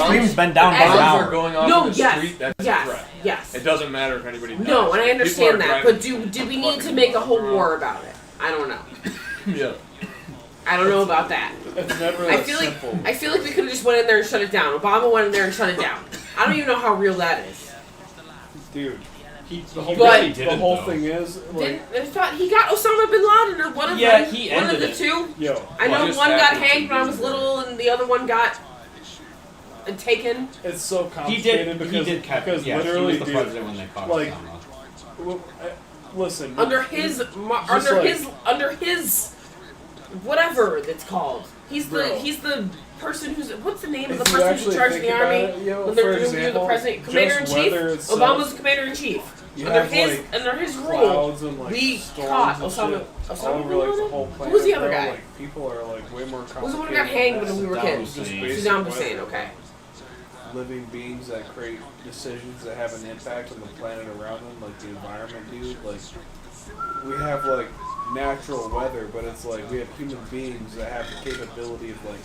stream's been down for an hour. Going off the street, that's a threat. Yes. It doesn't matter if anybody dies. No, and I understand that, but do we need to make a whole war about it? I don't know. Yeah. I don't know about that. It's never I feel like we could have just went in there and shut it down. Obama went in there and shut it down. I don't even know how real that is. Dude. The whole thing is, like, I thought he got Osama bin Laden or one of the two. Yo, I know one got hanged when I was little, and the other one got taken. It's so complicated because literally, he was the president when they caught Osama. Listen, under his whatever it's called. He's the person who's what's the name of the person who's in charge of the army when they're doing the president, commander in chief. Obama's commander in chief. Under his rule, we caught Osama. Who was the other guy? Like, people are like way more complicated. Who was the one who got hanged when we were kids? Saddam Hussein. Okay. Living beings that create decisions that have an impact on the planet around them, like the environment, dude. Like, we have like natural weather, but it's like we have human beings that have the capability of like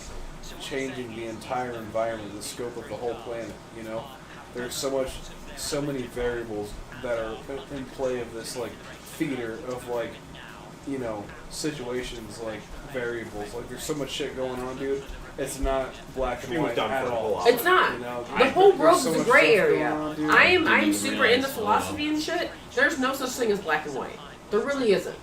changing the entire environment, the scope of the whole planet. You know, there's so many variables that are in play of this like theater of like, you know, situations, like variables. Like there's so much shit going on, dude. It's not black and white at all. It's not. You know, the whole world is so a gray area. On, I'm super into philosophy and shit. There's no such thing as black and white. There really isn't.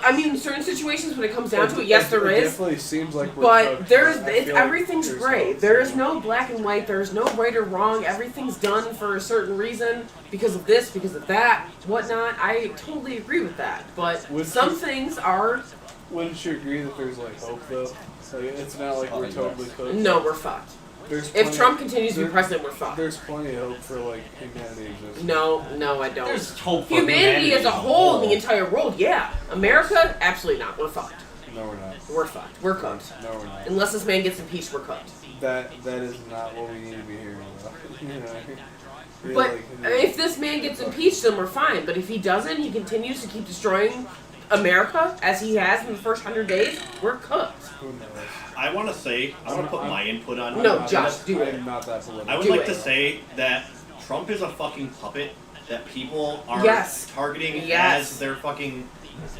I mean, in certain situations when it comes down to it, yes, there is. It definitely seems like but everything's gray. There is no black and white. There is no right or wrong. Everything's done for a certain reason, because of this, because of that, whatnot. I totally agree with that. But some things are... Wouldn't you agree that there's like hope, though? Like, it's not like we're totally cooked. No, we're fucked. If Trump continues to be president, we're fucked. There's plenty of hope for like humanity existing. No, I don't. There's hope for humanity as a whole in the entire world, yeah. America, absolutely not. We're fucked. No, we're not. We're fucked. We're cooked. No, we're not. Unless this man gets impeached, we're cooked. That is not what we need to be hearing about. You know, but if this man gets impeached, then we're fine. But if he doesn't, he continues to keep destroying America as he has in the first 100 days, we're cooked. Who knows? I want to put my input on. No, Josh, do it. I'm not that political. I would like to say that Trump is a fucking puppet that people are targeting as their fucking.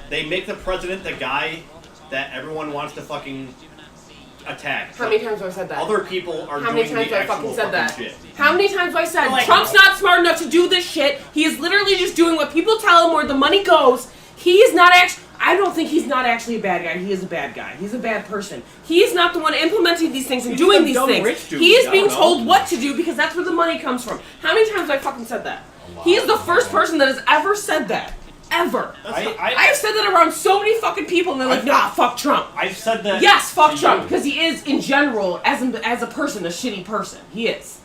They make the president the guy that everyone wants to fucking attack. How many times have I said that? Other people are How doing many times the have I actual fucking said that? shit. How many times have I said Trump's not smart enough to do this shit? He is literally just doing what people tell him where the money goes. He is not actually. I don't think he's not actually a bad guy. He is a bad guy. He's a bad person. He's not the one implementing these things and doing these things. He is being told what to do because that's where the money comes from. How many times have I fucking said that? He is the first person that has ever said that. Ever. I have said that around so many fucking people and they're like, nah, fuck Trump. I've said that. Yes, fuck Trump. Because he is, in general, as a person, a shitty person. He is.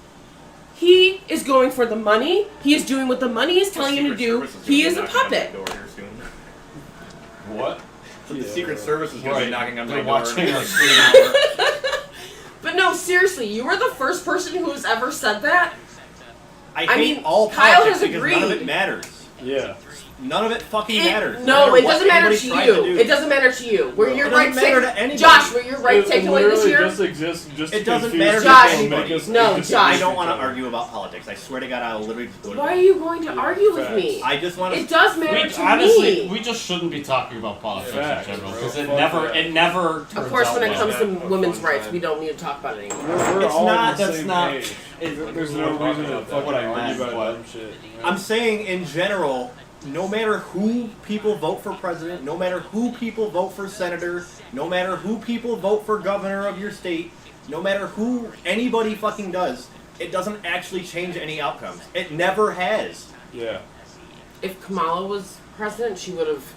He is going for the money. He is doing what the money is telling him to do. He is a puppet. What? The Secret Service is going to be knocking on my door. Watching our screen. But no, seriously, you were the first person who has ever said that. I mean, all Kyle politics has because agreed. none of it matters. Yeah. None of it fucking matters. No, it doesn't matter to you. It doesn't matter to you. Were your rights taken? Josh, were your rights taken away this year? It doesn't matter Josh, to anybody. No, Josh. I don't want to argue about politics. I swear to God, I'll literally just go to Why are you going to argue with me? I just want to... It does matter to honestly, me. We just shouldn't be talking about politics in general because it never turns Of course, when it out comes to women's rights, we don't need to talk about it anymore. We're It's all not. on the That's same not. page. There's no reason to fuck what I argue meant. about dumb shit. You know? I'm saying, in general, no matter who people vote for president, no matter who people vote for senator, no matter who people vote for governor of your state, no matter who anybody fucking does, it doesn't actually change any outcomes. It never has. Yeah. If Kamala was president, she would have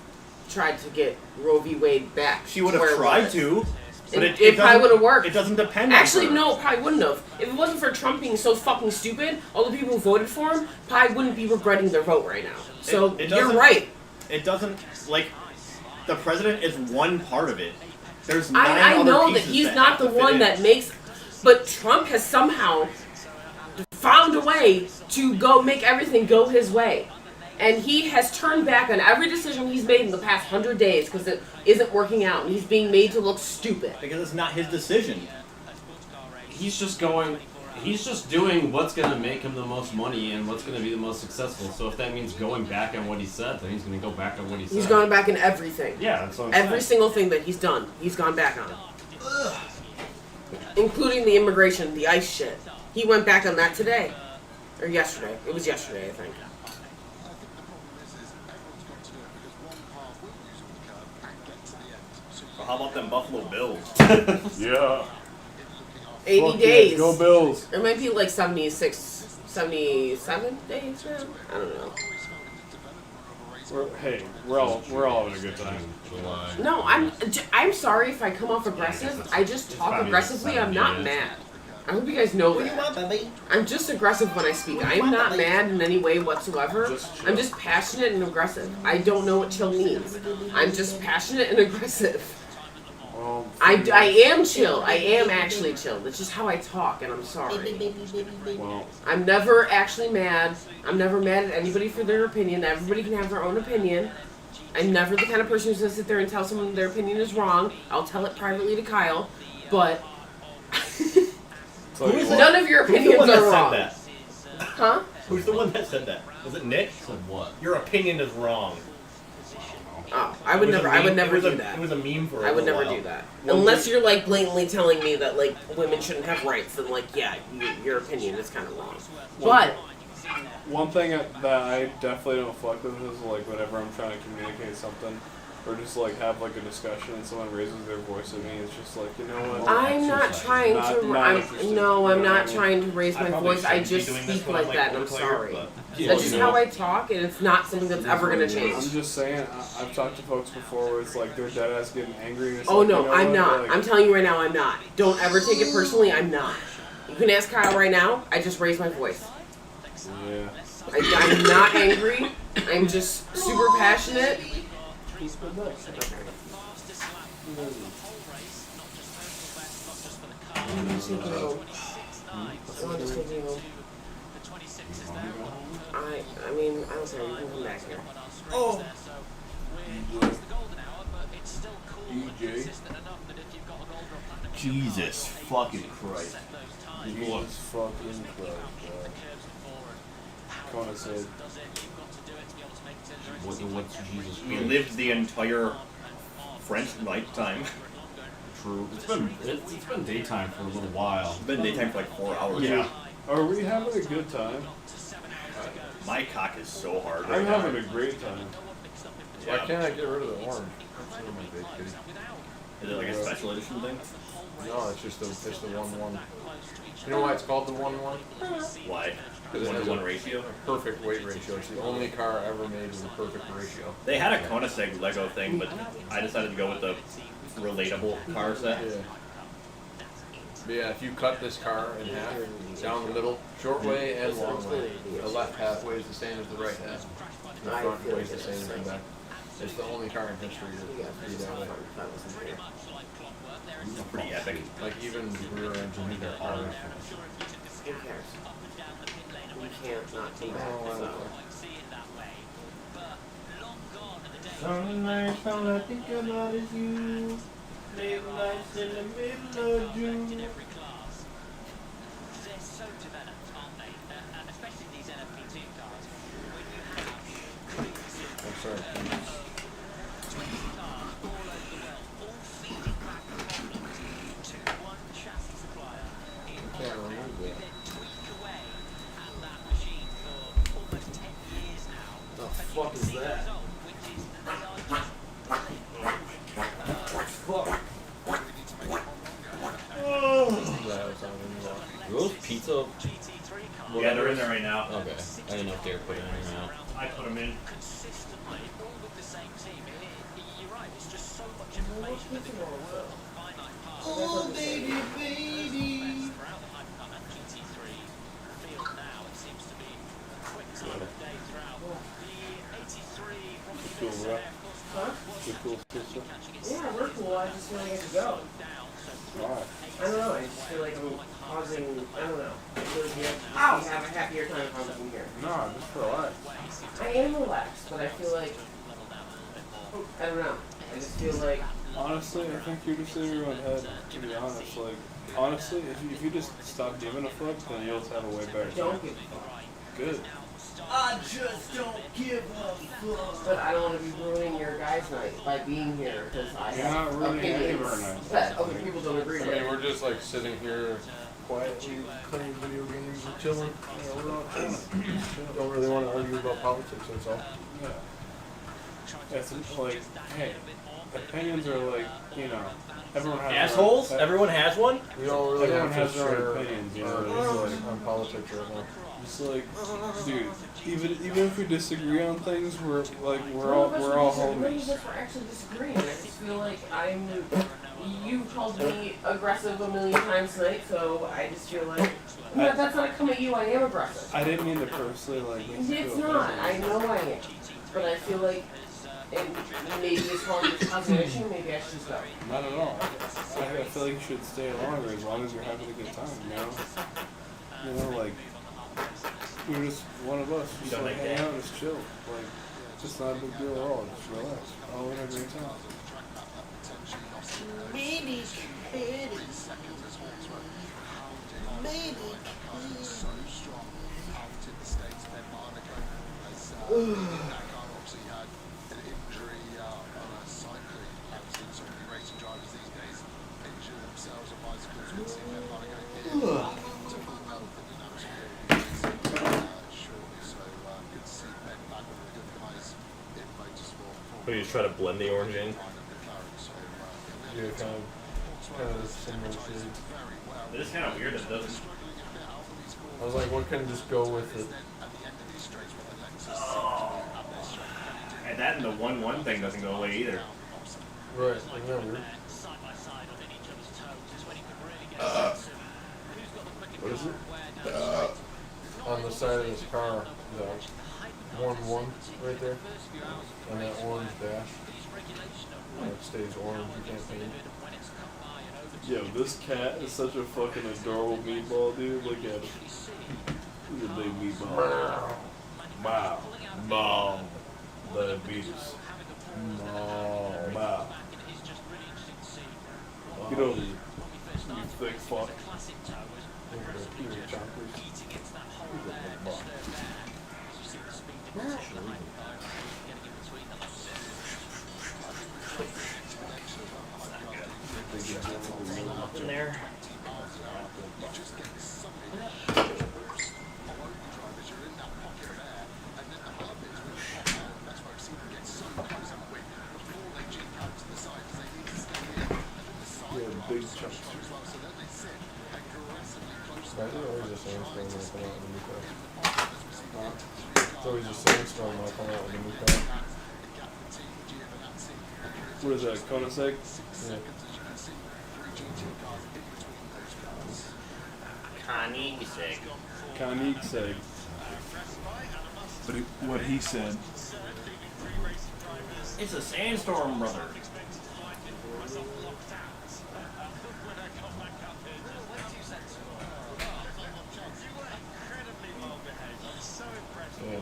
tried to get Roe v. Wade back. She would have tried to. But it probably would have worked. It doesn't depend Actually, on her. no, it probably wouldn't have. If it wasn't for Trump being so fucking stupid, all the people who voted for him probably wouldn't be regretting their vote right now. So, you're right. It doesn't, like, the president is one part of it. There's 9 I other know that pieces he's that not have the to fit one in. that makes... But Trump has somehow found a way to go make everything go his way. And he has turned back on every decision he's made in the past 100 days because it isn't working out. And he's being made to look stupid. Because it's not his decision. He's just going. he's just doing what's gonna make him the most money and what's gonna be the most successful. So if that means going back on what he said, then he's gonna go back on what he said. He's gone back in everything. Yeah, that's what I'm Every saying. single thing that he's done, he's gone back on. Including the immigration, the ICE shit. He went back on that today. Or yesterday. It was yesterday, I think. Well, how about them Buffalo Bills? Yeah. 80 Fuck days. Yeah, go Bills. It might be like 76, 77 days now. I don't know. We're all having a good time. July. No, I'm sorry if I come off aggressive. I just talk aggressively. I'm not mad. I hope you guys know that. I'm just aggressive when I speak. I'm not mad in any way whatsoever. I'm just passionate and aggressive. I don't know what chill means. I'm just passionate and aggressive. Well, I am chill. I am actually chill. That's just how I talk, and I'm sorry. well, I'm never actually mad. I'm never mad at anybody for their opinion. Everybody can have their own opinion. I'm never the kind of person who's going to sit there and tell someone their opinion is wrong. I'll tell it privately to Kyle, but none of your opinions Who's the one are wrong. that said that? Huh? Who's the one that said that? Was it Nick? Said what? Your opinion is wrong. Oh, I would never do that. It was a meme for a I would little never while. do that. Unless you're like blatantly telling me that like women shouldn't have rights, then like yeah, your opinion is kind of wrong. But one thing that I definitely don't fuck with is like whenever I'm trying to communicate something, or just like have like a discussion and someone raises their voice at me, it's just like, you know what? I'm not trying to. I'm not trying to raise my voice. I just speak like that, and I'm sorry. That's just how I talk, and it's not something that's ever gonna change. I'm just saying, I've talked to folks before where it's like they're dead ass getting angry. And it's Oh like, no, you know I'm what? not. Like, I'm telling you right now, I'm not. Don't ever take it personally. I'm not. You can ask Kyle right now. I just raised my voice. Yeah. I'm not angry. I'm just super passionate. I mean, I don't care. You can come back here. Oh. DJ. Jesus fucking Christ. Jesus fucking Christ. Kona said. What's Jesus? We lived the entire French lifetime. True. It's been daytime for a little while. It's been daytime for like 4 hours. Yeah. Are we having a good time? My cock is so hard I'm right now. having a great time. Why can't I get rid of the orange? That's one of my big kitty. Is it like a special edition thing? No, it's just the 1-1. You know why it's called the 1-1? Why? Because it has 1-to-1 a ratio? perfect weight ratio. It's the only car ever made with a perfect ratio. They had a Koenigsegg Lego thing, but I decided to go with the relatable car set. Yeah. But yeah, if you cut this car in half, down the middle, short way and long way, the left half weighs the same as the right half. The front weighs the same as the back. It's the only car in history to be that way. It's pretty epic. Like even rear engine, they're all Who cares? We can't not do that. So. Some nights all I think about is you. Late nights in the middle of June. I'm sorry. I can't remove that. The fuck is that? Are those pizza? Yeah, they're in there right now. Okay. I didn't know if they were putting them in or not. I put them in. Oh, baby, baby. Cool, bro. Huh? You're cool, sister. Yeah, we're cool. I just feel like I should go. Alright. I don't know. I just feel like I'm causing. I don't know. I feel like we have a happier time if I'm here. Nah, just relax. I am relaxed, but I feel like I don't know. I just feel like Honestly, I think you're just in your own head, to be honest. Like, honestly, if you just stop giving a fuck, then you'll have a way better time. Don't give a fuck. Good. I just don't give a fuck. But I don't want to be ruining your guys' night by being here because I You're have not ruining any of our opinions nights. that other people don't agree I with. mean, we're just like sitting here quietly playing video games and chilling. You know, we're not don't really want to argue about politics, that's all. Yeah. That's like, hey, opinions are like, you know, everyone has Assholes? Their, Everyone has one? We don't really Everyone have has to their own share opinions, you know, our it's views like- on politics right now. It's like, dude, even if we disagree on things, we're all None of us homies. are actually disagreeing. I just feel like you called me aggressive a million times tonight, so I just feel like that's not a come at you. I am aggressive. I didn't mean to personally like. Make you It's feel not. bad. I know I am, but I feel like maybe it's wrong to causing an issue. Maybe I should just go. Not at all. I feel like you should stay longer as long as you're having a good time. You know, like you're just one of us. Just don't like like hang that? out, just chill. Like it's just not a big deal at all. Just relax. All in a great time. Maybe But you just try to blend the orange in. Yeah, kind of similar shade. It is kind of weird that it doesn't. I was like, what can just go with it? And that and the 1-1 thing doesn't go away either. Right, isn't that weird? What is it? On the side of this car, the 1-1 right there, and that orange dash. It stays orange, you can't paint it. Yo, this cat is such a fucking adorable meatball, dude. Look at him. He's a big meatball. Wow. Wow. Diabetes. Wow. Get over here. You thick fuck. In there. Yeah, big chunks. Why is it always a sandstorm when I come out with a new car? It's always a sandstorm when I come out with a new car. What is that, Koenigsegg? Yeah. Koenigsegg. But what he said. It's a sandstorm, brother. Yeah.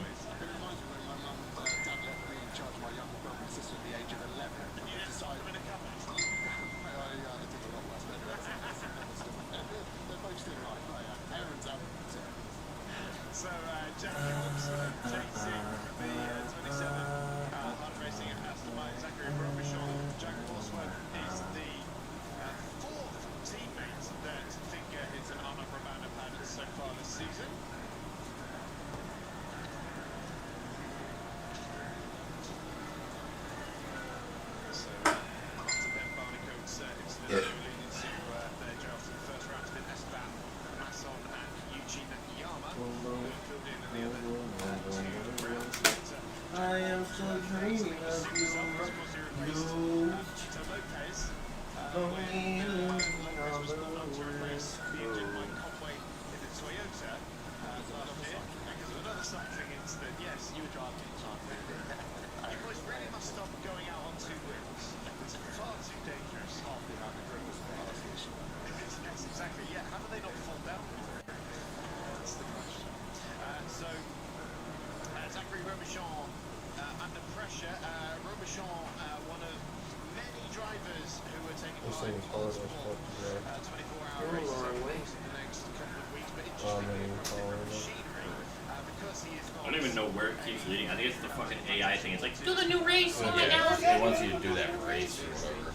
I am still dreaming of you. This thing is hard as fuck to drive. Going the wrong way. I don't even know where it keeps leading. I think it's the fucking AI thing. It's like, Do the new race. Oh my Yeah, god. it wants you to do that race or whatever.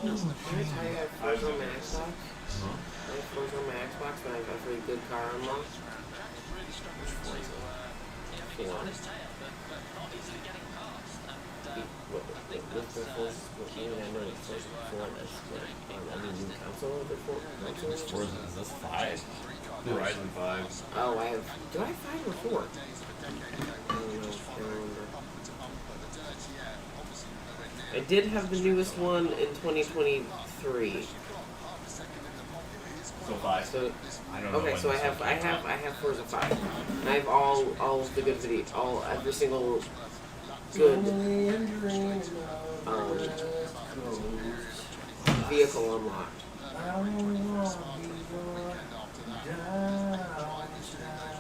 Can I tell you I have Forza on my Xbox? I have Forza on my Xbox, but I have every good car unlocked. Which Forza? With the Forza, I mean, I know it's Forza before this, but on any new console of the Forza? Is this 5? Horizon 5. Oh, I have. Do I have 5 or 4? I don't know. I don't remember. I did have the newest one in 2023. so 5. So I don't know. okay, when so I this have one came out. Forza 5. And I have all of the good video, every single good vehicle unlocked.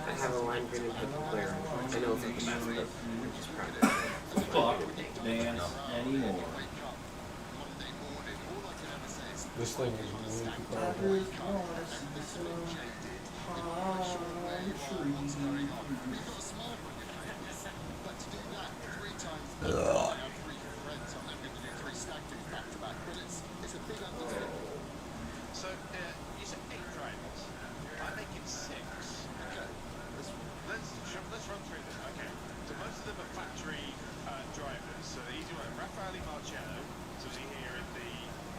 I have a line green and purple player. I know it's not the best, but I'm just proud of it. Fuck dance anymore. This thing is way too powerful. So, you said 8 drivers. I'm making 6. Okay. Let's run through this. Okay. So most of them are factory drivers. So the easy one, Raffaele Marcello, so is he here in the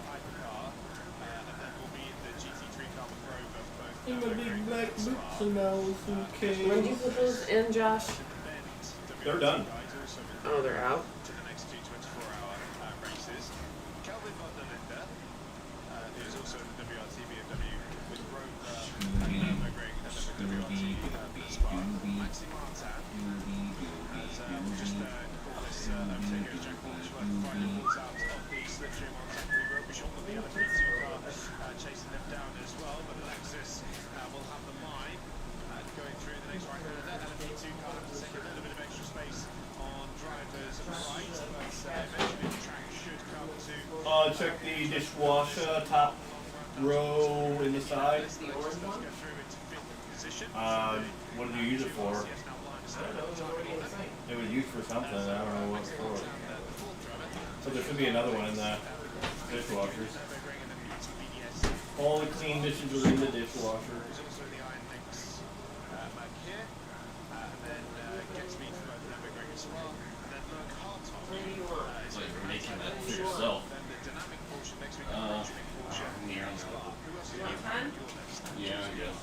hypercar, and then we'll be in the GT3 car with Rover, both In the big black boots and I was okay. When do you put those in, Josh? They're done. Oh, they're out? to the next 2 24-hour races. Calvin Van der Linde, who's also in the WRT BMW with Rover, Nürburgring, and then with WRT as well. Maxi Martin, as we'll just call this over here as Jack Walshworth finally pulls out of the slipstream on Zachary Robichon with the LMP2 car chasing them down as well, but Alexis will have the line going through the next right-hander. That LMP2 car has to take a little bit of extra space on drivers right, but eventually the track should come to Check the dishwasher top row in the side. let's go through into fifth position. What did you use it for? It was used for something. I don't know what for. So there should be another one in the dishwashers. All the clean dishes are in the dishwasher. There's also the Iron Links back here, and then gets me to both Nürburgring as well, and then Merck Hartog. It's like you're making that for yourself. Then the dynamic portion next week, the portion here as well. Who else is on your list? Yeah, I guess.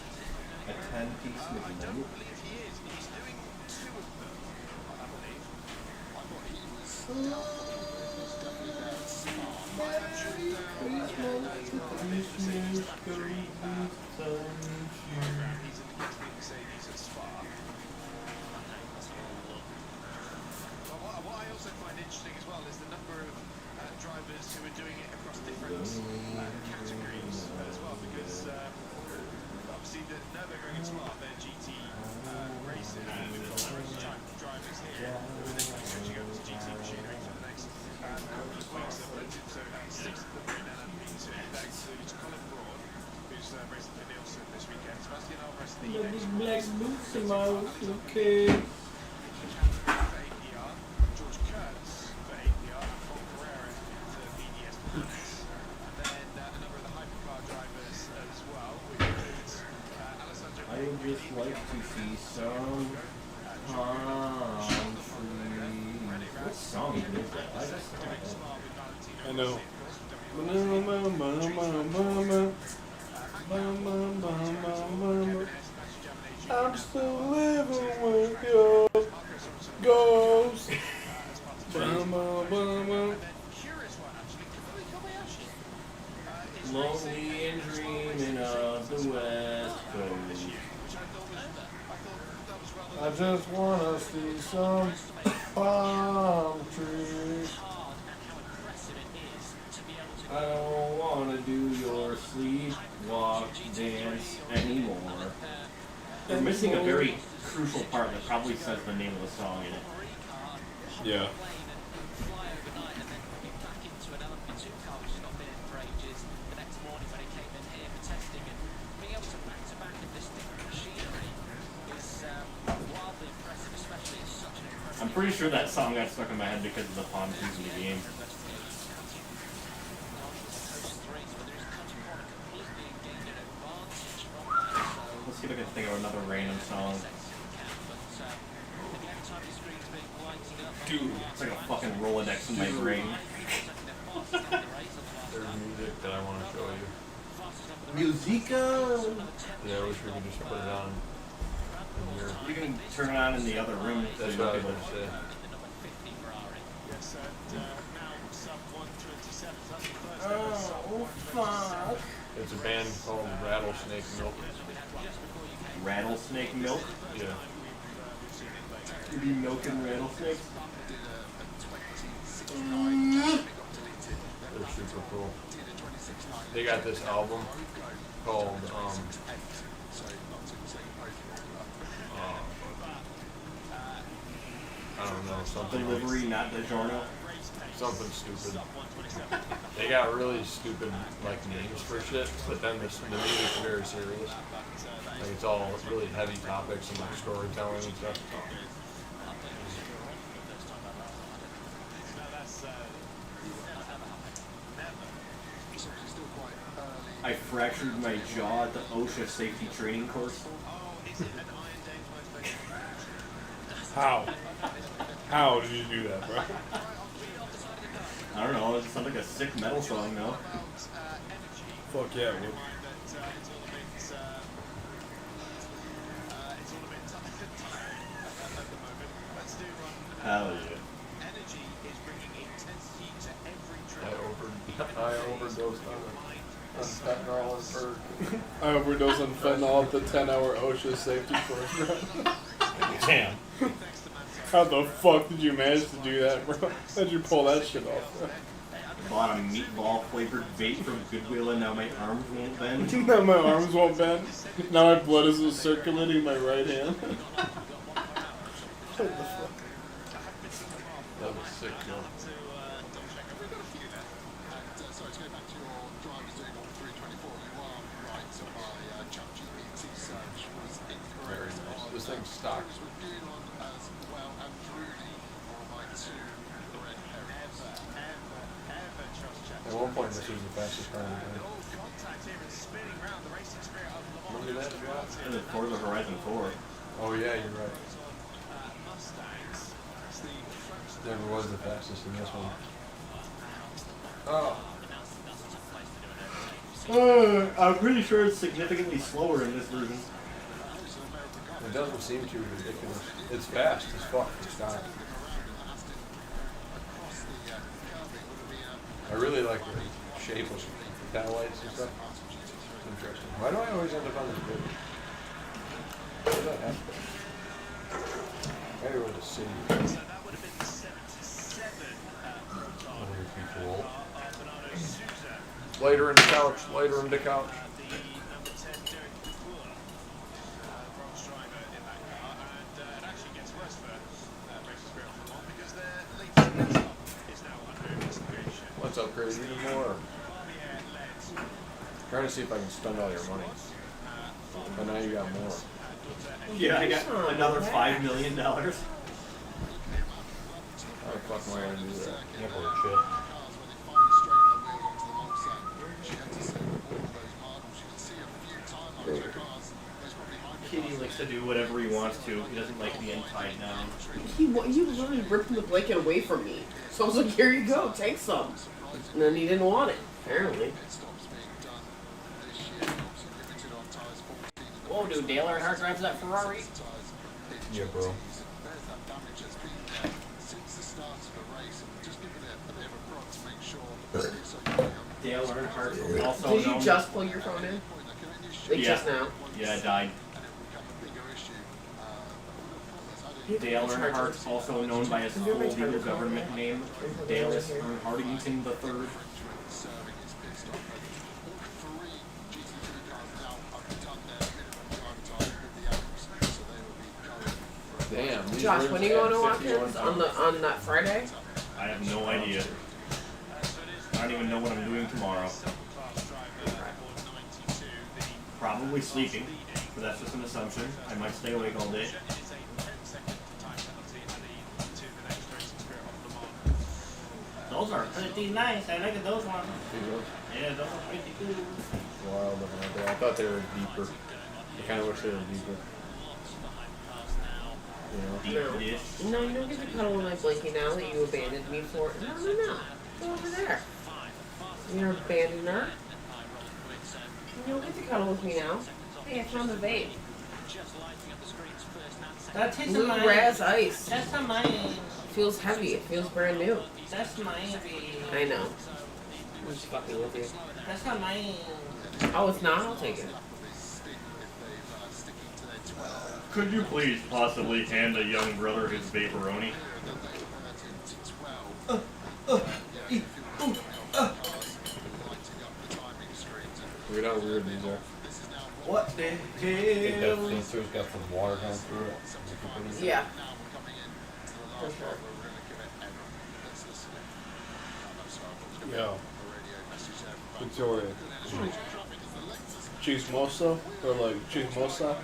A 10-piece I don't menu. believe he is. He's doing 2 of them, I believe. I thought he was definitely there at Spa. I mentioned program. He's in the Mercedes at Spa. But what I also find interesting as well is the number of drivers who are doing it across different categories as well, because obviously the Nürburgring and Spa, they're GT races, with the average type of drivers here, who are then switching over to GT machinery for the next couple of weeks. So 6 of them are in LMP2. That includes Colin Broad, who's racing for Nielsen this weekend. Sebastian Alvarez, the The next big black boots and I was for okay. APR, George Kurtz for APR, and Paul Carrera for BDS Planets. And then a number of the hypercar drivers as well, which includes Alessandro I would just like to see some palm trees. What song even is that? I just saw that. I know. I'm still living with your ghost. Lonely and dreaming of the West Coast. I just wanna see some palm trees. I don't wanna do your sleepwalk dance anymore. We're missing a very crucial part that probably says the name of the song in it. Yeah. pretty sure that song got stuck in my head because of the pontoons in the game. Let's see if I can think of another random song. Dude, it's like a fucking Rolodex in my brain. There's music that I want to show you. Musica! Yeah, I wish we could just put it on in here. You can turn it on in the other room. So That's you what I don't was get going to say. Oh, fuck. It's a band called Rattlesnake Milk. Rattlesnake milk? Yeah. You be milking rattlesnakes? They're super cool. They got this album called I don't know, something Delivery, like, not DiGiorno. something stupid. They got really stupid like names for shit, but then the music's very serious. Like it's all really heavy topics and like storytelling and stuff. I fractured my jaw at the OSHA safety training course. How? How did you do that, bro? I don't know, it sounds like a sick metal song though. Fuck yeah, it would. Hell yeah. I overdosed on fentanyl and perk. I overdosed on fentanyl at the 10-hour OSHA safety course, bro. Damn. How the fuck did you manage to do that, bro? How'd you pull that shit off, bro? Bought a meatball flavored vape from Goodwill and now my arms won't bend. Now my arms won't bend. Now my blood isn't circulating in my right hand. What the fuck? That was sick, yo. Very nice. This thing's stock. At one point, this was the fastest car in the game. Remember that, Josh? And then Forza Horizon 4. Oh yeah, you're right. Never was the fastest in this one. Oh. I'm pretty sure it's significantly slower in this version. It doesn't seem too ridiculous. It's fast as fuck for stock. I really like the shape of the tail lights and stuff. Interesting. Why do I always end up on this video? How did that happen? Maybe with the city. Later in the couch, later in the couch. Let's upgrade even more. Trying to see if I can spend all your money. But now you got more. Yeah, I got another $5 million. How the fuck am I gonna do that? Shit. Kitty likes to do whatever he wants to. He doesn't like being tied down. You literally ripped the blanket away from me. So I was like, here you go, take some. And then he didn't want it, apparently. Whoa, dude, Dale Earnhardt drives that Ferrari? Yeah, bro. Dale Earnhardt, also Did you known... just plug your phone in? Like Yeah. just now? Yeah, it died. Dale Earnhardt, also known by his full legal government name, Dallas Earnhardtington III. Damn. these Josh, ribs when are you going to add 51 Watkins? pounds. On that Friday? I have no idea. I don't even know what I'm doing tomorrow. Probably sleeping, but that's just an assumption. I might stay awake all day. those are pretty nice. I like those ones. See those? Yeah, those are pretty cool. Wild looking right there. I thought they were deeper. I kind of wish they were deeper. You know? No. Deep dish. No, you don't get to cuddle with my blankie now that you abandoned me for. No. Go over there. You're an abandoner. You don't get to cuddle with me now. Hey, I found the vape. That tastes Blue mine. Raz Ice. That's not mine. Feels heavy. It feels brand new. That's mine. I know. I'm just fucking with you. That's not mine. Oh, it's not? I'll take it. Could you please possibly hand a young brother his vaporoni? Look at how weird these are. What the I think that hell? filter's got some water going through it. Yeah. For sure. Yo, Victoria. Chismoso, or like chismosa,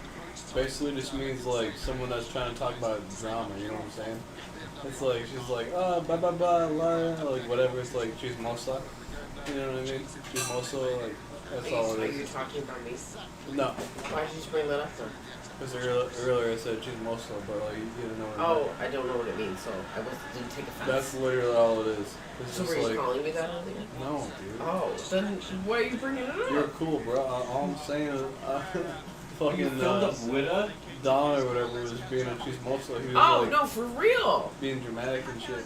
basically just means like someone that's trying to talk about drama, you know what I'm saying? It's like, she's like, oh, blah, blah, blah, blah, like whatever, it's like chismosa, you know what I mean? Chismoso, like, that's all Are it you is. talking about me? No, Why did you just bring that up then? because earlier I said chismoso, but like, you didn't know what it Oh, meant. I don't know what it means, so I didn't take offense. That's literally all it is. It's So just were you like, calling me that earlier? no, dude. Oh, then why are you bringing it up? You're cool, bro. All I'm saying is, fucking Filled up with a? Don or whatever was being a chismoso. He was Oh, like no, for real. being dramatic and shit.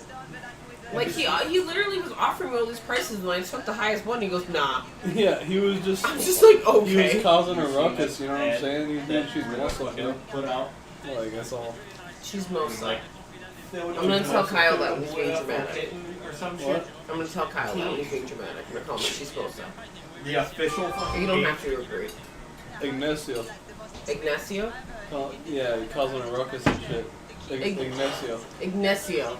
Like, he literally was offering me all these prices, and I took the highest one, and he goes, nah. Yeah, he was just. I'm just like, He okay. was causing a ruckus. You know what I'm saying? He was being chismoso, bro. Put out. Like that's all. She's mostly. Like, I'm gonna tell Kyle that when he's being dramatic. Or some What? shit. I'm gonna tell Kyle that when he's being dramatic. I'm gonna call him she's supposed to. The official fucking You don't page. have to agree. Ignacio. Ignacio? Yeah, causing a ruckus and shit. Ignacio. Ignacio.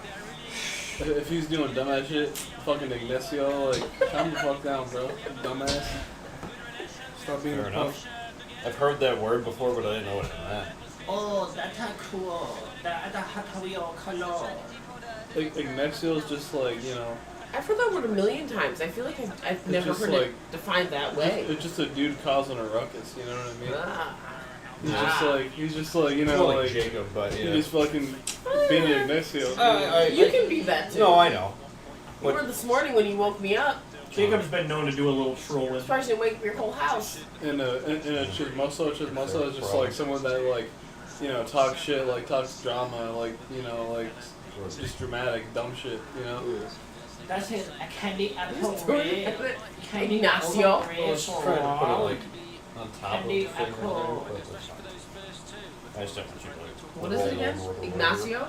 If he's doing dumbass shit, fucking Ignacio, like, calm the fuck down, bro. Dumbass. Stop being Fair a enough. I've heard that word before, but I didn't know what it meant. Oh, that's cool. That's how we all color. Ignacio's just like, you know, I've heard that word a million times. I feel like I've never just heard like- it defined that way. it's just a dude causing a ruckus, you know what I mean? Ah. He's just like, you know, More like like, Jacob, but he yeah. just fucking being Ignacio. You can be that too. No, I know. You were this morning when you woke me up. Jacob's been known to do a little trolling. Surprised you didn't wake up your whole house. In a chismoso is just like someone that like, you know, talks shit, like talks drama, like, you know, like just dramatic, dumb shit, you know? That's it. A candy apple Just red. doing it. Candy Ignacio. apple I red was trying to put it for like on top of the Candy thing right there, apple. but that's fine. I just don't want you to like. What is it again? Ignacio?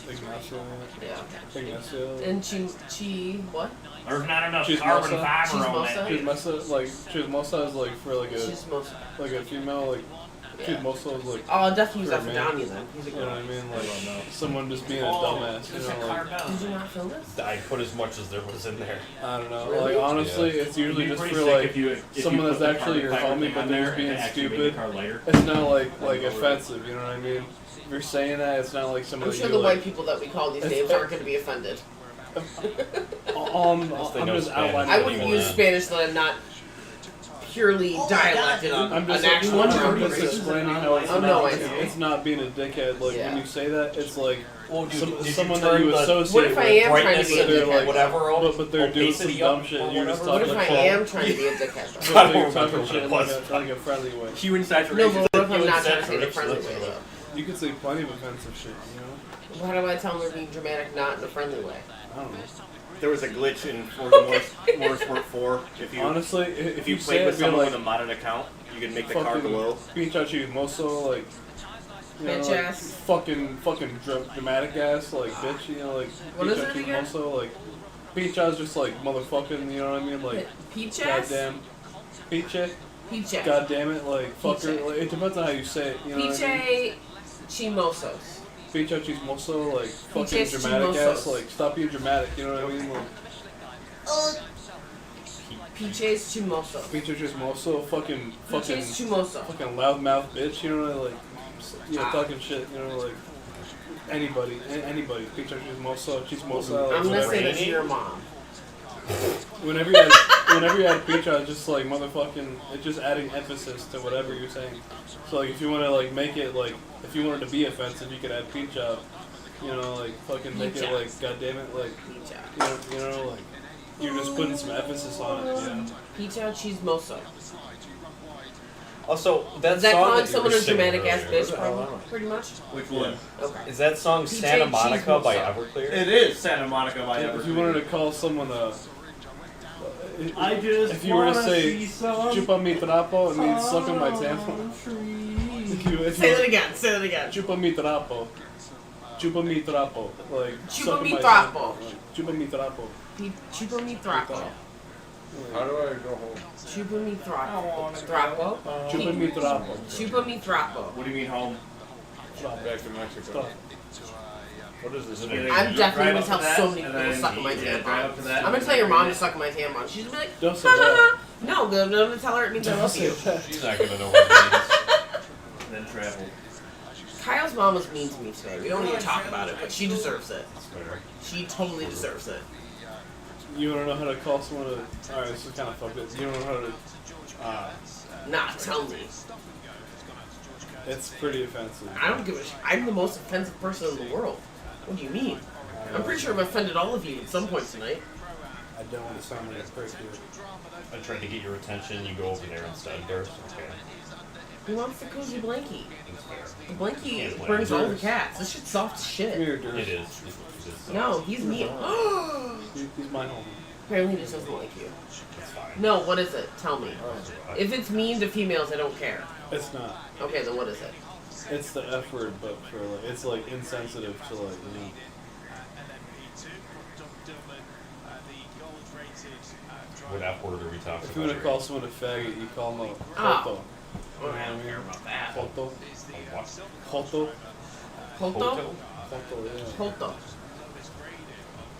Ignacio, Yeah. Ignacio. And chi what? There's not enough Chismosa. carbon fiber on that. Chismosa. Chismosa is like for like Chismosa. a female, like Yeah. chismosa is like, Oh, I'll definitely use For that for a man. Downey then. He's a you know what I girl. mean? I don't know. Like someone just being a Oh, dumbass, you it's a know? Like, Did carbon. you not film this? I put as much as there was in there. I don't know. Really? Like honestly, Yeah. it's usually It'd be just pretty for sick like if you someone put that's the actually your carbon fiber homie, thing but on they're there just being and actually make the stupid. car lighter. It's not like offensive, you know what I mean? If you're saying that, it's not like someone I'm that sure you the like. white people that we call these It's- names aren't going to be offended. I'm they just know Spanish. outlining. I it. wouldn't people use that. Spanish that I'm not purely dialected on I'm just, an actual I'm term. just explaining how it's Oh, not, no, I it's, know. it's not being a dickhead. Like Yeah. when you say that, it's like Well, someone that you associate What if I with. am trying to brightness be a of their, dickhead? whatever else, But they're doing some opacity dumb up shit. or You're just whatever. What talking if I shit. am trying to be a dickhead? though? But I don't you're remember talking what shit it like was. like a friendly way. Human No, saturation. but what if I'm Human not trying to say it a saturation, friendly that's way what- though? You could say plenty of offensive shit, you know? How do I tell them they're being dramatic, not in a friendly way? I don't know. There was a glitch in Forza Motorsport 4. If you Honestly, if you say played it, with be someone like with a modded account, you could make the car fucking glow. Pichachi Moso, like, you know, Bitch like, ass. fucking dramatic ass, like, bitch, you know, like, What is it Pichachi again? Moso, like, Picha's just like motherfucking, you know what I mean? Like, Peach ass? goddamn, Piche, Peach ass. goddamn it, like, fucker, Piche. like, it depends on how you say it, you know what I mean? Piche chimosos. Pichachi's Moso, like, fucking Piches dramatic ass, chimosos. like, stop being dramatic, you know what I mean? Like, Piches chimosos. Pichachi's Moso, fucking Piches chimoso. fucking loudmouth bitch, you know, like, you know, talking shit, you know, like, Anybody. Pizza Chismosa. I'm gonna say Rainy? this to your mom. Whenever you add pizza, it's just like motherfucking, it's just adding emphasis to whatever you're saying. So like if you want to like make it like, if you want it to be offensive, you could add pizza. You know, like fucking make it like, goddamn it, like, you know, like you're just putting some emphasis on it. Yeah. Pizza Chismosa. Also, that Is that song calling that you someone were a singing dramatic ass earlier, bitch, pretty much? Which one? Okay. is that song PJ Santa Monica by Chismosa. Everclear? It is Santa Monica by If you wanted to call someone a, I just if you were to wanna say see some chupa mi trapo, it means suck on my tampon. If Say you that again. Say that again. chupa mi trapo. Chupa mi trapo. Like Chupa suck on mi my trapo. tampon. Like, chupa mi trapo. Chupa mi trapo. How do I go home? Chupa mi trapo. Trapo? Chupa mi trapo. Chupa mi trapo. What do you mean home? Back to Mexico. What is this? I'm definitely gonna tell so many and people to then suck on my drive up to tampon. that, I'm gonna tell your mom to suck on my tampon. She's gonna be like, Don't say ha ha that. ha. No, I'm gonna tell her it means I love you. She's not gonna know what it means. then travel. Kyle's mom was mean to me today. We don't need to talk about it, but she deserves it. She totally deserves it. You wanna know how to call someone a, alright, this is kind of fucked up. You don't know how to, Nah, tell me. it's pretty offensive. I don't give a shit. I'm the most offensive person in the world. What do you mean? I'm pretty sure I've offended all of you at some point tonight. I don't want to sound like a prick here. I tried to get your attention, you go over there instead, Durst. Okay. Who wants the cozy blankie? That's fair. The blankie Can't blame burns all the Durst. cats. This shit's soft as Come shit. here, It Durst. is. No, he's mean. He's my homie. Apparently he just doesn't like you. It's fine. No, what is it? Tell me. If it's mean to females, I don't care. It's not. Okay, then what is it? It's the F word, but for like, it's like insensitive to like, you know. What F word are we talking If you want to about? call someone a faggot, you call them a Oh. joto. I don't care about that. Joto. What? Joto. Poto? Joto, yeah. Poto.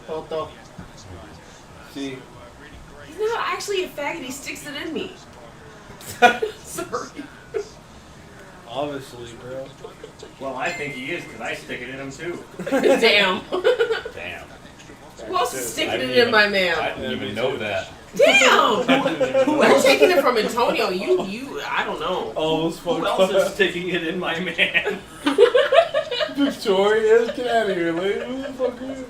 Poto. See, He's not actually a faggot, he sticks it in me. Sorry. obviously, bro. Well, I think he is because I stick it in him too. Damn. Damn. Who else is sticking I it didn't in even- my I man? didn't even know that. Damn! We're taking it from Antonio. You, I don't know. Almost fucked Who else is up. sticking it in my man? Victoria, get out of here, lady. Who the fuck are you?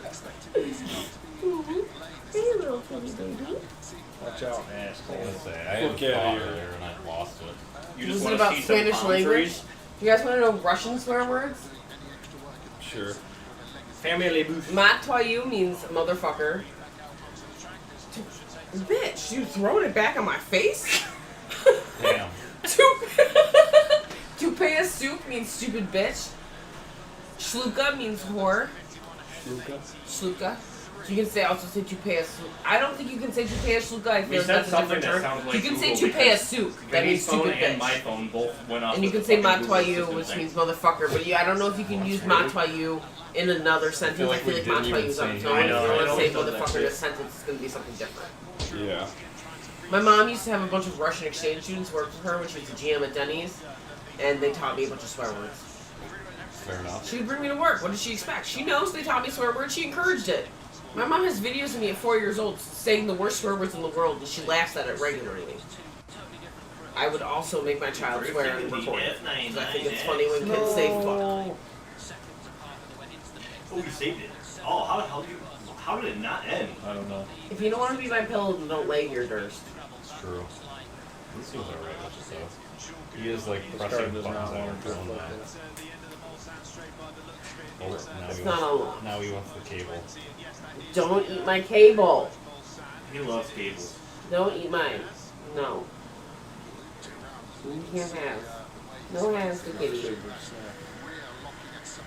Watch out. I was gonna say, I had a Fuck outta thought here. earlier and I lost it. You Was just it want to about see some Spanish palm language? trees? You guys want to know Russian swear words? Sure. Family booth. Matwayu means motherfucker. Bitch, you throwing it back on my face? Damn. Tupea soup means stupid bitch. Shluka means whore. Luca. Shluka. You can say also say Tupea soup. I don't think you can say Tupea Shluka. I We feel like said that's a something different that term. sounds like You can say Google Tupea because soup. That Vinny's means phone stupid and my bitch. phone both went off. And you with can say the fucking Google Matwayu, Assistant which thing. means motherfucker. But I don't know if you can use Matwayu in another sentence. I like feel we like didn't even Matwayu is on say its it. own. I If you know, want I to say know that motherfucker in a shit. sentence, it's going to be something different. Yeah. My mom used to have a bunch of Russian exchange students work with her when she was a GM at Denny's, and they taught me a bunch of swear words. Fair enough. She would bring me to work. What did she expect? She knows they taught me swear words. She encouraged it. My mom has videos of me at 4 years old saying the worst swear words in the world, and she laughs at it regularly. I would also make my child swear and record it, because I think it's funny when kids say fuck. Oh, you saved it. Oh, how did it not end? I don't know. If you don't want to be my pillow, then don't lay here, Durst. It's true. He seems alright with it though. He is like This card pressing does buttons not on want her to phone drift now. like this. Oh, now It's he not wants, on. now he wants the cable. Don't eat my cable. He loves cables. Don't eat mine. No. You can't have. No has the kitty.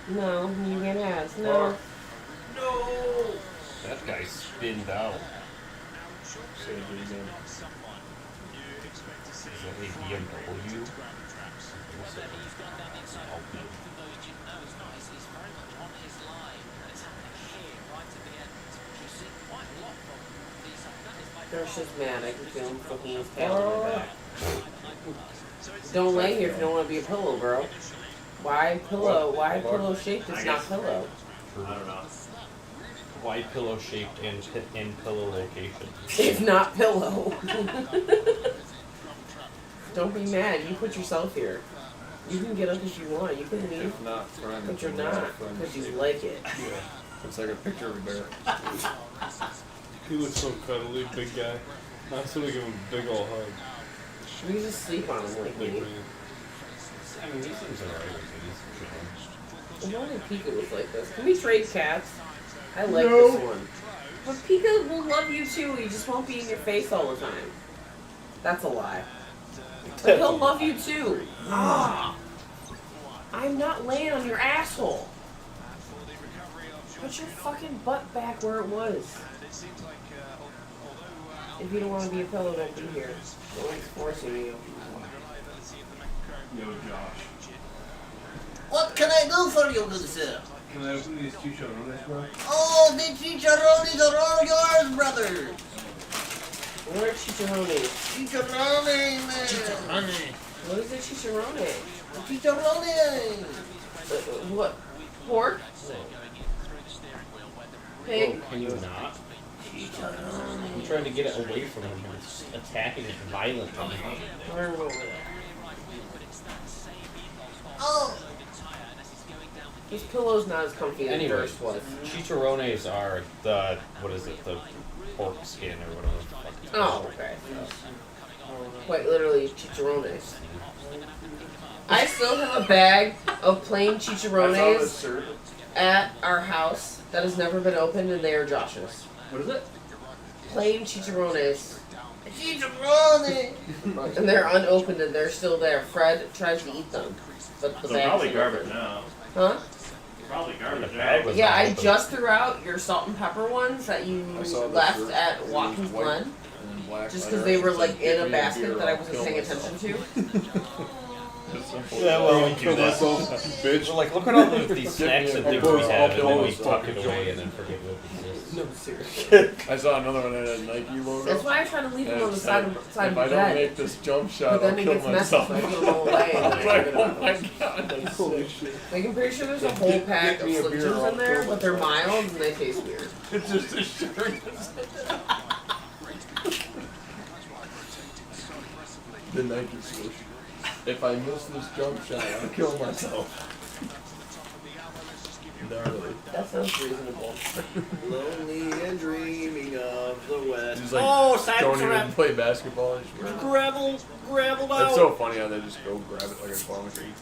No, you can't have. No. No. That guy spinned out. Say it again. Is that a BMW? Durst just mad. I can feel him fucking his tail on my back. Don't lay here if you don't want to be a pillow, girl. Why pillow? What? Why Hold on. pillow shaped? It's not pillow. I don't know. Wide pillow shaped and in pillow location. It's not pillow. Don't be mad. You put yourself here. You can get up if you want. You can leave, If not friend, but you're if not friend, because you like it. Yeah. It's like a picture of a bear. He looks so cuddly, big guy. I just want to give him a big old hug. We can just sleep on him like Big me. man. I mean, these things are alright. If only Pika was like this. Can we trade cats? I like this one. But Pika will love you too. He just won't be in your face all the time. That's a lie. But he'll love you too. Ah! I'm not laying on your asshole. Put your fucking butt back where it was. If you don't want to be a pillow, don't be here. No one's forcing you. Yo, Josh. What can I do for you, good sir? Can I open these chicharrones, bro? Oh, the chicharrones are all yours, brother. What are chicharrones? Chicharrone, man. What is a chicharrone? Chicharrone. What? Pork? Pig? Can you not? I'm trying to get it away from him. He's attacking it violently. Where were we? Oh, This pillow's not as comfy as Anyways, yours was. chicharrones are the, what is it, the pork skin or whatever the fuck it's called. Oh, okay. Quite literally, chicharrones. I still have a bag of plain I saw this chicharrones shirt. at our house that has never been opened, and they are Josh's. What is it? Plain chicharrones. chicharrone. And they're unopened and they're still there. Fred tries to eat them, but the They're bag's probably unopened. garbage now. Huh? Probably garbage The bag now. was Yeah, I unopened. just threw out your salt and pepper ones that you I saw this left shirt. at It was Watkins white Glen. and then black Just leather. because they were It like said, in "Get a me basket beer, that I I'll wasn't kill paying myself." attention to. Yeah, well, we do Kill that. myself, bitch. We're like, look at all these snacks and things we have, and then we tuck it Fucking away and then forget what it is. No, seriously. I saw another one that had a Nike logo. That's why I try to leave them and on it the said, side of if the I don't bed. make this jump shot, But then I'll it kill gets messy, myself. so I put them all away and I then was I like, get oh them my out. god, that's Holy sick. shit. Like, I'm pretty sure there's a whole pack of me a Slim beer, Jims I'll in there, kill but they're myself. mild and they taste weird. It's just a shirt. The Nike swoosh. If I miss this jump shot, I'll kill myself. Gnarly. That sounds reasonable. Lonely and dreaming of the West. Just like, Oh, side don't even trap. play basketball. I swear. Gravel out. That's so funny how they just go grab it like a claw machine.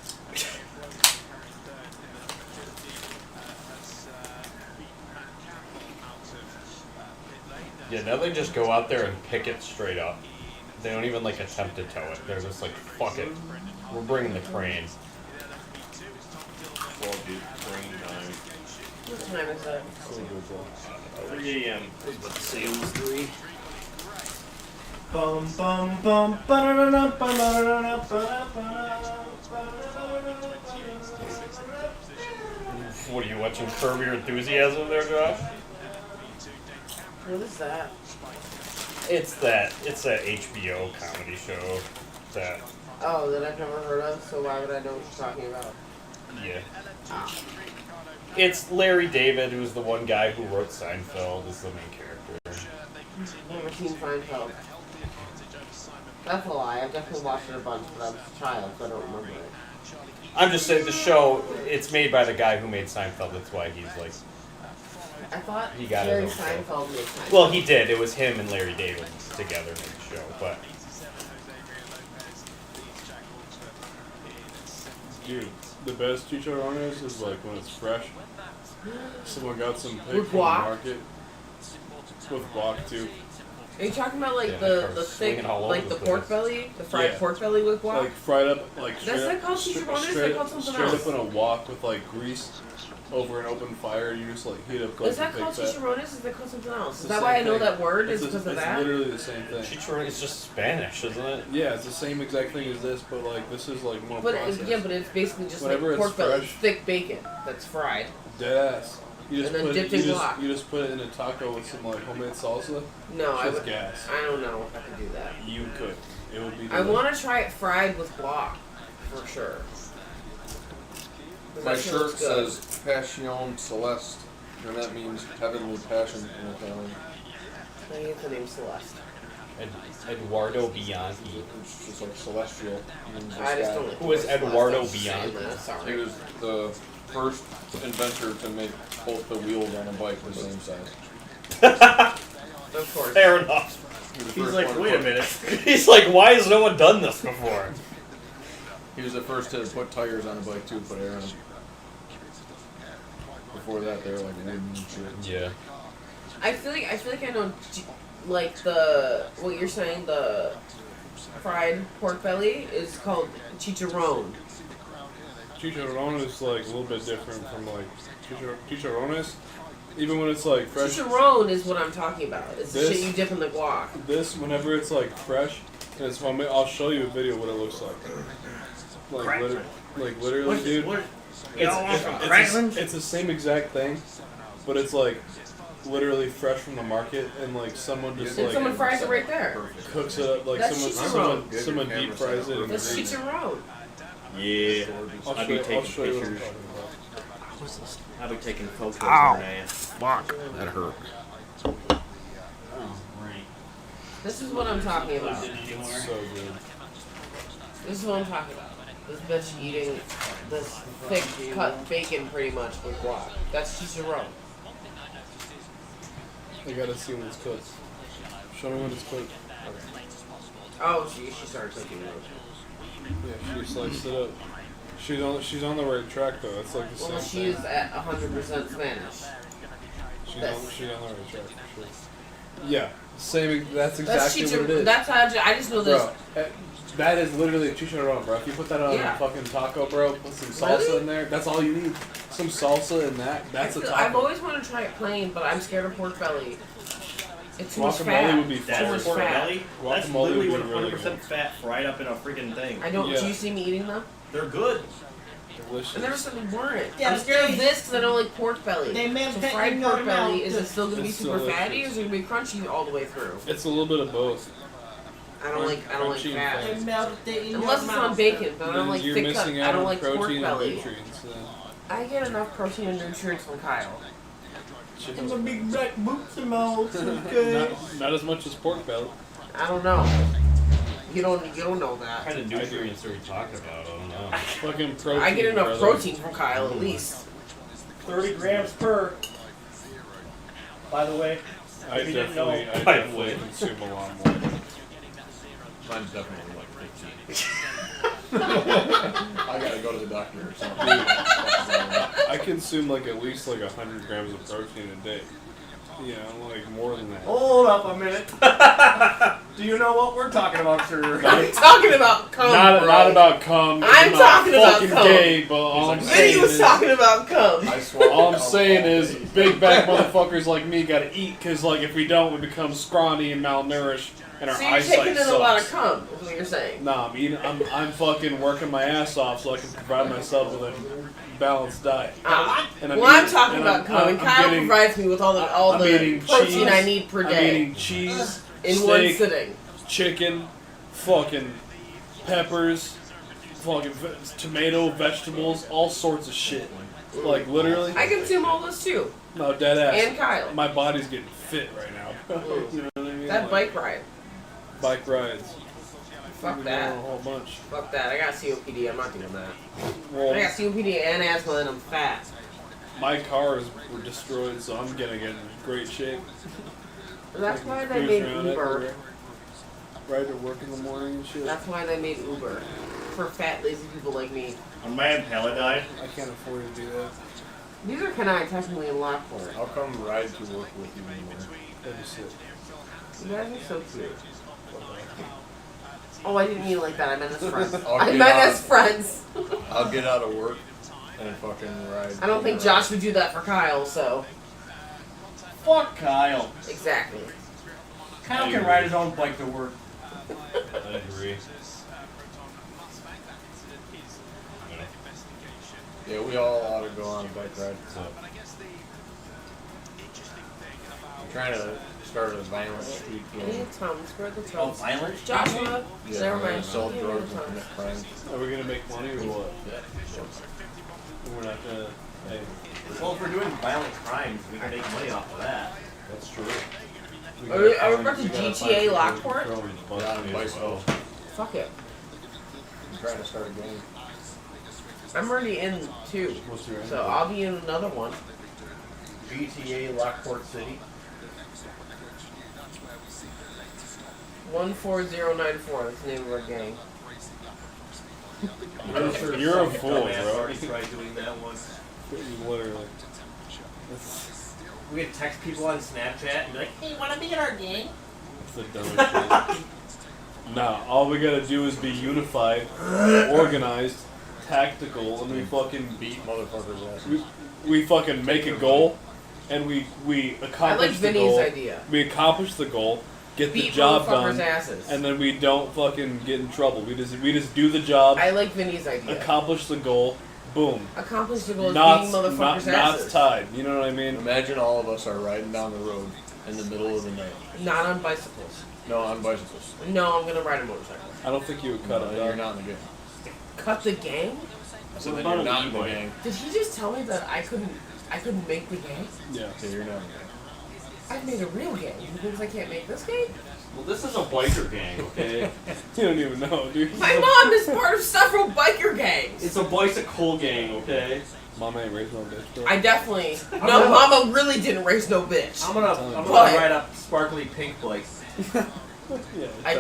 Yeah, now they just go out there and pick it straight up. They don't even like attempt to tow it. They're just like, fuck it. We're bringing the crane. Well, dude, brain time. What time is it? 3 a.m. Sales 3. Bum bum bum ba-da-da-da, ba-da-da-da, ba-da-da-da, ba-da-da-da. What are you watching, Curb Your Enthusiasm there, Josh? What is that? It's that HBO comedy show that, Oh, that I've never heard of, so why would I know what you're talking about? yeah. It's Larry David, who's the one guy who wrote Seinfeld, is the main character. Never seen Seinfeld. That's a lie. I've definitely watched it a bunch, but I was a child, so I don't remember it. I'm just saying, the show, it's made by the guy who made Seinfeld, that's why he's like, I thought He got Jerry his own show. Seinfeld made Seinfeld. well, he did. It was him and Larry David together made the show, but Dude, the best chicharrones is like when it's fresh. Someone got some pig With from the guac? market. With guac too. Are you talking about like Yeah, the cars thick, swinging all over like the the pork place. belly, the fried Yeah. pork belly with guac? Like fried up, like That's straight not up, called chicharrones, straight, they're called something straight else. up in a wok with like grease over an open fire. You just like heat up. Is that pig called fat. chicharrones? Is that called something else? It's Is the that why I same know thing. that word? It's Is because of it's that? literally the same thing. chicharron is just Spanish, isn't it? Yeah, it's the same exact thing as this, but like this is like more But processed. yeah, but it's basically just Whenever like it's pork belly, fresh. thick bacon that's fried. Dead ass. You just And then put dipped you in just, guac. you just put it in a taco with some like homemade salsa. No, I Shit's would. gas. I don't know if I could do that. You could. It would be. I want to try it fried with guac, for sure. My shirt says Passion Celeste, and that means heavenly passion in Italian. I think the name Celeste. Eduardo Bianchi. It's just like celestial. Means I the just sky. don't like Who is Celeste. Eduardo I'm saying Bianchi? that, He sorry. was the first inventor to make both the wheels on a bike the same size. Of course. Fair enough. He was the He's first like, one to wait a put- minute. He's like, why has no one done this before? He was the first to put tires on a bike too, put air in them. Before that, they were like wooden and shit. Yeah. I feel like I know, like what you're saying, the fried pork belly is called chicharron. Chicharron is like a little bit different from like chicharrones. Even when it's like fresh. Chicharron is what I'm talking about. It's the This- shit you dip in the guac. This, whenever it's like fresh, and it's I'll show you a video what it looks like. Like literally, dude. It's the same exact thing, but it's like literally fresh from the market, and like someone just And like someone fries it right there. cooks it up, like That's someone deep fries it. And That's chicharron. Yeah. I'll I'll be show taking you what I'm pictures. talking about. I'll be taking photos of her ass. Fuck. That hurt. Oh, right. This is what I'm talking about. So good. This is what I'm talking about. This bitch eating this thick cut bacon pretty much with guac. That's chicharron. I gotta see when it's cooked. Show me when it's cooked. Oh, she started cooking those. Yeah, she sliced it up. She's on the right track though. It's like the Well, same she is thing. at 100% Spanish. She's That's- on the right track for sure. Yeah, same. That's That's exactly what it is. That's how I just know this. Bro, that is literally chicharron, bro. If you put that on Yeah. a fucking taco, bro, put some salsa Really? in there. That's all you need. Some salsa in that. That's a taco. I've always wanted to try it plain, but I'm scared of pork belly. It's too much Guacamole fat. would be Too That's much pork fat. belly? That's Guacamole literally would be really 100% good. fat fried up in a freaking thing. I don't. Yeah. Do you see me eating them? They're good. Delicious. I never said they weren't. Yeah, I'm scared of they- this because I don't like pork belly. They may So have fried taken pork them belly, out is it still gonna be It's super delicious. fatty or is it gonna be crunchy all the way through? It's a little bit of both. I don't like Crunchy and fat. They melted it in Unless your it's on mouth. bacon, but I don't Then like you're thick cut. missing I out don't on like pork protein and belly. nutrients. I get enough protein and nutrients from Kyle. And the big black boots and all so good. not as much as pork belly. I don't know. You don't know What that. kind of nutrients are we talking about? I don't know. Fucking protein. I get enough brother. protein from Kyle at least. 30 grams per. By the way. I If you didn't definitely, know, I by the definitely way. consume a lot more. Mine's definitely like 15. I gotta go to the doctor or something. I consume like at least like 100 grams of protein a day. You know, like more than that. Hold up a minute. Do you know what we're talking about, sir? I'm talking about cum, bro. Not about cum. I'm not talking about fucking cum. gay, but all I'm Vinny saying was is, talking about cum. I swear. all I'm saying is, big back motherfuckers like me gotta eat, cause like if we don't, we become scrawny and malnourished, and our So you're eyesight taking in a lot of sucks. cum, is what you're saying. Nah, I'm fucking working my ass off so I can provide myself with a balanced diet. And Well, I'm eating- talking and about cum, and I'm Kyle getting- provides me with all I'm the eating protein cheese, I need per I'm day eating cheese, in one steak, sitting. chicken, fucking peppers, fucking tomato, vegetables, all sorts of shit. Like literally. I consume all this too, No, dead ass. and Kyle. My body's getting fit right now. You know what I mean? That Like, bike ride. bike rides. Fuck We're that. doing a whole bunch. Fuck that. I got COPD. I'm not doing that. I Well, got COPD and asthma, and I'm fat. my cars were destroyed, so I'm gonna get in great shape. That's I why can they cruise made around Uber. everywhere. Ride to work in the morning and shit. That's why they made Uber for fat, lazy people like me. A man pallet died. I can't afford to do that. These are kind of technically in Lockport. I'll come ride to work with you anymore. That'd be sick. You guys are so cute. Oh, I didn't mean it like that. I meant as friends. I'll I get meant out. as friends. I'll get out of work and fucking ride. I don't think Josh would do that for Kyle, so. Fuck Kyle. Exactly. Kyle can ride his own bike to work. I agree. Yeah, we all ought to go on a bike ride. I'm trying to start a violent street Any game. Tums, where are the Oh, Tums? violent? Joshua, Yeah, never we're gonna mind. sell Yeah, drugs no and commit Tums. crimes. Are we gonna make money or what? We're not gonna. Hey, Well, if we're doing violent crimes, we can make money off of that. that's true. Are we about to GTA Lockport? Yeah, on bicycle. Fuck it. I'm trying to start a game. I'm already in 2. What's your So I'll be in another one. GTA Lockport City. 14094. That's the name of our gang. You're a fool, Dumbass bro. already tried doing that once. Literally. We could text people on Snapchat and be like, "Hey, wanna be in our gang?" That's the dumbest shit. Nah, all we gotta do is be unified, organized, tactical, and we fucking Beat motherfuckers' asses. we fucking make a goal, and we I accomplish like the Vinny's goal. idea. We accomplish the goal, get the Beat job motherfuckers' done, asses. and then we don't fucking get in trouble. We just do the job, I like Vinny's idea. accomplish the goal, boom. Accomplish the goal of Knots, beating motherfuckers' knots asses. tied. You know what I mean? Imagine all of us are riding down the road in the middle of the night. Not on bicycles. No, on bicycles. No, I'm gonna ride a motorcycle. I don't think you would cut No, it. you're dog. not in the game. Cut the gang? So What then about you're an not in the e-bike? gang. Did he just tell me that I couldn't make the gang? Yeah. So you're not in the gang. I've made a real gang. You think I can't make this gang? Well, this is a biker gang, okay? You don't even know, dude. My mom is part of several biker gangs. It's a bicycle gang, okay? Mama ain't raised no bitch, bro. I definitely. No, Mama really didn't raise no bitch. I'm gonna But- ride a sparkly pink bike. Yeah, I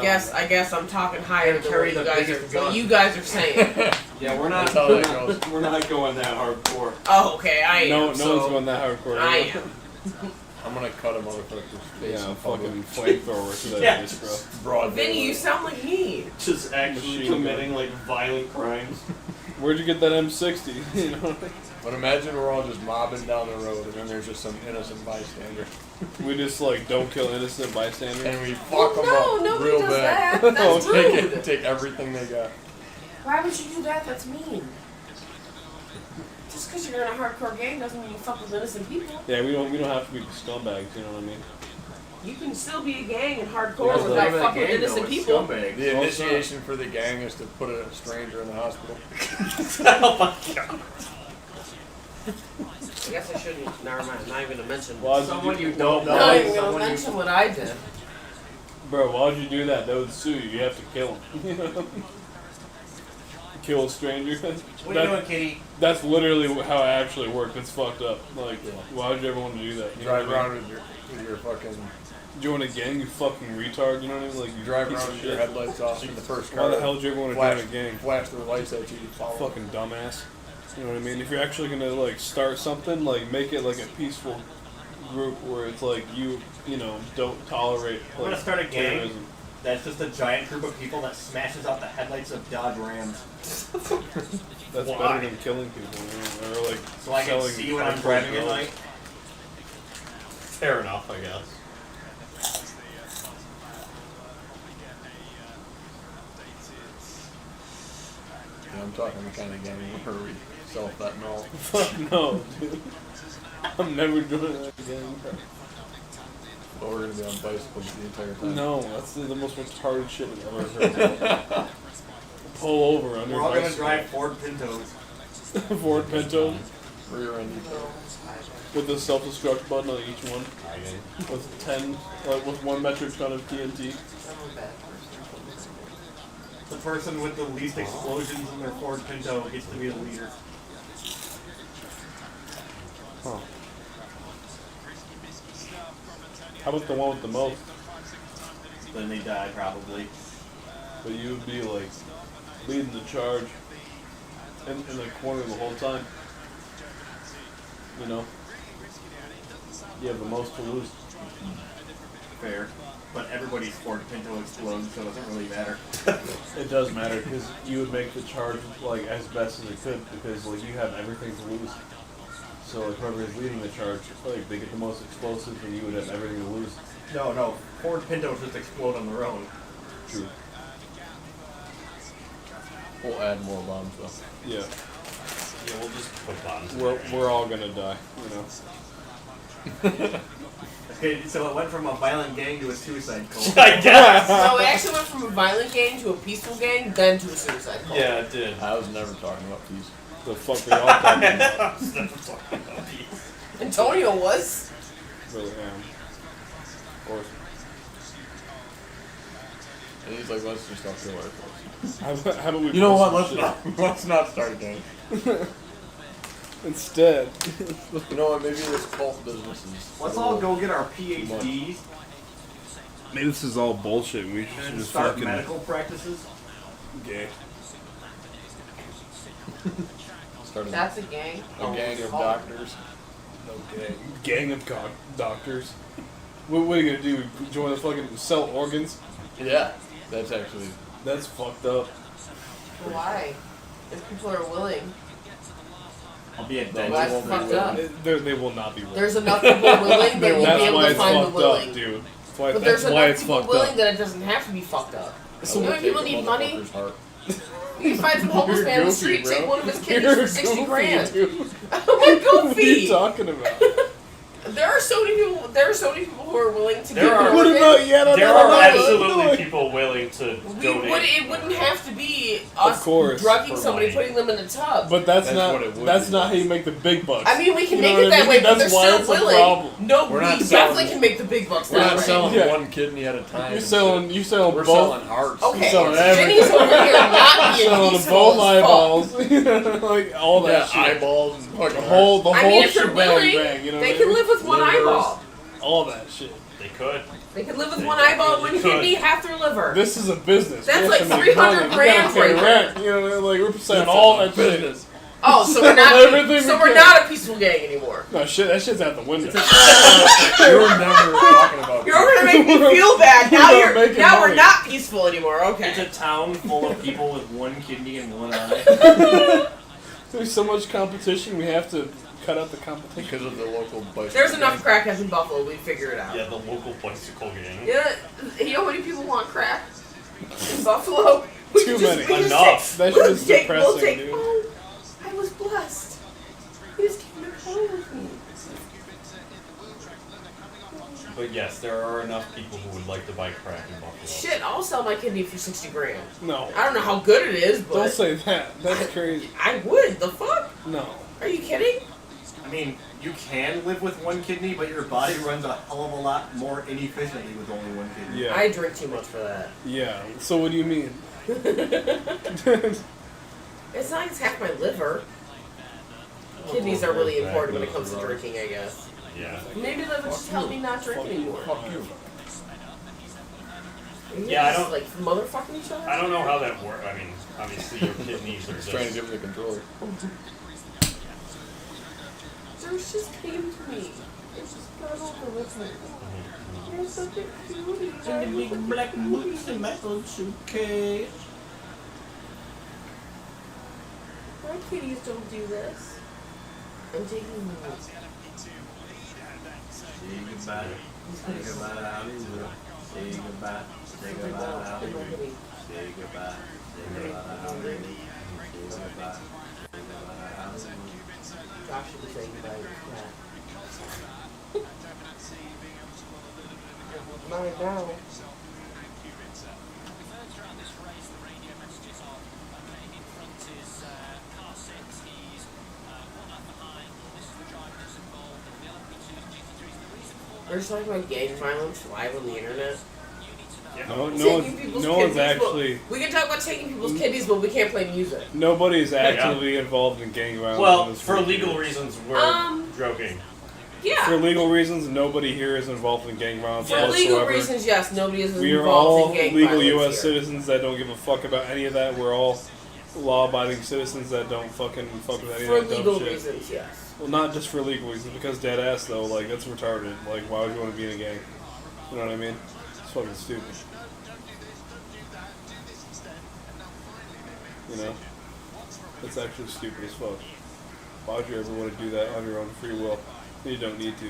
guess I'm talking higher than carry what you the guys biggest are. What gun. you guys are saying. Yeah, we're not. That's how that goes. We're not going that hardcore. Oh, okay, I am. No, no so one's going that hardcore. I am. I'm gonna cut a motherfucker's face Yeah, in public. fucking flamethrower to that Yeah. bitch, bro. Broad Vinny, daylight. you sound like me. Just actually Machine gun. committing like violent crimes. Where'd you get that M60? You know, But imagine we're all just mobbing down the road and then there's just some innocent bystander. we just like don't kill innocent bystanders. And we fuck them No, up nobody real does bad. that. That's Take rude. it, take everything they got. Why would you do that? That's mean. Just because you're in a hardcore gang doesn't mean you fuck with innocent people. Yeah, we don't have to be scumbags. You know what I mean? You can still be a gang and hardcore That's the without name of the fucking with gang, though, innocent it's people. scumbags. The initiation for the gang is to put a stranger in the hospital. Oh my god. I guess I shouldn't. Never mind. Not even gonna mention. Why would Someone you you don't Not know. even gonna Someone you mention what I did. bro? Why would you do that? They would sue you. You have to kill them. You know? Kill a stranger. What are you doing, Kitty? That's literally how it actually worked. It's fucked up. Like, why would you ever want to do that? You know Drive what I mean? around with your fucking. Join a gang, you fucking retard. You know what I mean? Like, You drive piece around of with your shit. headlights off in the first car. Why the hell would you ever want to flash, join a gang? flash their lights at you. You follow. Fucking dumbass. You know what I mean? If you're actually gonna like start something, like make it like a peaceful group where it's like you know, don't tolerate. I'm gonna like, start a gang. terrorism. That's just a giant group of people that smashes out the headlights of Dodge Rams. That's Why? better than killing people, you know, or like So I can selling see when I'm hardcore driving at drugs. night. Fair enough, I guess. Yeah, I'm talking the kind of gang where we sell fentanyl. Fuck no, dude. I'm never doing that again. But we're gonna be on bicycles the entire time. No, that's the most retarded shit I've ever heard. Pull over under We're all a gonna bicycle. drive Ford Pintos. Ford Pinto Rear end each other. with the self-destruct button on each one. With 10, with 1 metric ton of TNT. The person with the least explosions in their Ford Pinto gets to be the leader. Huh. How about the one with the most? Then they die, probably. But you would be like leading the charge in the corner the whole time. You know? You have the most to lose. Fair. But everybody's Ford Pinto explodes, so it doesn't really matter. It does matter because you would make the charge like as best as it could because like you have everything to lose. So like whoever is leading the charge, like they get the most explosives and you would have everything to lose. No. Ford Pintos just explode on their own. True. We'll add more bombs though. Yeah. Yeah, we'll just put bombs in We're all gonna die, you know. Okay, so it went from a violent gang to a suicide cult. I guess. No, it actually went from a violent gang to a peaceful gang, then to a suicide cult. Yeah, it did. I was never talking about peace. The fuck are y'all talking about? Antonio was. Really am. Of course. And he's like, let's just not kill ourselves. How about we? You know what? post some Let's not start again. shit? Instead. You know what? Maybe this cult business is. Let's all go get our PhDs Maybe this is all bullshit. We should and just start fucking medical practices. gay. Start That's a gang. a gang of doctors. No gang of doctors. What are you gonna do? Join the fucking sell organs? Yeah, that's actually. That's fucked up. Why? If people are willing. I'll be a No, Well, that's won't be fucked willing. up. They will not be willing. There's enough people willing that you'll be That's able why to it's find the fucked willing. up, dude. That's But why there's it's enough people fucked willing up. that it doesn't have to be fucked up. I So would when people take a need money, motherfucker's heart. you can find some homeless You're man on the goofy, street, bro. take one of his kidneys You're for 60 goofy, grand. dude. I'm What are you goofy. talking about? There are so many people. There are so many people who are willing to There give are- an What organ. about yet There another are one? absolutely people willing to It donate. wouldn't have to be us course. drugging For somebody, money. putting them in a tub. But that's That's not what it would that's be. not how you make the big bucks. I mean, we can You make know it what I that mean? way, but That's they're why still it's a willing. problem. No, We're we not definitely selling- can make the big bucks We're that not way. selling Yeah. one kidney at a time. You and selling shit. you selling We're both. selling hearts. Okay, selling Jenny's over here not being selling peaceful both as fuck. eyeballs, like all that Yeah, shit. eyeballs and fucking The whole I mean, whole if they're shebang willing, bang. You know they what I can mean? live with one Livers, eyeball. all that shit. They could. They can live with They one eyeball, one definitely could. kidney, half their liver. This is a business. That's We have like to make 300 money. We grand gotta pay right rent. You know, like we're saying This all is that a shit. business. Oh, so we're not. Everything So we we're can. not a peaceful gang anymore. No shit, that shit's out the window. You're never talking about. You're gonna make me feel bad. We're Now not you're. making Now we're money. not peaceful anymore. It's Okay. a town full of people with one kidney and one eye. There's so much competition, we have to cut out the competition. Because of the local bicycle. There's enough crackheads in Buffalo. We figure it out. Yeah, the local bicycle gang. Yeah. You know how many people want crack in Buffalo? We Too just- many. we just Enough. That we'll shit is take- we'll depressing, take- dude. Oh, I was blessed. He just came to home with me. But yes, there are enough people who would like to buy crack in Buffalo. Shit, I'll sell my kidney for 60 grand. No. I don't know how good it is, but Don't say that. That's crazy. I would. The fuck? No. Are you kidding? I mean, you can live with one kidney, but your body runs a hell of a lot more inefficiently with only one kidney. Yeah. I drink too much for that. Yeah. So what do you mean? It's not it's half my liver. Kidneys are really important when it comes to drinking, I guess. Yeah. Maybe that would just help me not drink anymore. Fuck you. You Yeah, I just, don't- like motherfucking each other. I don't know how that works. I mean, obviously your kidneys are He's trying to just... give him the controller. Bruce just came to me. It just got over with me. You're such a cutie. In the big black boots and my old suitcase. My kitties don't do this. I'm taking them. Say goodbye. Say goodbye to Hollywood. Say goodbye. Say goodbye to Hollywood. Say goodbye. Say goodbye to Hollywood. Say goodbye. Say goodbye to Hollywood. Josh should be saying goodbye to his cat. Mine now. They're just talking about gang violence live on the internet. No, Taking no one's, people's no one's kidneys, but- actually. We can talk about taking people's kidneys, but we can't play music. Nobody's actively involved in gang violence. in Well, this for country. legal reasons, we're joking. Yeah. For legal reasons, nobody here is involved in gang violence For whatsoever. legal reasons, yes, nobody is We are involved all in gang legal violence U.S. here. citizens that don't give a fuck about any of that. We're all law-abiding citizens that don't fucking fuck with any For of that legal dumb shit. reasons, yes. Well, not just for legal reasons, because dead ass though, like that's retarded. Like, why would you want to be in a gang? You know what I mean? It's fucking stupid. You know? It's actually stupid as fuck. Why would you ever want to do that on your own free will? You don't need to.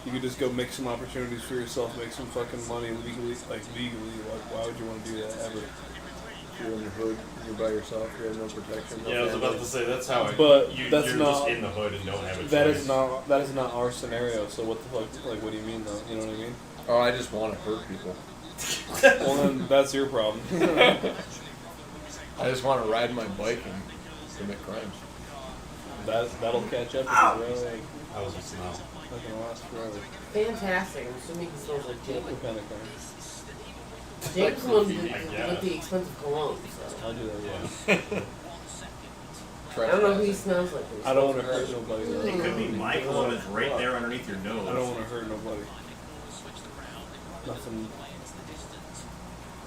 You could just go make some opportunities for yourself, make some fucking money legally, like legally. Like, why would you want to do that ever? You're in the hood. You're by yourself. You have no protection. No Yeah, I was about family. to say that's how. But you're that's just not- in the hood and don't have a That choice. is not our scenario. So what the fuck? Like, what do you mean though? You know what I mean? Oh, I just want to hurt people. Well, then that's your problem. I just want to ride my bike and commit crimes. That'll catch up Ow. with the road. That was a smell. Not gonna last forever. Fantastic. I'm assuming he smells like Jacob. What kind of car? Jacob's the one graffiti, with the expensive cologne. So. I'll do that. Yeah. I don't know who he smells like. I don't want to hurt nobody. Though. It could be my cologne is right there underneath your nose. I don't want to hurt nobody. Nothing.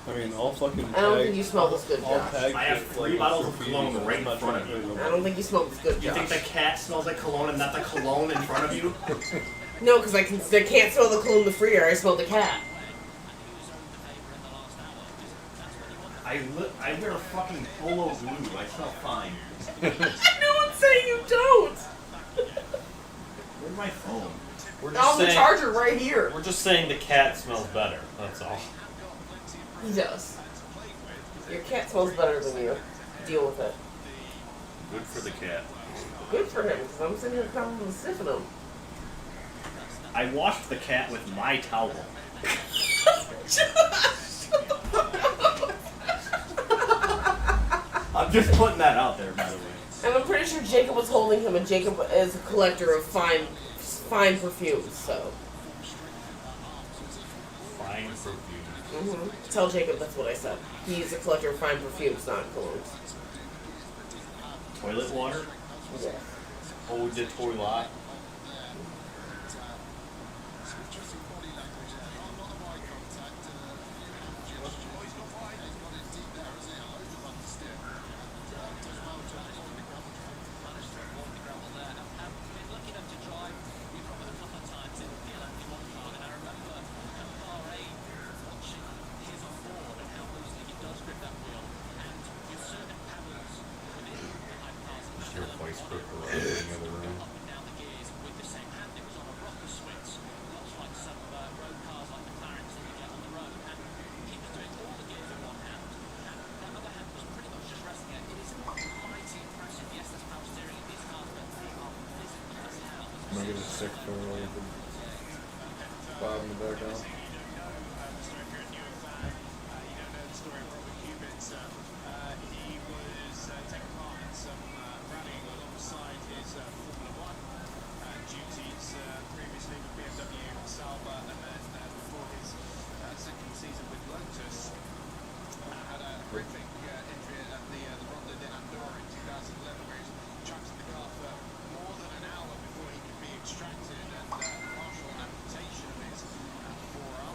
I mean, all fucking. I don't think you smell this good, all Josh. tagged I have with, 3 like, bottles of graffiti, cologne but right I'm in not front trying of to you. hurt I nobody. don't think you smell this good, You Josh. think the cat smells like cologne and not the cologne in front of you? No, because I can't smell the cologne the freer. I smell the cat. I wear fucking polo blue. I smell fine. No one's saying you don't. Where's my phone? We're On the charger right here. We're just saying the cat smells better. That's all. He does. Your cat smells better than you. Deal with it. Good for the cat. Good for him, because I'm sitting here calling him sniffing him. I washed the cat with my towel. I'm just putting that out there, by the way. And I'm pretty sure Jacob was holding him, and Jacob is a collector of fine perfumes, so. Fine perfume. Tell Jacob that's what I said. He's a collector of fine perfumes, not colognes. Toilet water? Yeah. Eau de toilette. Your voice broke in the other room. Am I getting sick for Bob in the background?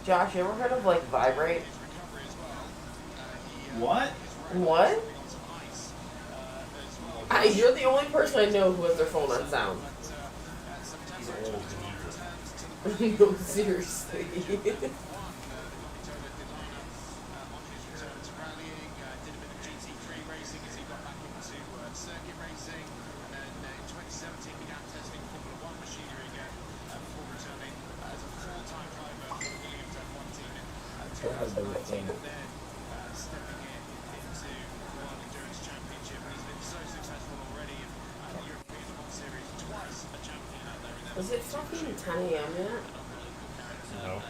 Josh, you ever heard of, like, Vibrate? What? What? You're the only person I know who has their phone on sound. No, seriously. Is it fucking 10 a.m. yet? No.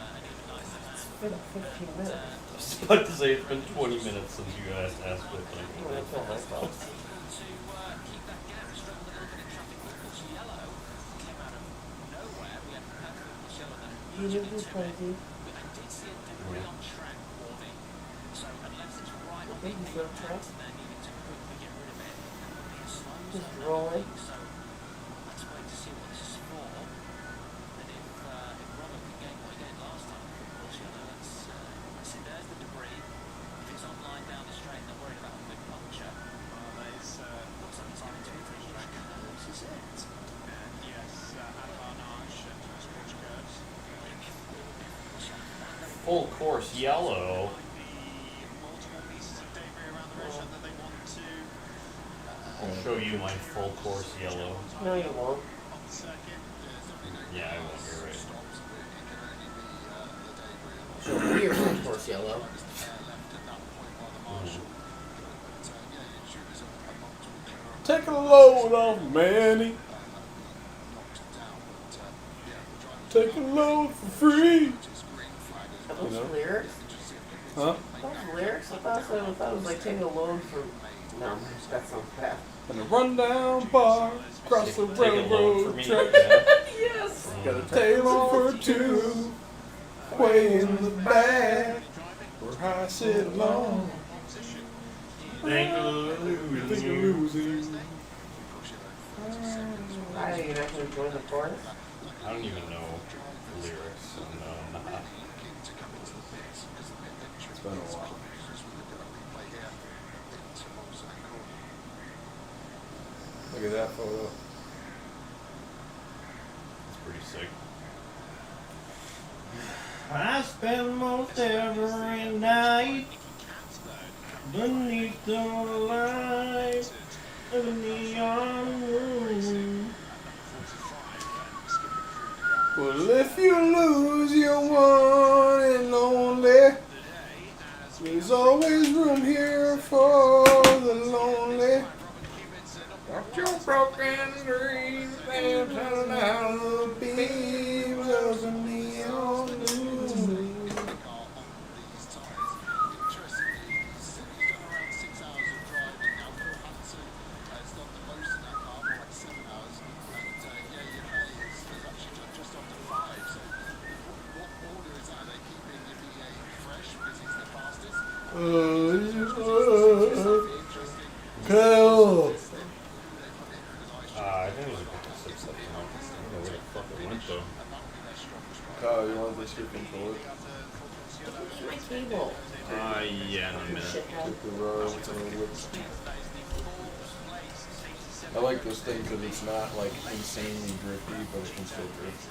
It's been 15 minutes. I was about to say it's been 20 minutes since you guys asked it. I'm gonna kill myself. You didn't do 20. I think he's gonna try. Just rolling. Full course yellow. I'll show you my full course yellow. No, you won't. Yeah, I will. You're right. Show me your full course yellow. Take a load off Manny. Take a load for free. Are those You know? lyrics? Huh? Are those lyrics? I thought it was like taking a load for No, that sounds bad. And a rundown bar across the Take a loan for railroad me. track. Yes. Got a table for two, way in the back, where I sit alone. Think of Think of losing. Why are you not going to join the chorus? I don't even know the lyrics, so no, I'm not. It's been a while. Look at that photo. It's pretty sick. I spend most every night beneath the light of a neon moon. Well, if you lose your one and only, there's always room here for the lonely. Watch your broken dreams and turn out the beams of the neon moon. Kyle. I think it was a couple 6 7 I don't know where the fuck it went though. Kyle, you want this your controller? My cable. Yeah, in a minute. Shithead. Took the rug and the whip. I like this thing because it's not like insanely drifty, but it can still drift.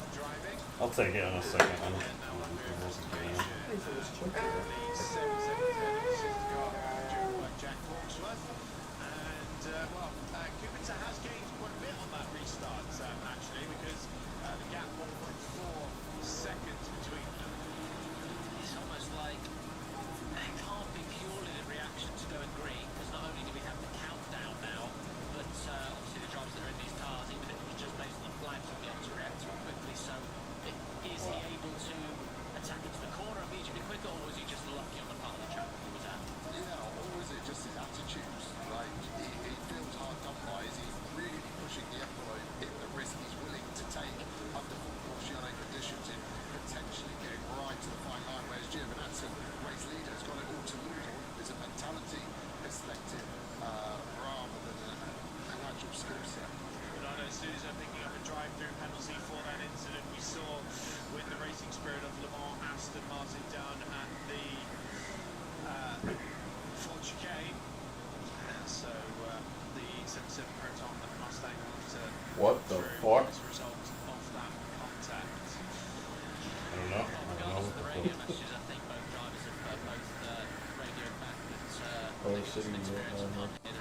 I'll take it in a second. I don't think there's a game. What the fuck? I don't know. I don't know what the fuck. Oh, sitting right down here.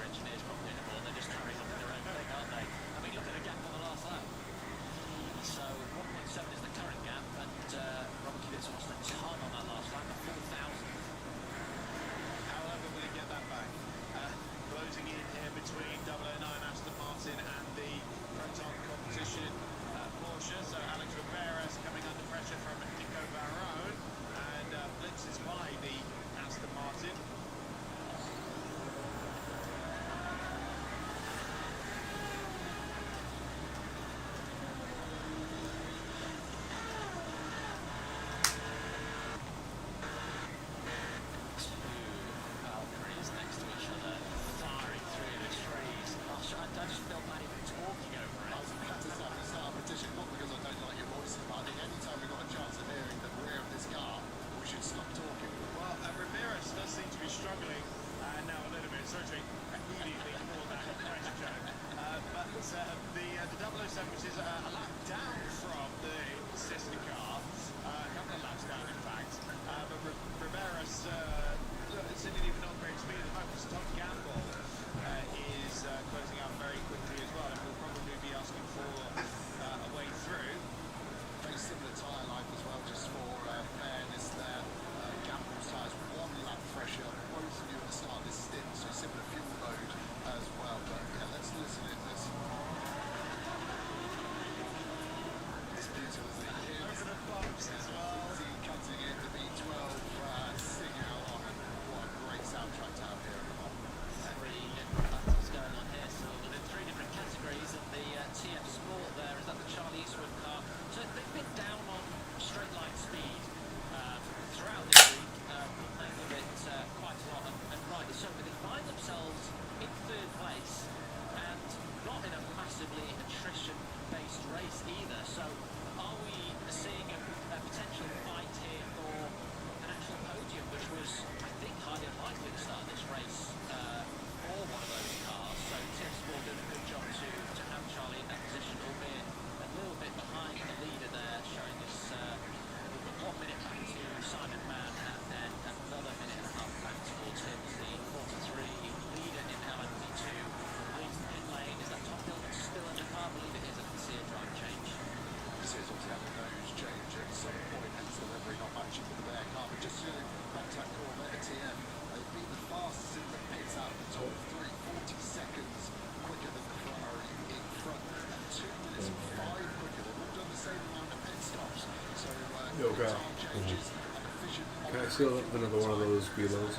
Still another one of those belows.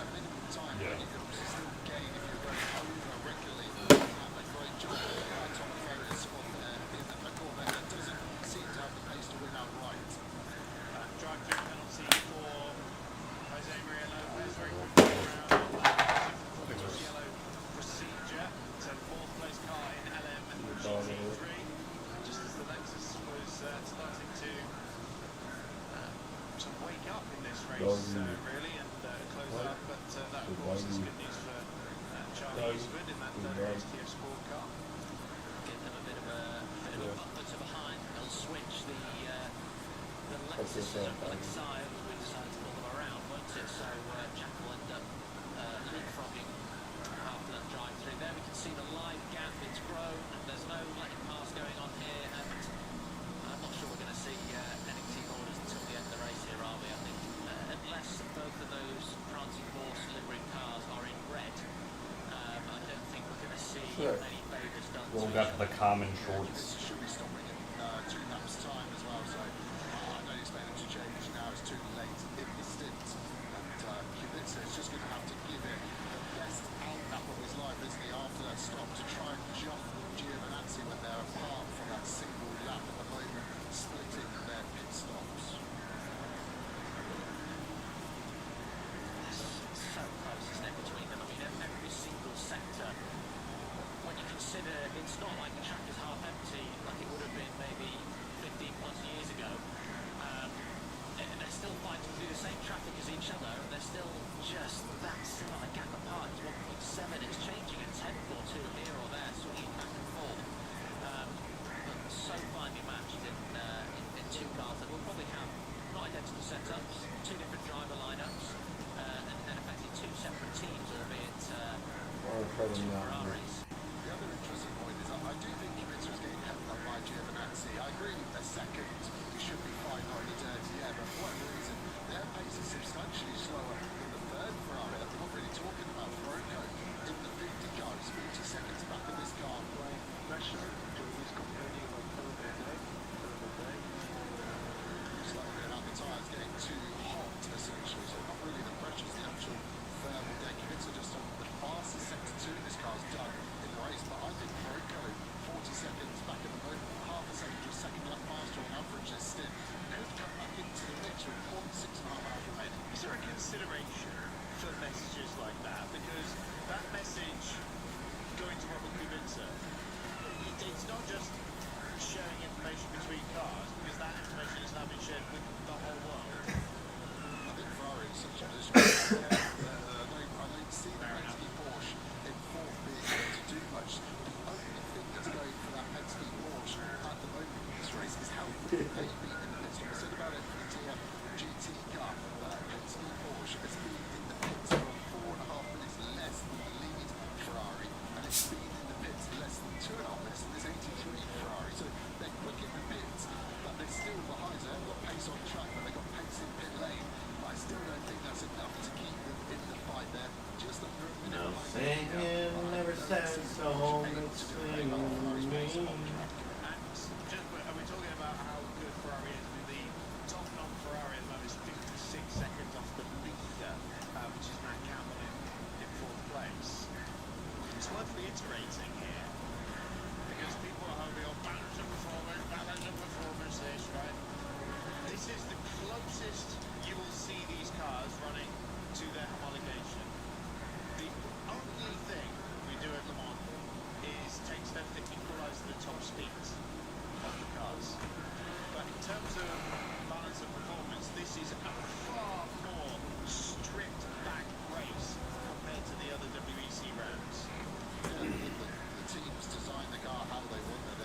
Yeah. Roll back the common shorts.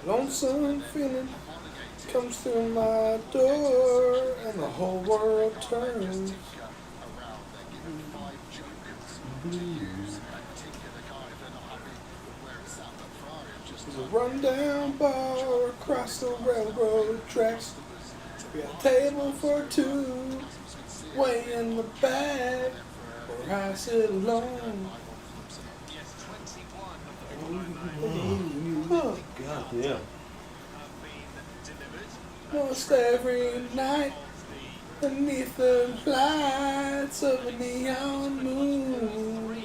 Lonesome feeling comes through my door, and the whole world turns. There's a rundown bar across the railroad tracks. We got a table for two, way in the back, where I sit alone. Oh, God damn. almost every night Beneath the lights of a neon moon.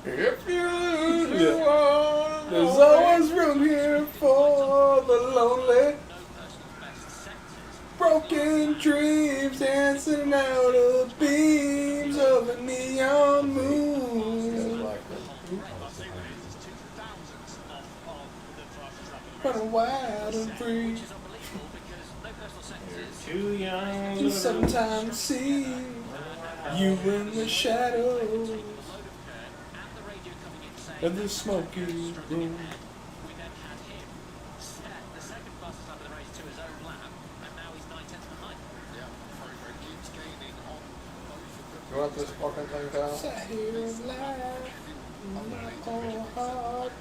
If you lose Yeah. one, There's always room here for the lonely. Broken dreams dancing out of beams of a neon moon. Running wild and free. Too young. You sometimes see you in the shadows of the smoky room. You want this fucking thing, Kyle? Sat here alive in my own heart.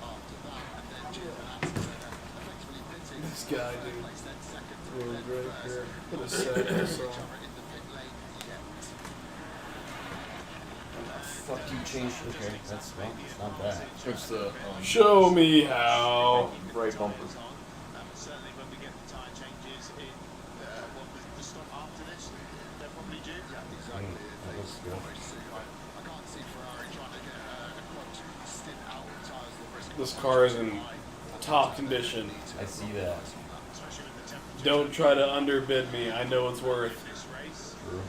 This guy, dude. Really great here. What a sad song. Fuck you, changed. Okay, that's well, it's not bad. It's the Show me how. right bumper. Certainly when we get the tyre changes in the stop after this, they're probably due. That looks good. This car is in top condition. I see that. Don't try to underbid me. I know it's worth. True.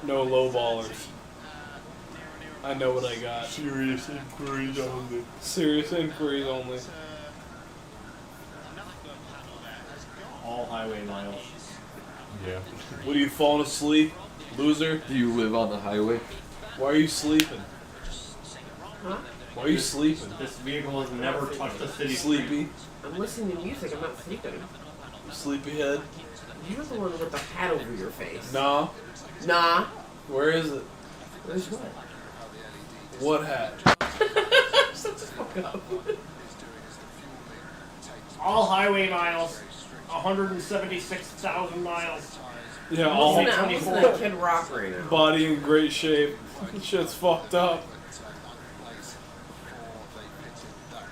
No low ballers. I know what I got. Serious inquiries only. Serious inquiries only. All highway miles. Yeah. What are you falling asleep, loser? Do you live on the highway? Why are you sleeping? Huh? Why are you sleeping? This vehicle has never touched the city. Sleepy? I'm listening to music. I'm not sleeping. Sleepyhead? You're the one with the hat over your face. Nah. Nah. Where is it? Where's what? What hat? Shut the fuck up. All highway miles. 176,000 miles. Yeah, I'm all listening to Kid Rock right now. body in great shape. Shit's fucked up.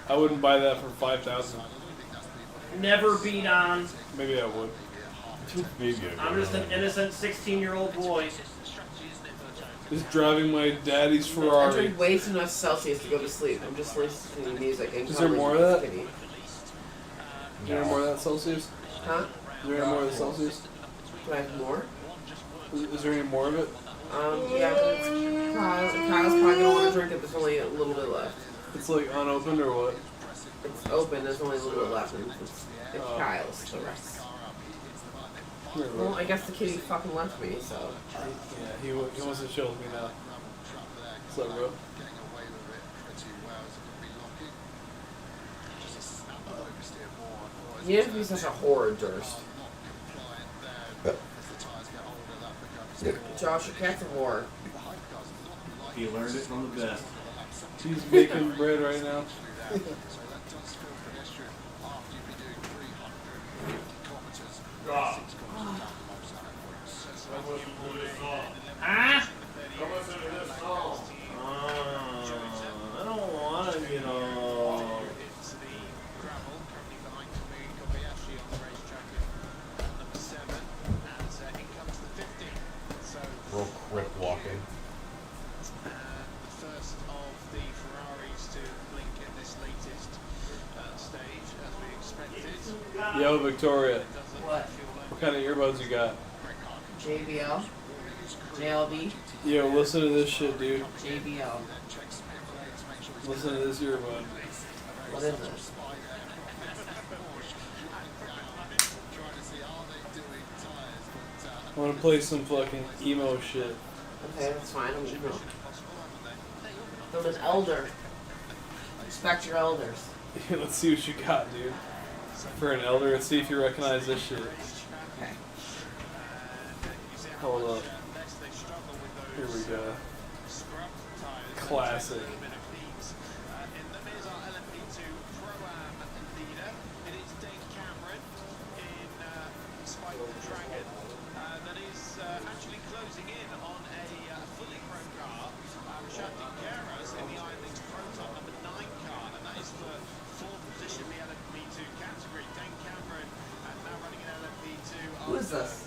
I wouldn't buy that for $5,000. Never beat on. Maybe I would. Maybe. I'm just an innocent 16-year-old boy. Just driving my daddy's I Ferrari. drink way too much Celsius to go to sleep. I'm just listening to music. And Is there more of that? Is there any more of that Celsius? Huh? Is there any more of the Celsius? Do I have more? Is there any more of it? Yeah, but it's Kyle's probably gonna want to drink it. There's only a little bit left. It's like unopened or what? It's open. There's only a little bit left. And it's Kyle's. The rest. Well, I guess the kitty fucking left me, so. Yeah, he wants to chill with me now. What's up, bro? You have to be such a horror, Durst. Josh, your cat's a whore. He learned it from the best. He's making bread right now. Huh? I don't want to, you know. Real quick walking. The first of the Ferraris to blink in this latest stage, as we expected. Yo, Victoria, What? what kind of earbuds you got? JBL? JLB? Yo, listen to this shit, dude. JBL. Listen to this earbud. What is this? I want to play some fucking emo shit. Okay, that's fine. I'm an elder. Respect your elders. Let's see what you got, dude. For an elder, let's see if you recognize this shit. Okay. Hold up. Here we go. Classic. Actually closing in on a fully pro car. Shanti Guerra's in the Island's Proton number 9 car, and that is for fourth position in the LMP2 category. Dan Cameron now running in LMP this?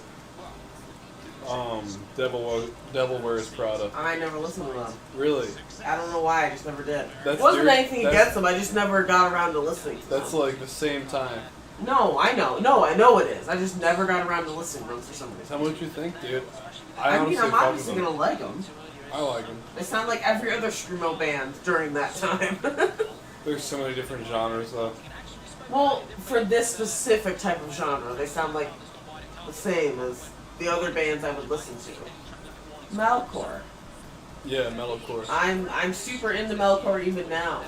Devil Wears Prada. I never listened to them. Really? I don't know why. I just never did. That's It wasn't your- anything that's- against them. I just never got around to listening to That's them. like the same time. No, I know. No, I know it is. I just never got around to listening to them for some reason. Tell me what you think, dude. I mean, honestly I'm fuck obviously with them. gonna like them. I like them. They sound like every other screamo band during that time. There's so many different genres, though. Well, for this specific type of genre, they sound like the same as the other bands I would listen to. Metalcore. Yeah, metalcore. I'm super into metalcore even now.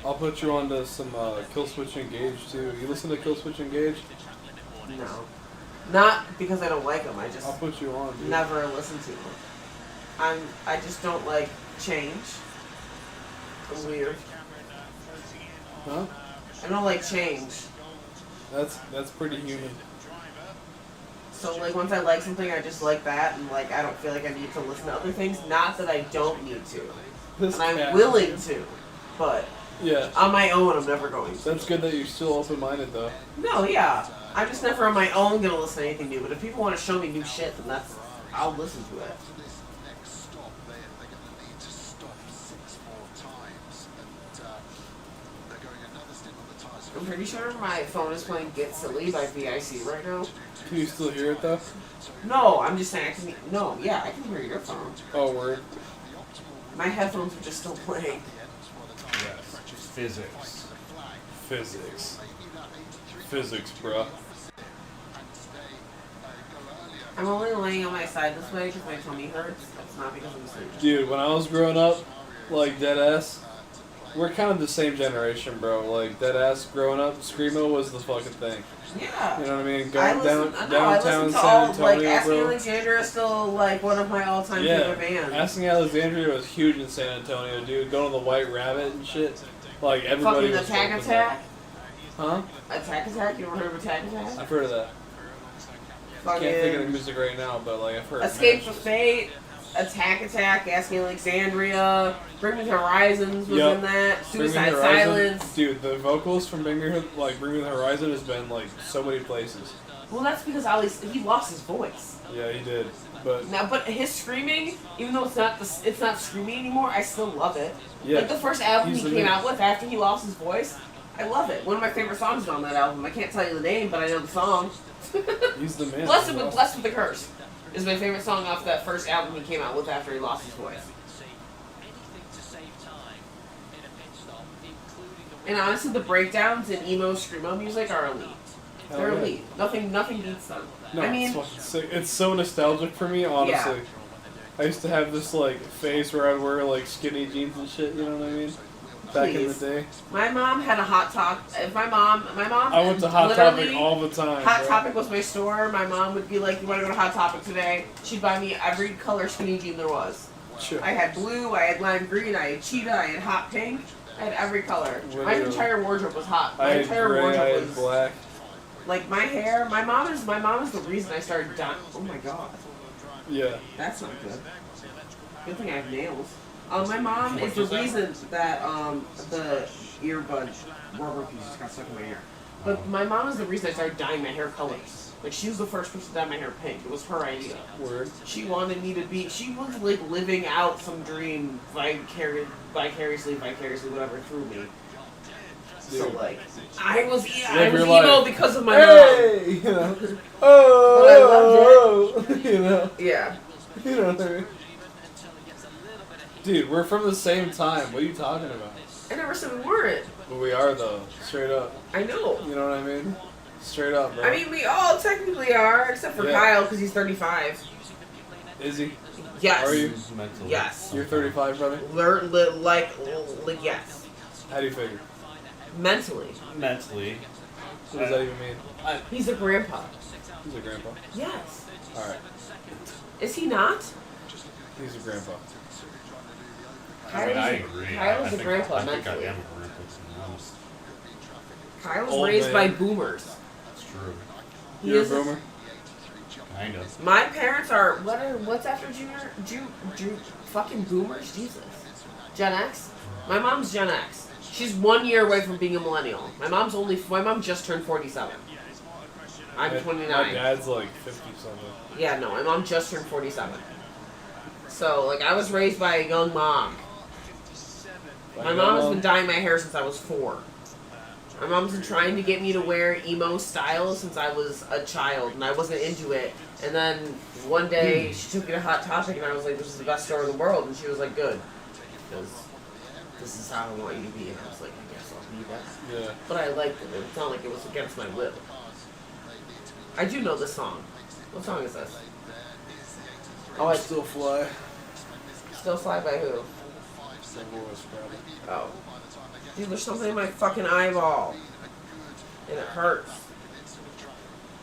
I'll put you on to some Killswitch Engage, too. You listen to Killswitch Engage? No. Not because I don't like them. I just I'll put you on, dude. never listen to them. I just don't like change. I'm weird. Huh? I don't like change. That's pretty human. So like once I like something, I just like that, and like I don't feel like I need to listen to other things. Not that I don't need to, This and I'm cat. willing to, but Yeah. on my own, I'm never going to. That's good that you're still open-minded, though. No, yeah, I'm just never on my own gonna listen to anything new. But if people want to show me new shit, then I'll listen to it. I'm pretty sure my phone is playing "Get Silly" by VIC right now. Can you still hear it, though? No, I'm just saying I can. No, yeah, I can hear your phone. Oh, word. My headphones are just still playing. Yes. Physics. Physics. Physics, bruh. I'm only laying on my side this way because my tummy hurts. It's not because I'm sleeping. Dude, when I was growing up, like, deadass, we're kind of the same generation, bro. Like, deadass growing up, Screamo was the fucking thing. Yeah. You know what I mean? I Going listen, down, no, I downtown listen to San all, Antonio, like, Asking bro. Alexandria is still, like, one of my all-time Yeah, favorite bands. Asking Alexandria was huge in San Antonio, dude. Going to the White Rabbit and shit. Like, everybody Fucking was Attack fucking Attack. Huh? Attack Attack? You ever heard of Attack Attack? I've heard of that. I can't think of the music right now, but, like, I've heard Escape matches. for Fate, Attack Attack, Asking Alexandria, Bring Me the Horizons was Yup. in that, Bring Me the Suicide Horizon- Silence. Dude, the vocals from Bring Me the Horizon has been, like, so many places. Well, that's because he lost his voice. Yeah, he did. But Now, but his screaming, even though it's not screaming anymore, I still love it. yeah, Like the first album he's he the came man. out with after he lost his voice, I love it. One of my favorite songs is on that album. I can't tell you the name, but I know the song. He's the man. Blessed with the Curse is my favorite song off that first album he came out with after he lost his voice. And honestly, the breakdowns in emo screamo music are elite. Hell They're yeah. elite. Nothing beats them. No, I mean, it's fucking sick. It's so nostalgic for me, honestly. I used to have this, like, phase where I'd wear, like, skinny jeans and shit, you know what I mean? Back in the Please. day. my mom had a Hot Topic. If my mom, I went to Hot literally, Topic all the time, Hot bro. Topic was my store. My mom would be like, "You want to go to Hot Topic today?" She'd buy me every color skinny jean there was. Sure. I had blue, I had lime green, I had cheetah, I had hot pink. I had every color. My Literally. entire wardrobe was hot. My I had entire gray, I wardrobe had was black. like my hair. My mom is the reason I started dying. Oh my god, Yeah. that's not good. Good thing I have nails. My mom is the reason that the earbud rubber piece just got stuck in my hair. But my mom is the reason I started dyeing my hair colors. Like she was the first person to dye my hair pink. It was her idea. Word. She wanted me to be. She was like living out some dream vicariously, whatever, through me. So Dude. like, I was Live your emo life. because of my mom. Hey! You know. Oh! You know. Yeah. You know what I mean? Dude, we're from the same time. What are you talking about? I never said we weren't. But we are, though. Straight up. I know. You know what I mean? Straight up, bro. I mean, we all technically are, except for Yeah. Kyle because he's 35. Is he? Yes. Are you? Mentally. Yes. You're 35, brother? Like yes. How do you figure? Mentally. Mentally. What does that even mean? He's a grandpa. He's a grandpa. Yes. Alright. Is he not? He's a grandpa. I mean, I agree. Kyle's I a think, grandpa I think I mentally. am a grandpa, to be honest. Kyle was Old raised man. by boomers. That's true. He You're a is boomer? Kind of. My parents are what's after junior? Fucking boomers? Jesus. Gen X? My mom's Gen X. She's 1 year away from being a millennial. My mom just turned 47. I'm My 29. dad's like 50 something. Yeah, no, my mom just turned 47. So, like, I was raised by a young mom. My mom has been dyeing my hair since I was 4. My mom's been trying to get me to wear emo style since I was a child, and I wasn't into it. And then one day, she took me to Hot Topic, and I was like, this is the best store in the world. And she was like, good. Because this is how I want you to be. And I was like, I guess I'll be that. Yeah. But I liked it. It's not like it was against my will. I do know this song. What song is this? Oh, I Still Fly. Still Fly by who? Oh. Dude, there's something in my fucking eyeball. And it hurts.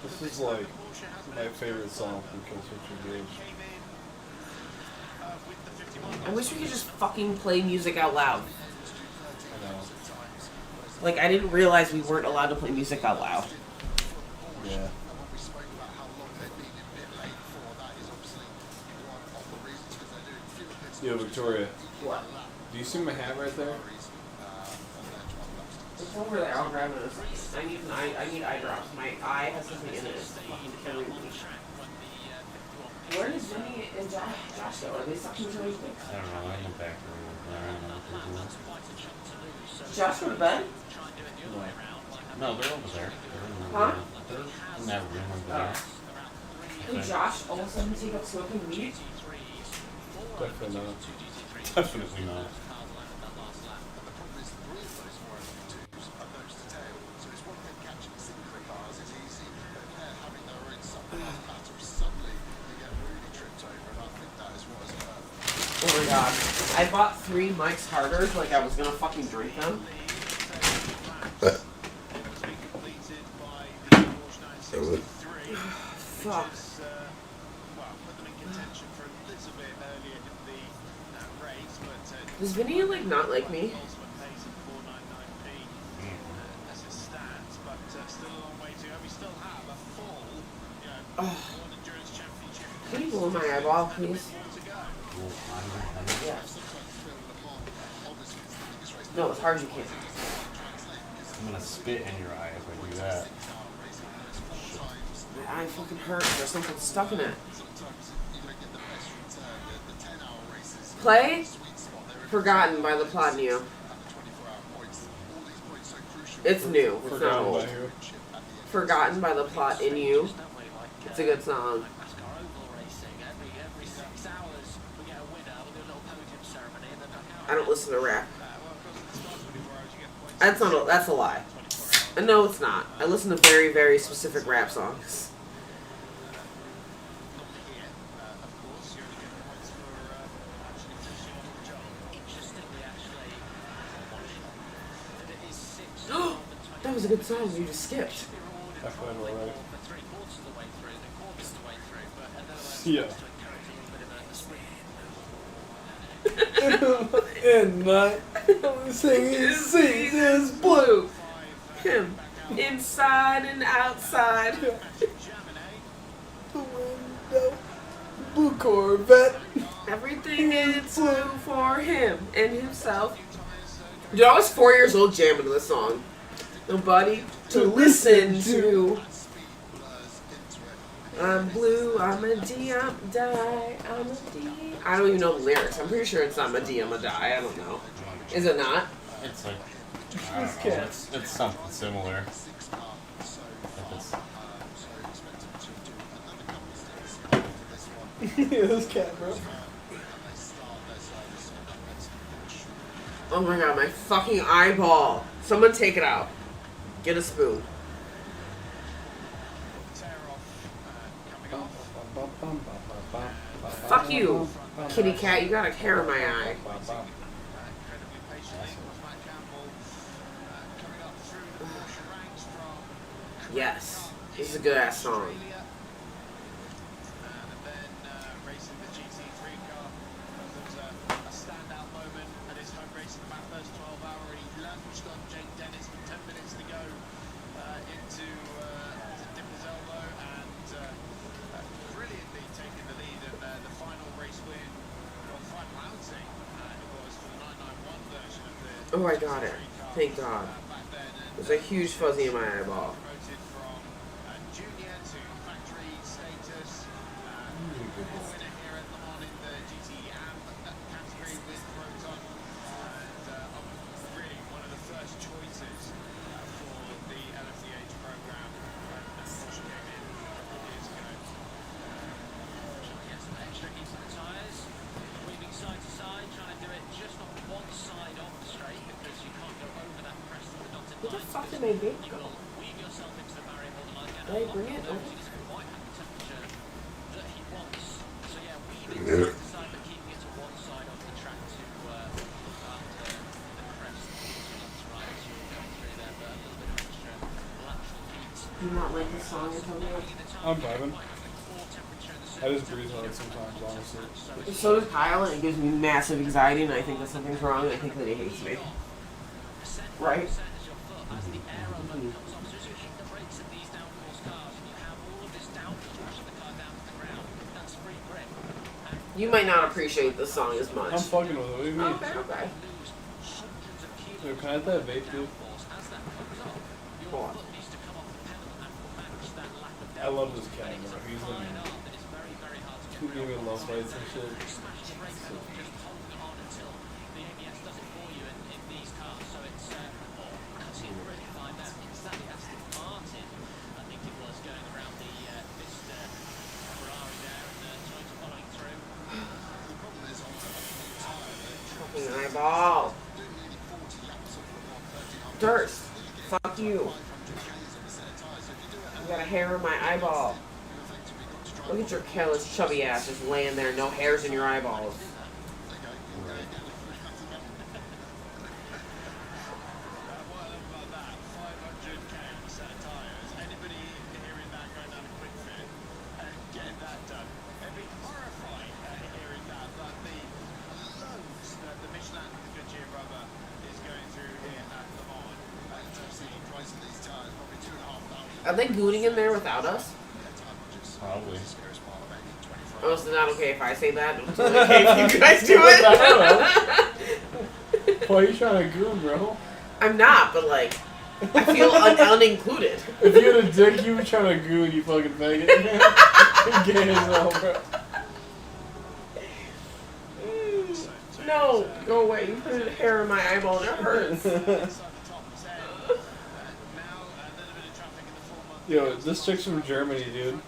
This is like my favorite song from Kill Switch Engage. I wish we could just fucking play music out loud. I know. Like, I didn't realize we weren't allowed to play music out loud. Yeah. Yo, Victoria. What? Do you see my hat right there? It's over there. I'll grab it. I need eye drops. My eye has something in it. It's fucking killing me. Where is Vinny and Josh go? Are they sucking each other's dicks? I don't know. I'm in the back room. I don't know what they're doing. Josh go to bed? No, they're over there. They're in the Huh? They're in that room over there. Did Josh all of a sudden take up smoking weed? Definitely not. Definitely not. Oh my god. I bought 3 Mike's Harders like I was gonna fucking drink them. Fuck. Does Vinny like not like me? Oh. Can you blow my eyeball, please? Yes. No, as hard as you can. I'm gonna spit in your eye if I do that. My eye fucking hurts. There's something stuck in it. Play Forgotten by the Plot New. It's new. It's not old. Forgotten by the Plot in You. It's a good song. I don't listen to rap. That's a lie. No, it's not. I listen to very, very specific rap songs. That was a good song. You just skipped. Definitely right. Yeah. And my singing is blue. Him. Inside and outside. The window. Blue Corvette. Everything is blue for him and himself. Dude, I was 4 years old jamming to this song. Nobody to listen to. I'm blue, I'm a D, I'm a die, I'm a D. I don't even know the lyrics. I'm pretty sure it's I'm a D, I'm a die. I don't know. Is it not? It's like, I don't know. It's something similar. Yeah, this cat, bro. Oh my god, my fucking eyeball. Someone take it out. Get a spoon. Fuck you, kitty cat. You got a hair in my eye. Yes. This is a good ass song. Oh, I got it. Thank God. There's a huge fuzzy in my eyeball. Where the fuck did my vape go? Did I bring it? Oh. Do you not like this song, Antonio? I'm vibing. I just breathe on it sometimes, honestly. So does Kyle, and it gives me massive anxiety, and I think that something's wrong, and I think that he hates me. Right? Mm-hmm. You might not appreciate this song as much. I'm fucking with it. What do you mean? Okay. Dude, can I have that vape, dude? Hold on. I love this cat, bro. He's like, he gave me love fights and shit. Fucking eyeball. Durst. Fuck you. You got a hair in my eyeball. Look at your careless, chubby ass just laying there, no hairs in your eyeballs. Are they gooning in there without us? Probably. Oh, it's not okay if I say that. It's only okay if you guys do it. Why are you trying to goon, bro? I'm not, but like, I feel unincluded. If you had a dick, you were trying to goon, you fucking faggot. You're gay as hell, bro. No, go away. You put a hair in my eyeball and it hurts. Yo, this chick's from Germany, dude.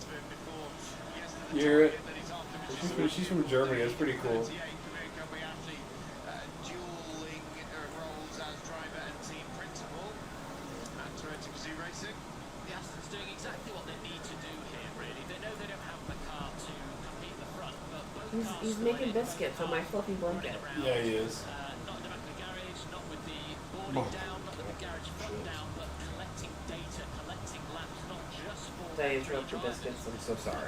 You hear it? She's from Germany. That's pretty cool. He's making biscuits on my fluffy blanket. Yeah, he is. Did I interrupt your biscuits? I'm so sorry.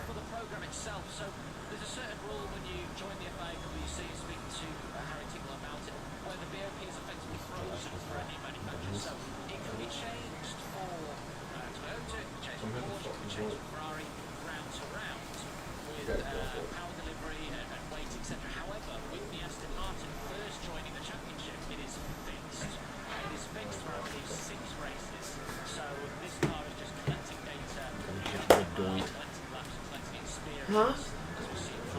Huh?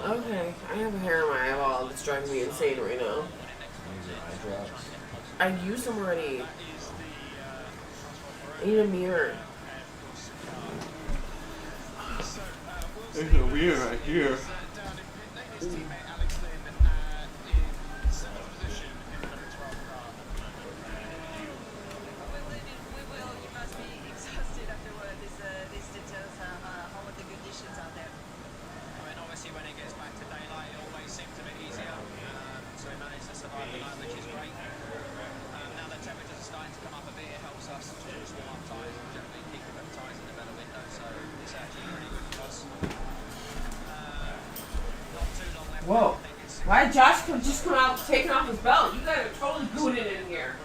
Okay, I have a hair in my eyeball that's driving me insane right now. I used them already. I need a mirror. There's a mirror right here. Whoa. Why did Josh just come out taking off his belt? You guys are totally gooning in here.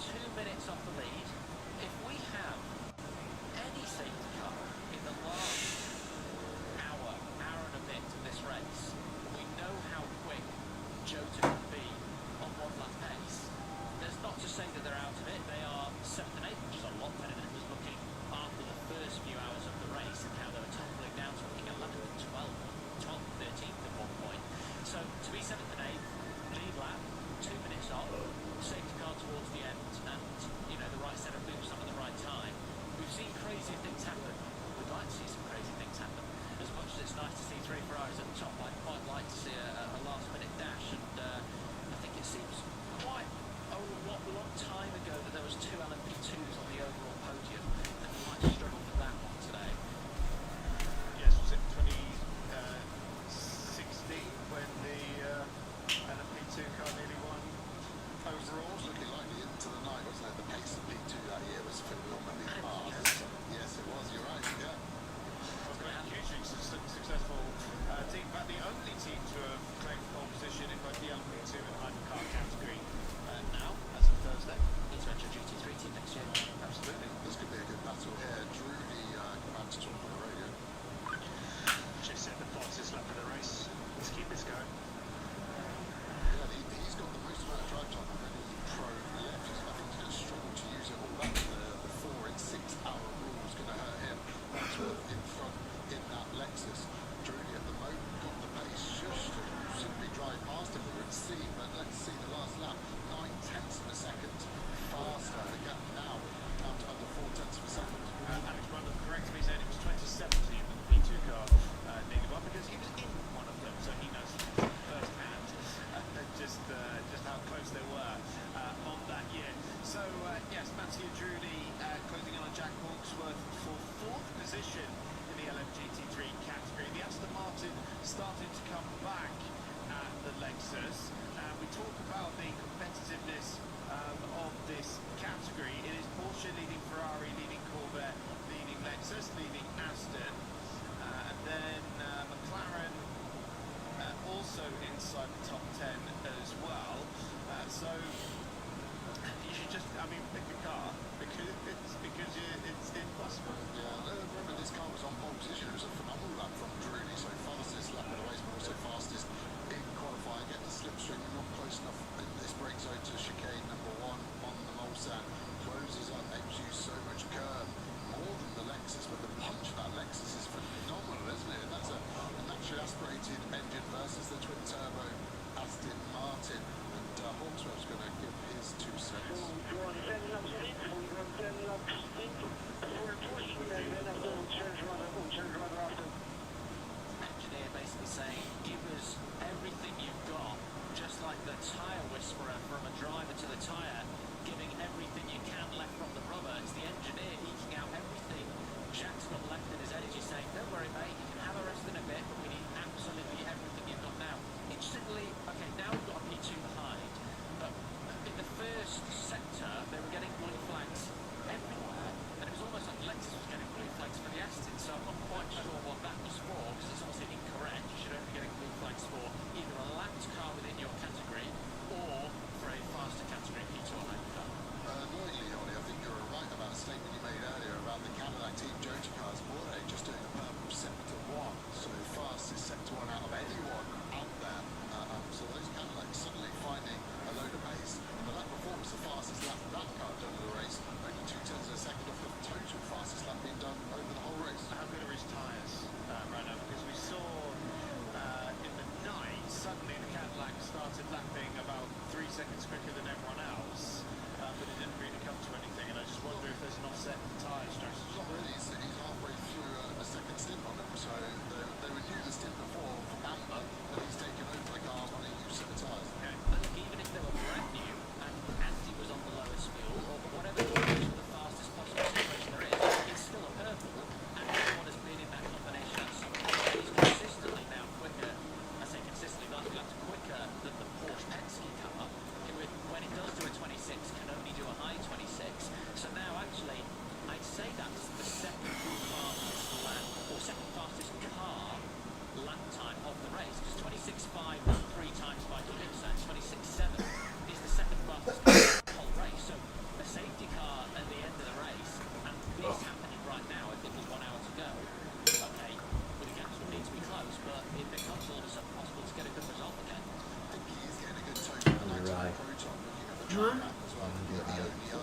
2 minutes off the lead. If we have any safety car in the last hour and a bit of this race, we know how quick Jota can be on one lap pace. There's not to say that they're out of it. They are 7th and 8th, which is a lot better than it was looking after the first few hours of the race and how they were tumbling down to looking 11th and 12th and 13th at one point. So to be 7th and 8th, lead lap, 2 minutes off, safety car towards the end, and you know the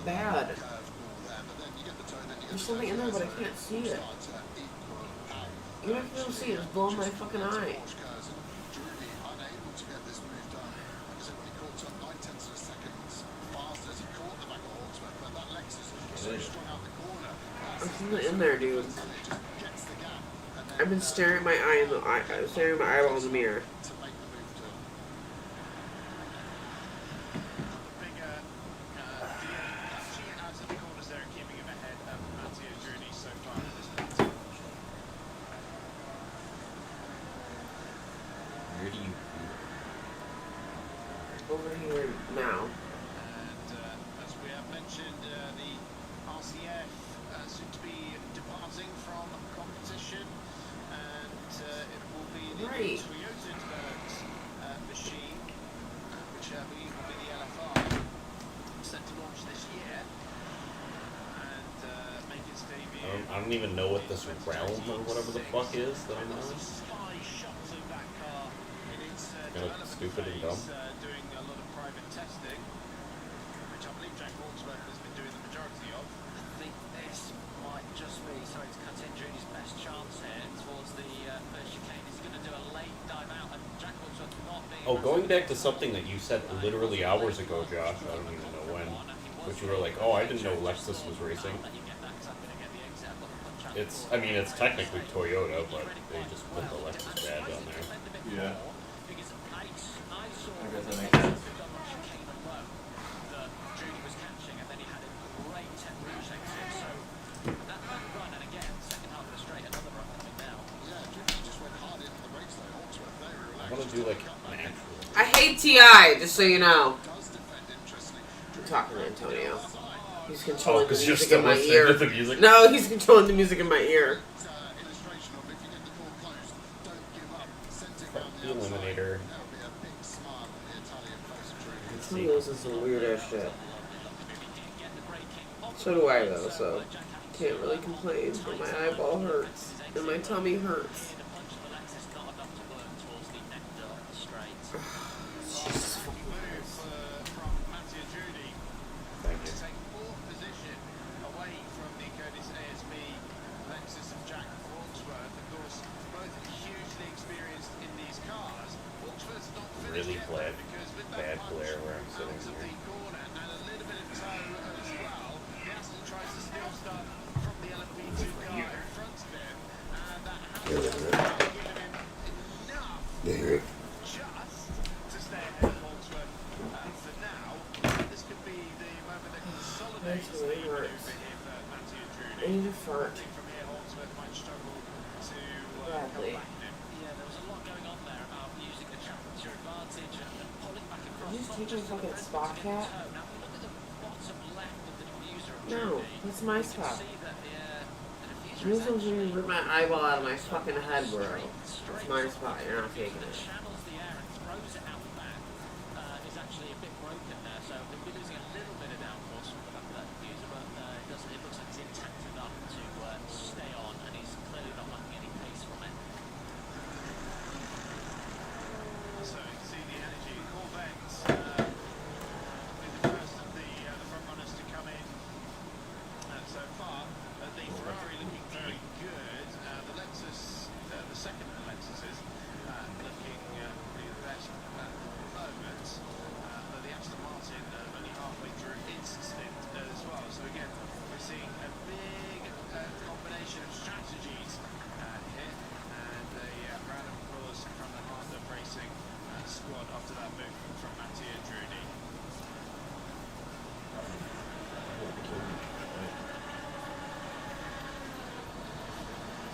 bad. There's something in there, but I can't see it. Even if I don't see it, it's blowing my fucking eye. There's something in there, dude. I've been staring my eye in the staring my eyeball in the mirror. Where do you? Over here now. And as we have mentioned, the RCF soon to be departing from competition, and it will be the Right. Toyota machine, which I believe will be the LFR, set to launch this year and make its debut. I don't even know what this realm or whatever the fuck is that I'm on. Spy shots of that car in its Kinda development stupid and phase, dumb. doing a lot of private testing, which I believe Jack Hawksworth has been doing the majority of. I think this might just be, sorry to cut in, Judy's best chance here towards the first chicane. He's going to do a late dive out, and Jack Hawksworth not being... Oh, going back to something that you said literally hours ago, Josh, I don't even know when, but you were like, oh, I didn't know Lexus was racing. It's, I mean, it's technically Toyota, but they just put the Lexus badge on there. Yeah. I guess that makes sense. Judy was catching, and then he had a great 10 rouge exit. So that run, and again, second half of the straight, another run coming now. I want to do like natural. I hate TI, just so you know. I'm talking to Antonio. He's controlling the 'cause you're music still in my listening ear. to the music? No, he's controlling the music in my ear. The Eliminator. He listens to some weird ass shit. So do I though, so can't really complain. But my eyeball hurts and my tummy hurts. Thank you. Take fourth position away from the Curtis ASB Lexus of Jack Hawksworth. Of course, both hugely experienced in these cars. Hawksworth's not finished Really yet, because with that bad punch glare where I'm out sitting of here. the corner and a little bit of toe as well, Gaston tries to steal stuff from the LMP2 car in front of him, and that has given him enough just to stay ahead of Hawksworth for now. This could be the moment that consolidates the Really maneuver hurts. here for Matty and Judy. I need to fart. I think from here Hawksworth might struggle to Badly. come back in. Yeah, there was a lot going on there about using the temperature advantage and pulling back across. Are you taking fucking spot cat? Now, if you look at the bottom left of the diffuser of No, Judy, that's my you can spot. see that the diffuser You're is supposed to actually rip my eyeball out of my fucking head, bro. straight It's my spot. You're not taking that it. channels the air and throws it out the back is actually a bit broken there, so he'll be losing a little bit of downforce from the back of that diffuser, but it looks like it's intact enough to stay on, and he's clearly not lacking any pace from it. So you can see the energy Corvettes with the first of the front runners to come in so far. The Ferrari looking very good. The Lexus, the second of the Lexuses, looking probably the best at the moment. But the Aston Martin only halfway through its stint as well. So again, we're seeing a big combination of strategies here, and a round of applause from the Honda Racing squad after that move from Matty and Drudy.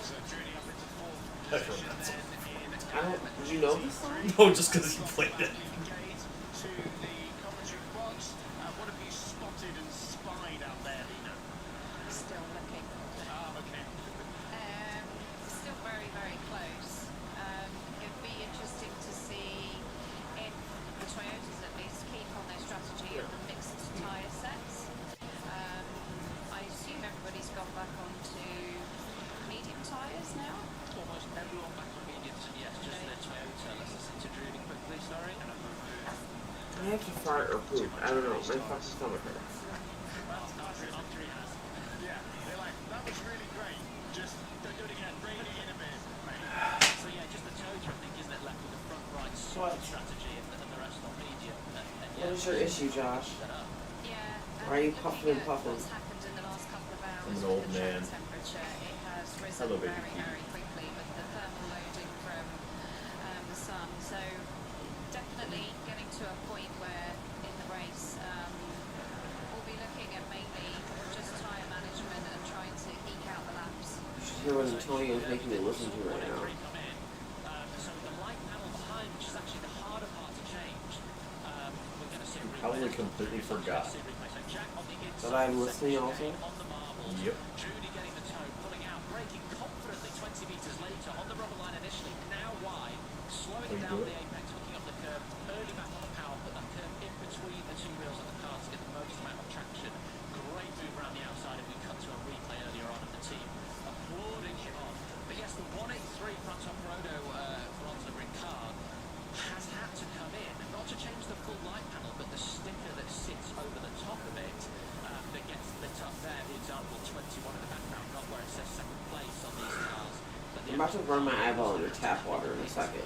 So Drudy up into fourth position then in Did you know this song? No, just because you played it. to the commentary box. What have you spotted and spied out there, Lena? Still looking. Okay. Still very, very close. It'd be interesting to see if the Toyotas at least keep on their strategy of the mixed tyre sets. I assume everybody's gone back onto medium tyres now. Almost everyone back on mediums, yes, just their Toyota. Let's listen to Drudy quickly, sorry. I have to fart or poop. I don't know. My fucking stomach hurts. What's your issue, Josh? Yeah. Why are you puffing and puffing? What's happened in the last couple of hours I'm an with old the man. temperature? It has risen Hello, baby. very quickly with the thermal loading from the sun. So definitely getting to a point where in the race we'll be looking at mainly just tyre management and trying to eke out the laps. You should hear what Antonio is making me listen to right now. Probably completely forgot. But I'm listening also. Yep. Are you good? I'm about to run my eyeball under tap water in a second.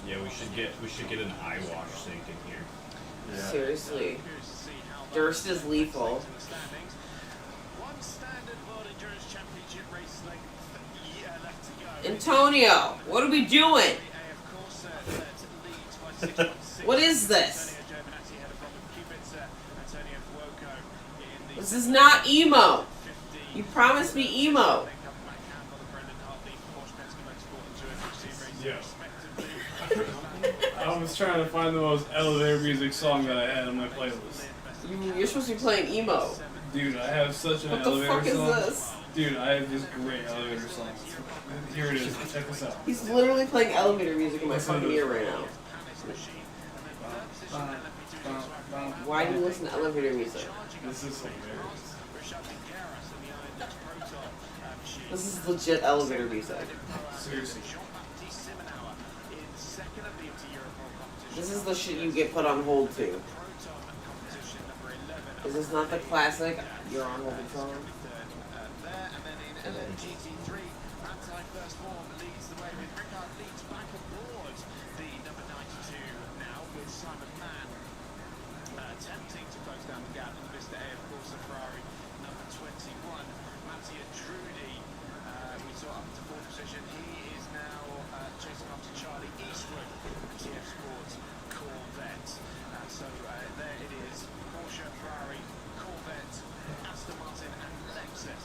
Yeah, we should get an eye wash sink in here. Yeah. Seriously. Durst is lethal. Antonio, what are we doing? What is this? This is not emo. You promised me emo. Yeah. I was trying to find the most elevator music song that I had on my playlist. You're supposed to be playing emo. Dude, I have such an What the elevator fuck is song. this? Dude, I have this great elevator song. Here it is. Check this out. He's literally playing elevator music in my fucking ear right now. Why do you listen to elevator music? This is hilarious. This is legit elevator music. Seriously. This is the shit you get put on hold to. Is this not the classic You're on Hold song? And then attempting to close down the gap in Mr. A, of course, a Ferrari number 21. Mattia Drudi, we saw up to fourth position. He is now chasing after Charlie Eastwood, TF Sports Corvette. So there it is. Porsche, Ferrari, Corvette, Aston Martin and Lexus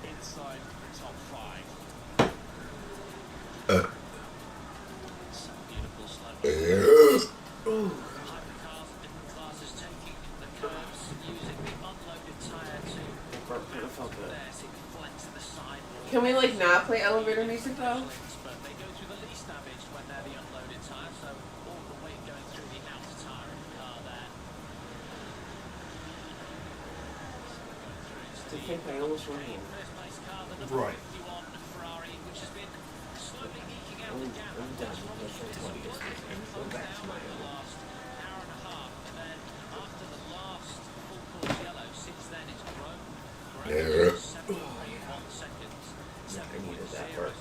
inside the top 5. Some beautiful slow. Can we like not play elevator music though? I think I almost ran. Right. I'm done. Go back to my own. I needed that part.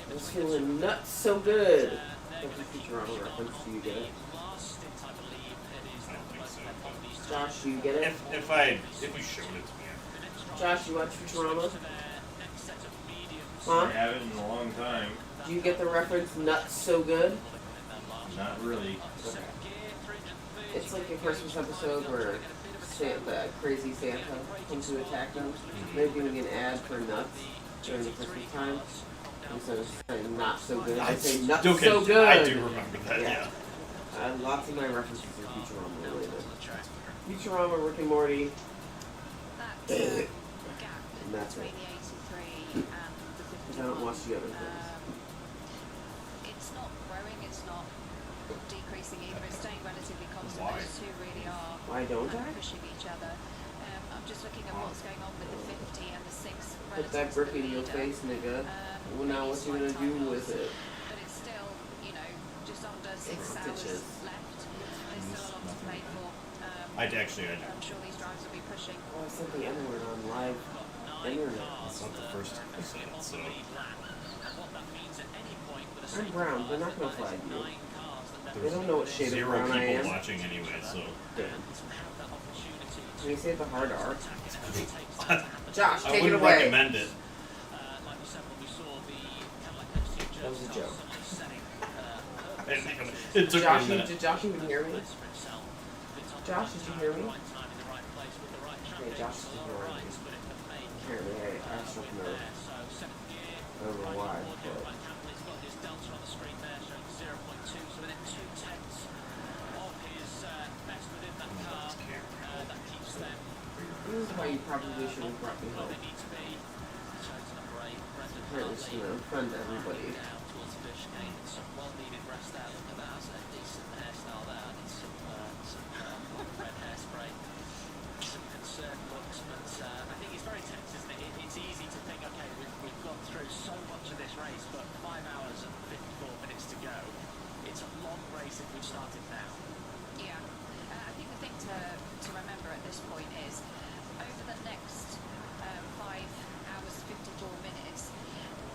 I was feeling nuts so good. Futurama reference, do you get it? Josh, do you get it? If you showed it to me. Josh, you watch Futurama? I Huh? haven't in a long time. Do you get the reference nuts so good? Not really. Okay. It's like a Christmas episode where the crazy Santa comes to attack them. They're doing an ad for nuts during the Christmas time. Instead of saying not so good, I say nuts so good. I do remember that, yeah. Lots of my references are Futurama related. Futurama, Rick and Morty. And that's it. I don't watch the other things. It's not growing, it's not decreasing either, it's staying relatively constant. Why? Those two really are Why don't I? pushing each other. I'm just looking at what's going on with the 50 and the 6 Put that brick in your face, nigga. Well, now what you gonna do with it? But it's still, just under 6 hours Stitches. left. There's still a lot to play for. I do. I'm sure these drivers will be pushing. Oh, I said the N-word on live internet. It's not the first time I've seen it, so. I I'm brown. They're not gonna flag you. They There's don't know what shade of zero brown I people am. watching anyway, so. Damn. Can you say the hard R? Josh, I take it wouldn't away. recommend it. That was a joke. It took Josh, me a minute. did Josh even hear me? Josh, did you hear me? Hey, Josh is ignoring me. Apparently, I struck a nerve. I don't know why, but... This is why you probably should have brought me home. Apparently, it's going to offend everybody. Yeah. I think the thing to remember at this point is over the next 5 hours 54 minutes,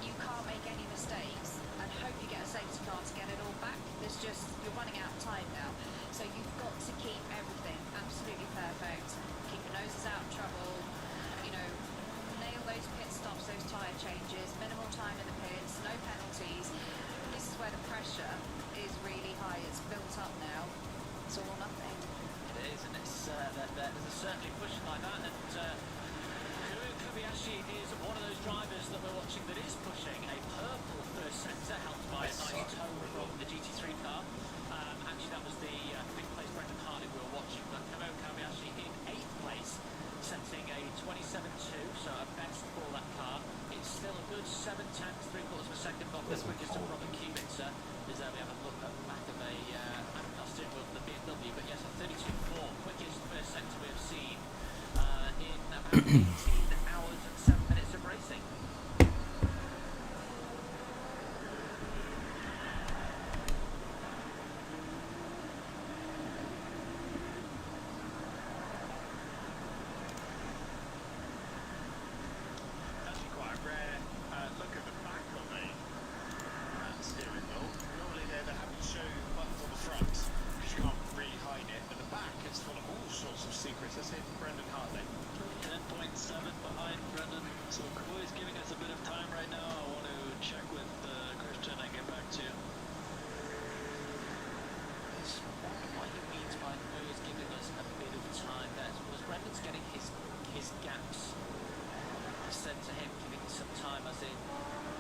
you can't make any mistakes and hope you get a safety car to get it all back. You're running out of time now. So you've got to keep everything absolutely perfect. Keep your noses out of trouble. Nail those pit stops, those tyre changes, minimal time in the pits, no penalties. This is where the pressure is really high. It's built up now. It's all or nothing. It is, and it's there's certainly pushing like that. And Kobayashi is one of those drivers that we're watching that is pushing a purple first sector, helped by a nice tow from the GT3 car. Actually, that was the big place Brendan Hardy we were watching. But Kobayashi in 8th place, setting a 27.2, so a best for that car. It's still a good 7 tenths, 3/4 of a second off the quickest of Robert Kubica. We have a look at the back of a steering wheel for the BMW, but yes, a 32.4, quickest first sector we have seen in about 18 hours and 7 minutes of racing. Actually quite a rare look at the back of a steering wheel. Normally they're happy to show you buttons on the front because you can't really hide it. At the back it's full of all sorts of secrets. Let's hear from Brendan Hartley. 10.7 behind Brendan. So Kavoy is giving us a bit of time right now. I want to check with Christian and get back to you. What he means by Kavoy is giving us a bit of time there. Was Brendan's getting his gaps sent to him, giving some time as in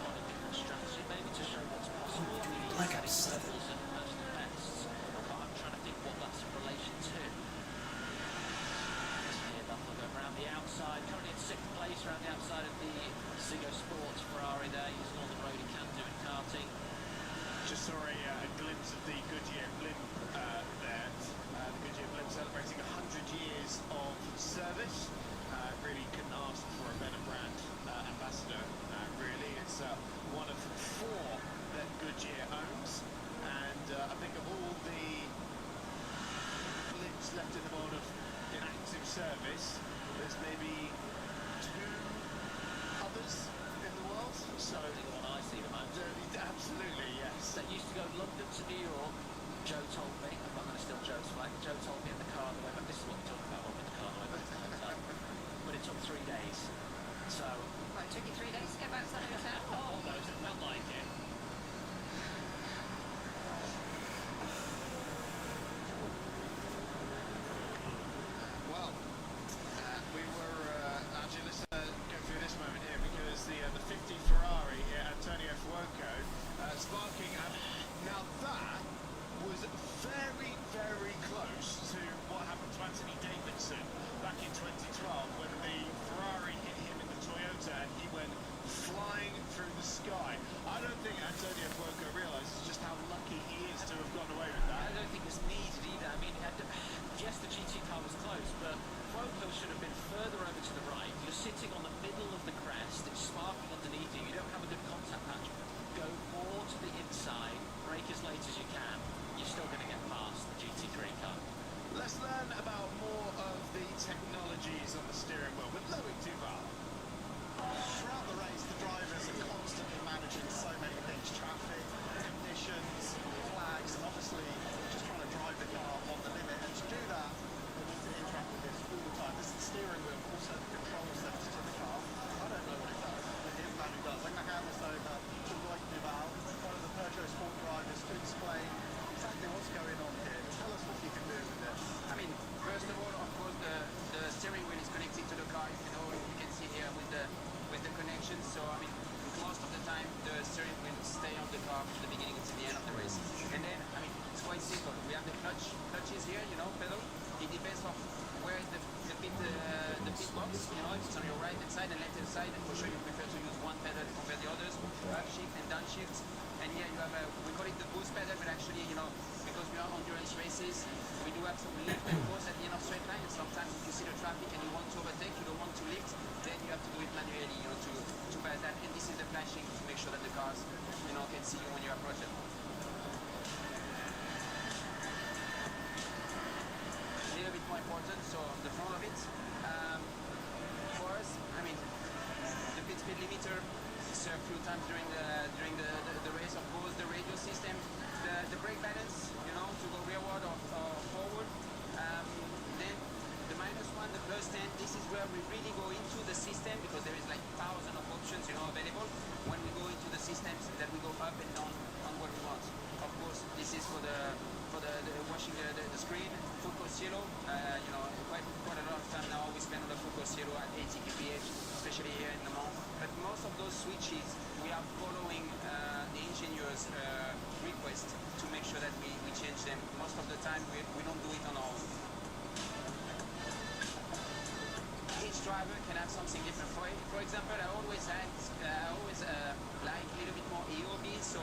on a different strategy, maybe to show what's possible. Black Ops 7. And personal bests, but I'm trying to think what that's in relation to. Here, that'll go around the outside. Currently in 6th place around the outside of the Sigo Sports Ferrari there, using all the road he can do in karting. Just saw a glimpse of the Goodyear blimp there. The Goodyear blimp celebrating 100 years of service. Really couldn't ask for a better brand ambassador, really. It's one of 4 that Goodyear owns. And I think of all the blimps left in the world in active service, there's maybe 2 others in the world. So the one I see the most. Absolutely, yes. That used to go London to New York. Joe told me, I'm not going to steal Joe's flag, Joe told me in the car on the way back, this is what we're talking about, in the car on the way back to the hotel. But it took 3 days. So. Well, it took you 3 days to get back to the hotel. Almost, it felt like it. Well, we were side and left-hand side. For sure, you prefer to use one pedal compared to the others, upshift and downshift. And here you have we call it the boost pedal, but actually, you know, because we are endurance races, we do have some lift and pause at the end of straight line. And sometimes if you see the traffic and you want to overtake, you don't want to lift, then you have to do it manually, you know, to pass that. And this is the flashing to make sure that the cars, you know, can see you when you approach them. A little bit more important, so the front of it, for us, I mean, the pit speed limiter is a few times during the race, of course, the radio system, the brake balance, you know, to go rearward or forward. Then the -1, the +10, this is where we really go into the system, because there is like thousands of options, you know, available. When we go into the systems, that we go up and down on what we want. Of course, this is for the washing the screen. Focus yellow, you know, quite a lot of time now we spend on the focus yellow at 80 kph, especially here in Le Mans. But most of those switches, we are following the engineer's request to make sure that we change them. Most of the time, we don't do it on our own. Each driver can have something different. For example, I always like a little bit more EOB, so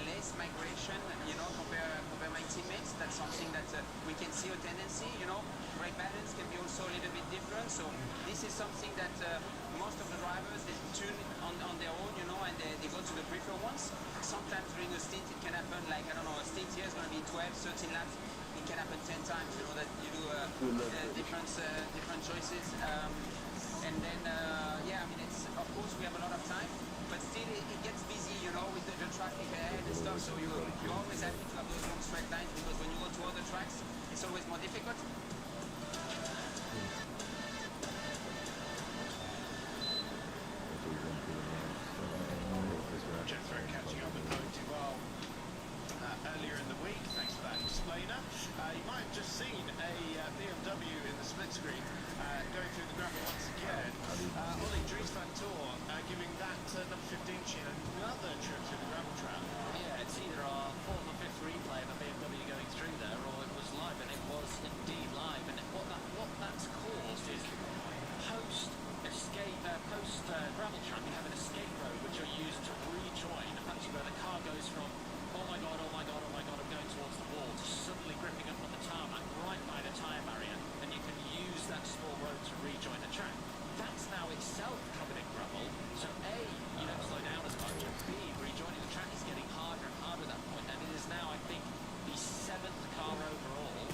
less migration, you know, compare my teammates. That's something that we can see a tendency, you know. Brake balance can be also a little bit different. So this is something that most of the drivers, they tune on their own, you know, and they go to the preferred ones. Sometimes during a stint it can happen, like, I don't know, a stint here is going to be 12, 13 laps. It can happen 10 times, you know, that you do different choices. And then, yeah, I mean, it's, of course, we have a lot of time, but still it gets busy, you know, with the traffic ahead and stuff, so you're always happy to have those long straight lines, because when you go to other tracks, it's always more difficult. Jethro catching up with Motival earlier in the week. Thanks for that explainer. You might have just seen a BMW in the split screen going through the gravel once again. Ollie Dries Van Toor giving that number 15 chin another trip through the gravel trap. Yeah, it's either our fourth or fifth replay of a BMW going through there, or it was live, and it was indeed live. And what that's caused is post gravel trap, you have an escape road which are used to rejoin. That's where the car goes from, oh my god, I'm going towards the wall, to suddenly gripping up on the tarmac right by the tyre barrier, and you can use that small road to rejoin the track. That's now itself covered in gravel, so A, you don't slow down as much, and B, rejoining the track is getting harder and harder at that point, and it is now, I think, the 7th car overall, or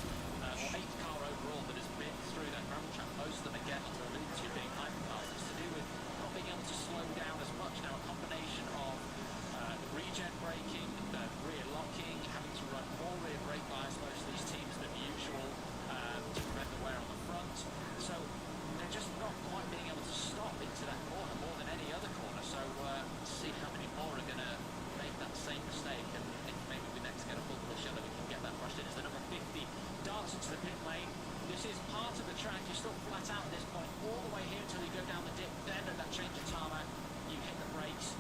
8th car overall that has been through that gravel track. Most of them, again, as I alluded to, being hypercars. It's to do with not being able to slow down as much. Now, a combination of regen braking, rear locking, having to run more rear brake bias, most of these teams, than usual, to prevent the wear on the front. So they're just not quite being able to stop into that corner more than any other corner. So see how many more are going to make that same mistake, and if maybe we next get a full push that we can get that rushed in. As the number 50 darts into the pit lane. This is part of the track. You're still flat out at this point, all the way here until you go down the dip. Then at that change of tarmac, you hit the brakes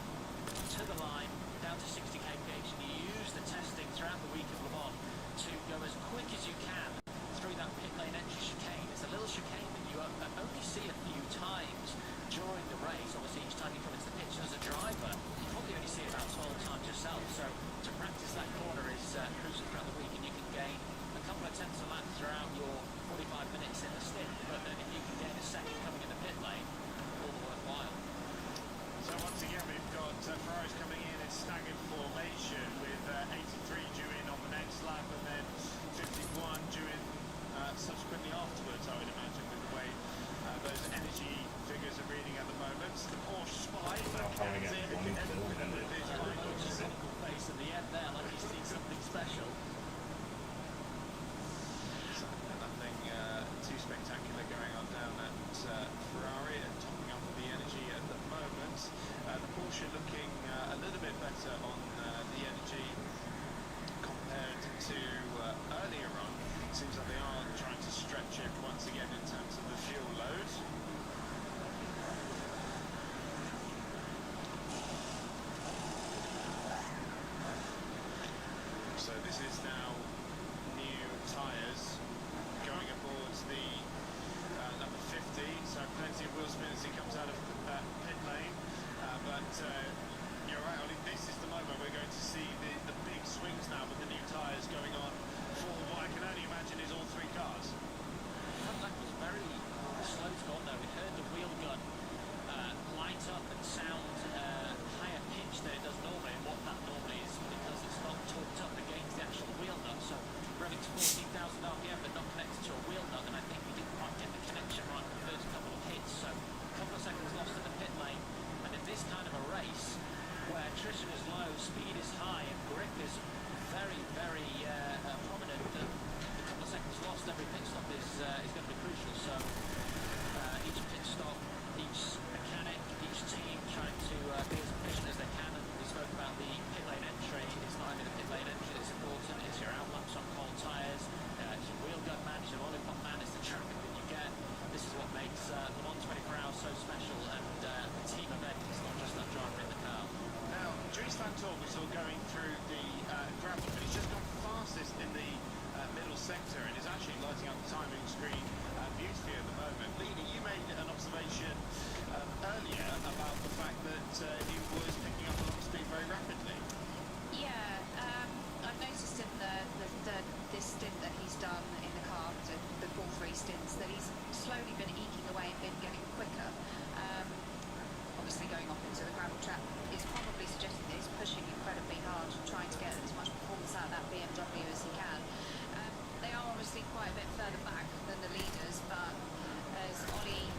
to the line, down to 60 kph, and you use the testing throughout the week of Le Mans to go as quick as you can through that pit lane entry chicane. It's a little chicane that you only see a few times during the race. Obviously, each time you come into the pits as a driver, you probably only see it about 12 times yourself. So to practice that corner is crucial throughout the week, and you can gain a couple of tenths of lap throughout your 45 minutes in the stint. But then if you can gain a second coming in the pit lane, all the worthwhile. So once again, we've got Ferraris coming in staggered formation with 83 due in on the next lap, and then 55 setting up the timing screen beautifully at the moment. Lena, you made an observation earlier about the fact that he was picking up a lot of speed very rapidly. Yeah, I've noticed in this stint that he's done in the car, the full 3 stints, that he's slowly been eking away and been getting quicker. Obviously going off into the gravel trap is probably suggesting that he's pushing incredibly hard, trying to get as much performance out of that BMW as he can. They are obviously quite a bit further back than the leaders, but as Ollie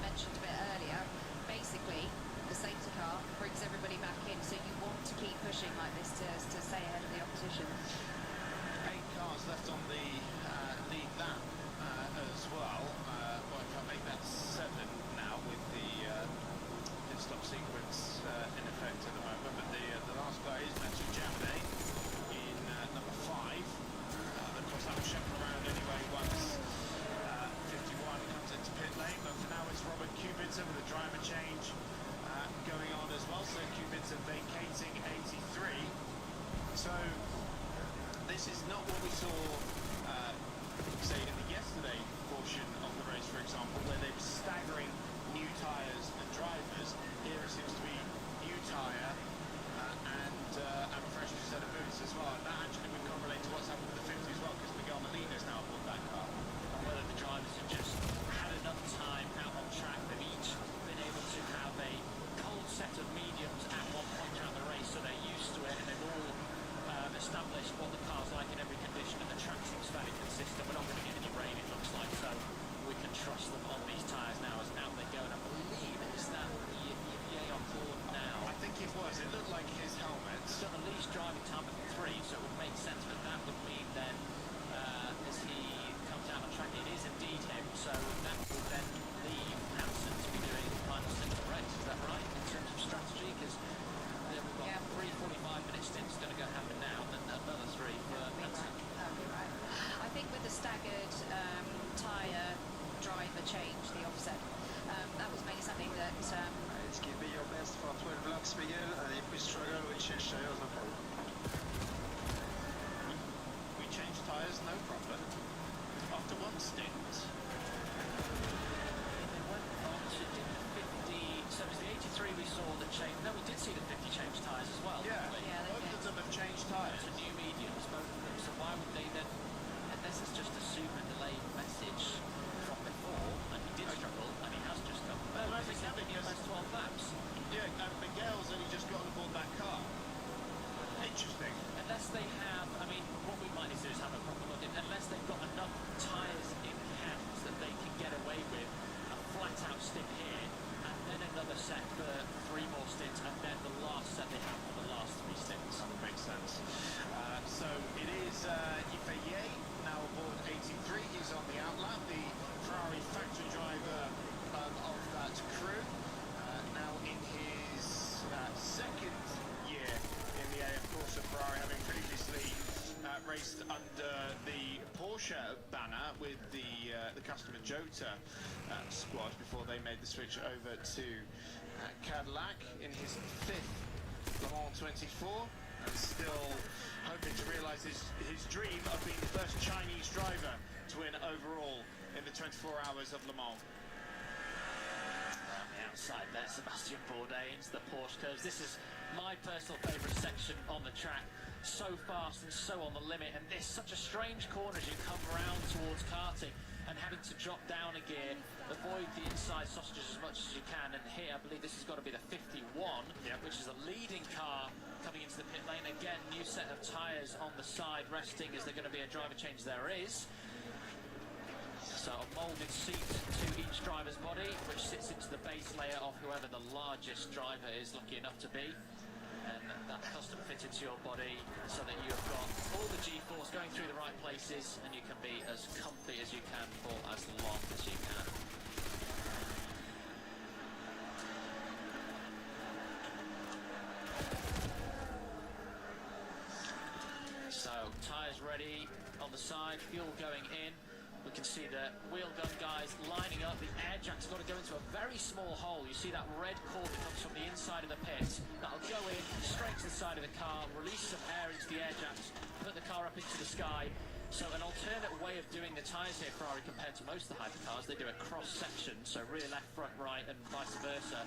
mentioned a bit earlier, basically the safety car brings everybody back in, so you want to keep pushing like this to stay ahead of the opposition. 8 cars left on the lead lap as well. Well, in fact, maybe that's 7 now with the pit stop sequence in effect at the moment. But the last guy is Matthew Jaminet in number 5. Of course, that was shown around anyway once 51 comes into pit lane. But for now, it's Robert Kubica with a driver change going on as well. So Kubica vacating 83. So this is not what we saw, say, in the yesterday portion of the race, for example, where they were staggering new tyres and drivers. Here it seems to be new tyre and a fresh set of boots as well. And that actually would correlate to what's happened with the 50 as well, because Miguel Molina's now aboard that car. And whether the drivers have just had enough time out on track, they've each been able to have a cold set of mediums at one point throughout the race, so they're used to it, and they've all established what the car's like in every condition, and the track seems fairly consistent. We're not going to get any rain, it looks like, so we can trust them on these tyres now as out they go. And I believe, is that Yay on board now? I think it was. It looked like his helmet. He's done the least driving time of 3, so it would make sense, but that would mean then, as he comes out on track, it is indeed him, so that would then leave Hansen to be doing the final stint of the race. Is that right, in terms of strategy? Because we've got 3 45-minute stints going to go happen now, and then another 3 for Hansen. That'd be right. I think with the staggered tyre driver change, the offset, that was maybe something that... Let's give me your best for 12 laps, Miguel, and if we struggle, we change tyres, no problem. We change tyres, no problem. After 1 stint. They went on to do the 50, so it was the 83 we saw that changed. No, we did see the 50 change tyres as well. Yeah, didn't we? Yeah, both of them have changed tyres. To new mediums, both of them. So why would they then, unless it's just a super delayed message from before, and he did struggle, and he has just come back. Well, I think in the first 12 laps. Yeah, and Miguel's only just got on board that car. Interesting. Unless they have, I mean, what we might need to do is have a proper look at, unless they've got enough tyres in hand that they can get away with a flat-out stint here, and then another set for 3 more stints, and then the last set they have for the last 3 stints. That would make sense. So it is Yifei now aboard 83. He's on the outlap, the Ferrari factory driver of that crew. Now in his second year in the A, of course, of Ferrari, having previously raced under the Porsche banner with the customer Jota squad before they made the switch over to Cadillac in his 5th Le Mans 24, and still hoping to realise his dream of being the first Chinese driver to win overall in the 24 hours of Le Mans. On the outside there, Sebastian Bourdais into the Porsche curves. This is my personal favourite section on the track. So fast and so on the limit, and this such a strange corner as you come round towards karting and having to drop down a gear, avoid the inside sausages as much as you can. And here I believe this has got to be the 51, which is the leading car coming into the pit lane. Again, new set of tyres on the side resting. Is there going to be a driver change? There is. So a moulded seat to each driver's body, which sits into the base layer of whoever the largest driver is lucky enough to be. And that custom fitted to your body so that you have got all the G-force going through the right places, and you can be as comfy as you can for as long as you can. So tyres ready on the side, fuel going in. We can see the wheel gun guys lining up. The air jack's got to go into a very small hole. You see that red cord that comes from the inside of the pit. That'll go in straight to the side of the car, release some air into the air jacks, put the car up into the sky, So an alternate way of doing the tyres here, Ferrari, compared to most of the hypercars, they do a cross section, so rear left, front right, and vice versa.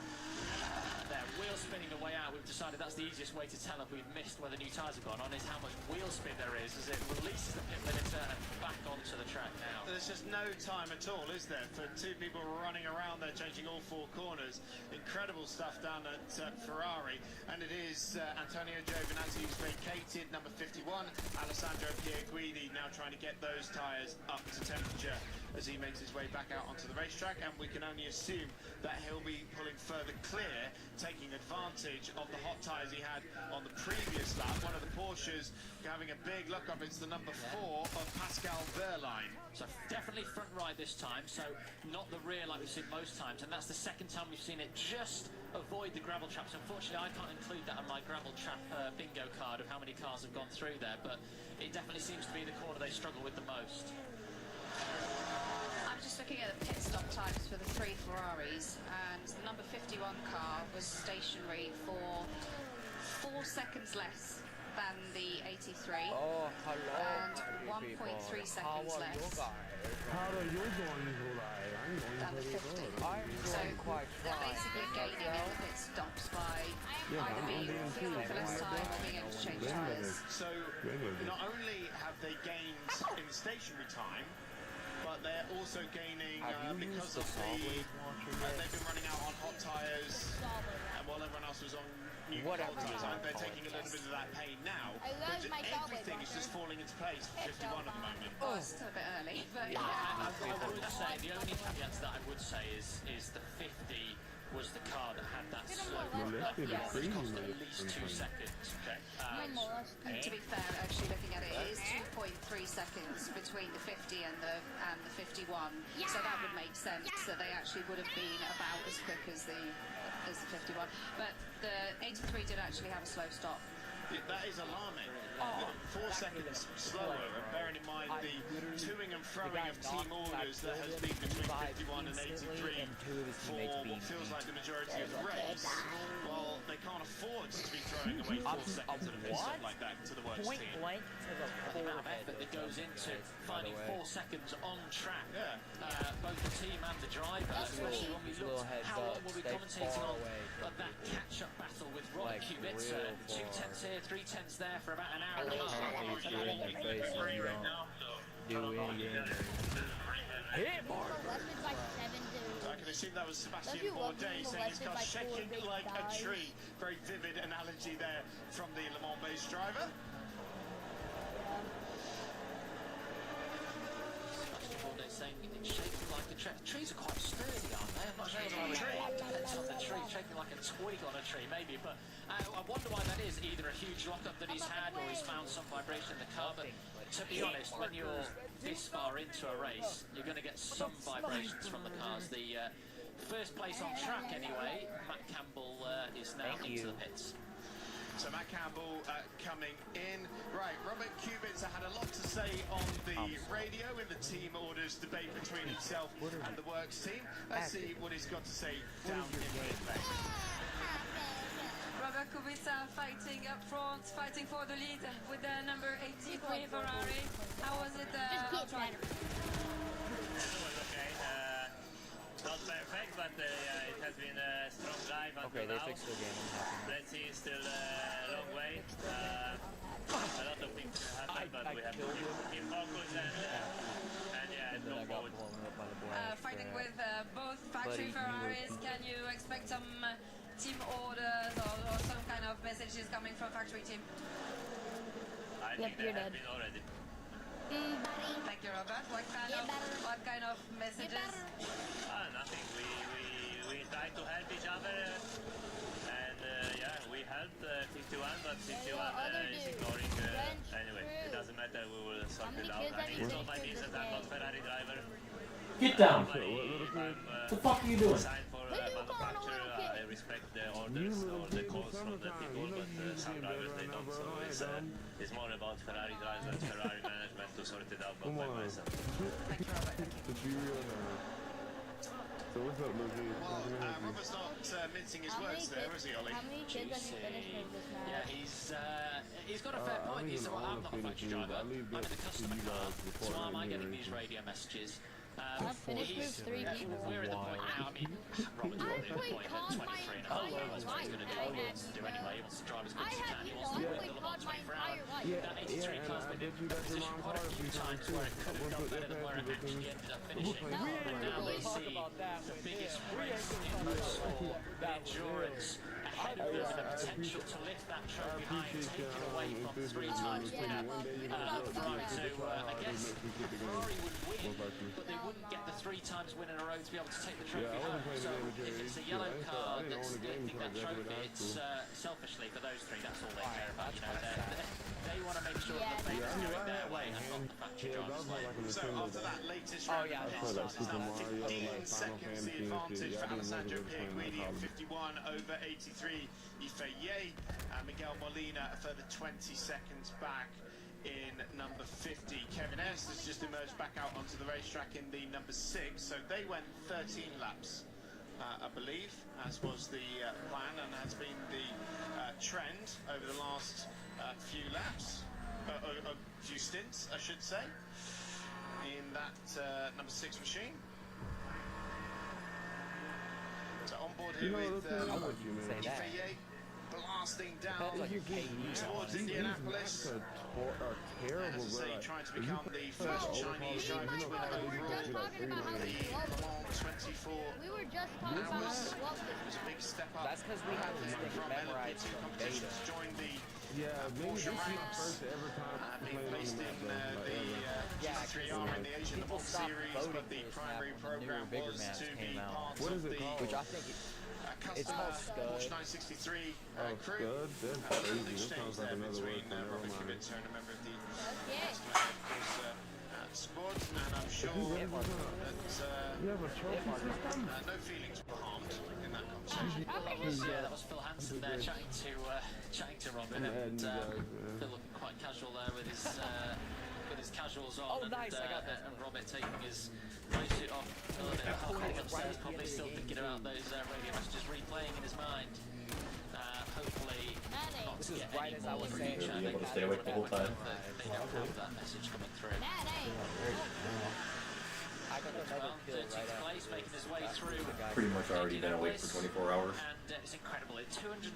They're wheel spinning the way out. We've decided that's the easiest way to tell if we've missed where the new tyres have gone on, is how much wheel spin there is as it releases the pit limiter and back onto the track now. There's just no time at all, is there, for two people running around there, changing all four corners. Incredible stuff down at Ferrari, and it is Antonio Giovinazzi who's vacated, number 51, Alessandro Pierguidi now trying to get those tyres up to temperature as he makes his way back out onto the racetrack, and we can only assume that he'll be pulling further clear, taking advantage of the hot tyres he had on the previous lap. One of the Porsches having a big look up, it's the number 4 of Pascal Wehrlein. So definitely front right this time, so not the rear like we've seen most times, and that's the second time we've seen it just avoid the gravel traps. Unfortunately, I can't include that on my gravel trap bingo card of how many cars have gone through there, but it definitely seems to be the corner they struggle with the most. I'm just looking at the pit stop times for the 3 Ferraris, and the number 51 car was stationary for 4 seconds less than the 83. Oh, hello, and 1.3 seconds less How are you doing today? I'm than the 50. I'm doing quite They're fine. basically gaining in the pit stops by either being fueling for less time or being able to change tyres. So not only have they gained in the stationary time, but they're also gaining because of they've been running out on hot tyres, and while everyone else was on new cold tyres, they're taking a little bit of that pain now. But everything is just falling into place for 51 at the moment. Oh, it's still a bit early, but yeah. I would say, the only caveat to that I would say is the 50 was the car that had that slope, which cost at least 2 seconds. Okay. And to be fair, actually looking at it, it is 2.3 seconds between the 50 and the 51. So that would make sense that they actually would have been about as quick as the 51. But the 83 did actually have a slow stop. That is alarming. 4 seconds slower, and bearing in mind the toing and froing of team orders that has been between 51 and 83 for what feels like the majority of the race. Well, they can't afford to be throwing away 4 seconds at a pit stop like that to the worst Point team. blank to the The amount of effort that goes into finding 4 seconds on track, both the team and the driver, especially when we look how long were we commentating on that catch-up battle with Robert Kubica, 2 tenths here, 3 tenths there for about an hour and a half. Hit more. I can assume that was Sebastian Bourdais saying his car's shaking like a tree. Very vivid analogy there from the Le Mans-based driver. Saying it's shaking like a tree. The trees are quite sturdy, aren't they? I'm not sure it depends on the tree, shaking like a twig on a tree, maybe. But I wonder why that is. Either a huge lockup that he's had, or he's found some vibration in the car. But to be honest, when you're this far into a race, you're going to get some vibrations from the cars. The first place on track, anyway. Matt Campbell is now into the pits. So Matt Campbell coming in. Right, Robert Kubica had a lot to say on the radio in the team orders debate between himself and the works team. Let's see what he's got to say down in pit lane. Robert Kubica fighting up front, fighting for the lead with the number 83 Ferrari. How was it outside? It was okay. Not perfect, but it has been a strong drive until now. Fixed the game. Let's see, still a long way. A lot of things happen, but we have to keep focused and go forward. Fighting with both factory Ferraris, can you expect some team orders or some kind of messages coming from factory team? I think they have been already. Thank you, Robert. What kind of messages? Nothing. We try to help each other, and we helped 51, but 51 is ignoring. Anyway, it doesn't matter. We will sort it out. I mean, it's not my business. I'm not Ferrari driver. Get down! What the fuck are you doing? Signed for manufacturer. I respect the orders or the calls from the people, but some drivers they don't. So it's more about Ferrari drivers and Ferrari management to sort it out by myself. Thank you, Robert. Thank you. So what's up, Luigi? Well, Robert's not mincing his words there, is he, Ollie? How many kids have you finished in this match? Yeah, he's got a fair point. He's I'm not a factory driver. I'm in the customer car. So why am I getting these radio messages? I've finished with 3 people. We're at the point now. I mean, Robert's at the point at 23 and a half. That's what he's going to do. He wants to do anyway. He wants to drive as quick as he can. He wants to do a little about 24 hours. That 83 car's been in position quite a few times where it could have done better than where it actually ended up finishing. And now they see the biggest race in motorsport, the endurance ahead of them, and the potential to lift that trophy high and take it away from the 3-times winner. Ferrari to, I guess, Ferrari would win, but they wouldn't get the 3-times win in a row to be able to take the trophy home. So if it's a yellow car that's lifting that trophy, it's selfishly for those three, that's all they care about. You know, they want to make sure that the paper's going their way and not the factory driver's way. So after that latest round of pit stops, it's now 15 seconds the advantage for Alessandro Pierguidi at 51 over 83. Ifeye and Miguel Molina a further 20 seconds back in number 50. Kevin S has just emerged back out onto the racetrack in the number 6, so they went 13 laps. I believe, as was the plan and has been the trend over the last few laps, few stints, I should say, in that number 6 machine. So on board here with Ifeye blasting down towards Indianapolis. As I say, trying to become the first Chinese driver to win overall the Le Mans 24 hours. It was a big step up. That's because we have this thing from memorized LMP2 from competition beta. to join the maybe this Porsche is ranks, first ever time being placed in the GT3R in the Asian Hot Series, but the primary program was to be part of the Which I think it's called Porsche Scud. 963 crew. Building exchange there between Robert Kubica and a member of the of course, Sport, and I'm sure that no feelings were harmed in that conversation. Yeah, that was Phil Hansen there chatting to Robin, and Phil looking quite casual there with his casuals on, and Robert taking his suit off a little bit halfway upstairs, probably still thinking about those radio messages replaying in his mind. Hopefully not This to is get right any as I more was from saying. each other. Be able to stay awake the whole time. They don't have that message coming through. I got another kill 13th right place, after. making his way through. Pretty much already been awake for 24 hours. And it's incredible. At 210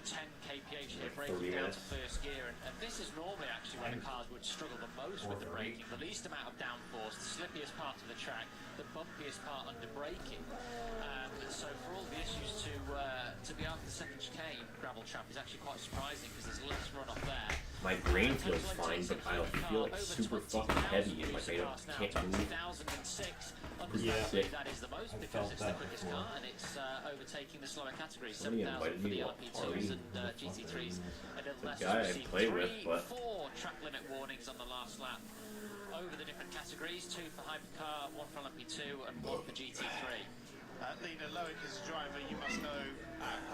kph here, Like braking 30 down minutes. to first gear, and this is normally actually where the cars would struggle the most with the braking. The least amount of downforce, the slippiest part of the track, the bumpiest part under braking. So for all the issues to be out of the second chicane gravel trap is actually quite surprising because there's less runoff there. My brain feels fine, but I feel like super fucking heavy and like I can't move. 2006. Yeah. That is the most because it's the quickest car and it's overtaking the slower categories. Somebody 7,000 invited for me the to a LP2s and party. GT3s. And then less guy I received play with, but 4 track limit warnings on the last lap. Over the different categories, 2 for Hypercar, 1 for LP2 and 1 for GT3. Lena Loic as a driver, you must know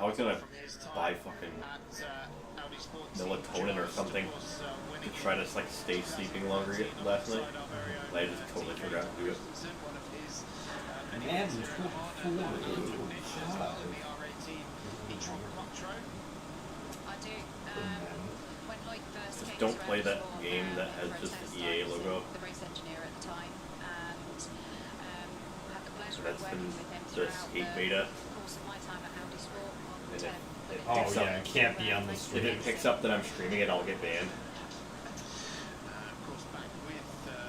I was gonna from his time buy fucking at Audi Sports melatonin or something to try to like stay sleeping longer last night. And I just totally forgot to do it. One of his Madden I do. When Lloyd first came Don't to play that Rally game Sport, that has just the EA logo. the race engineer at the time, and had the pleasure That's of working been with him the throughout skate the beta. course of my time at Audi Sport on And the it Oh picks yeah, up. it can't be on the If stream. it picks up that I'm streaming it, I'll get banned. of course, back with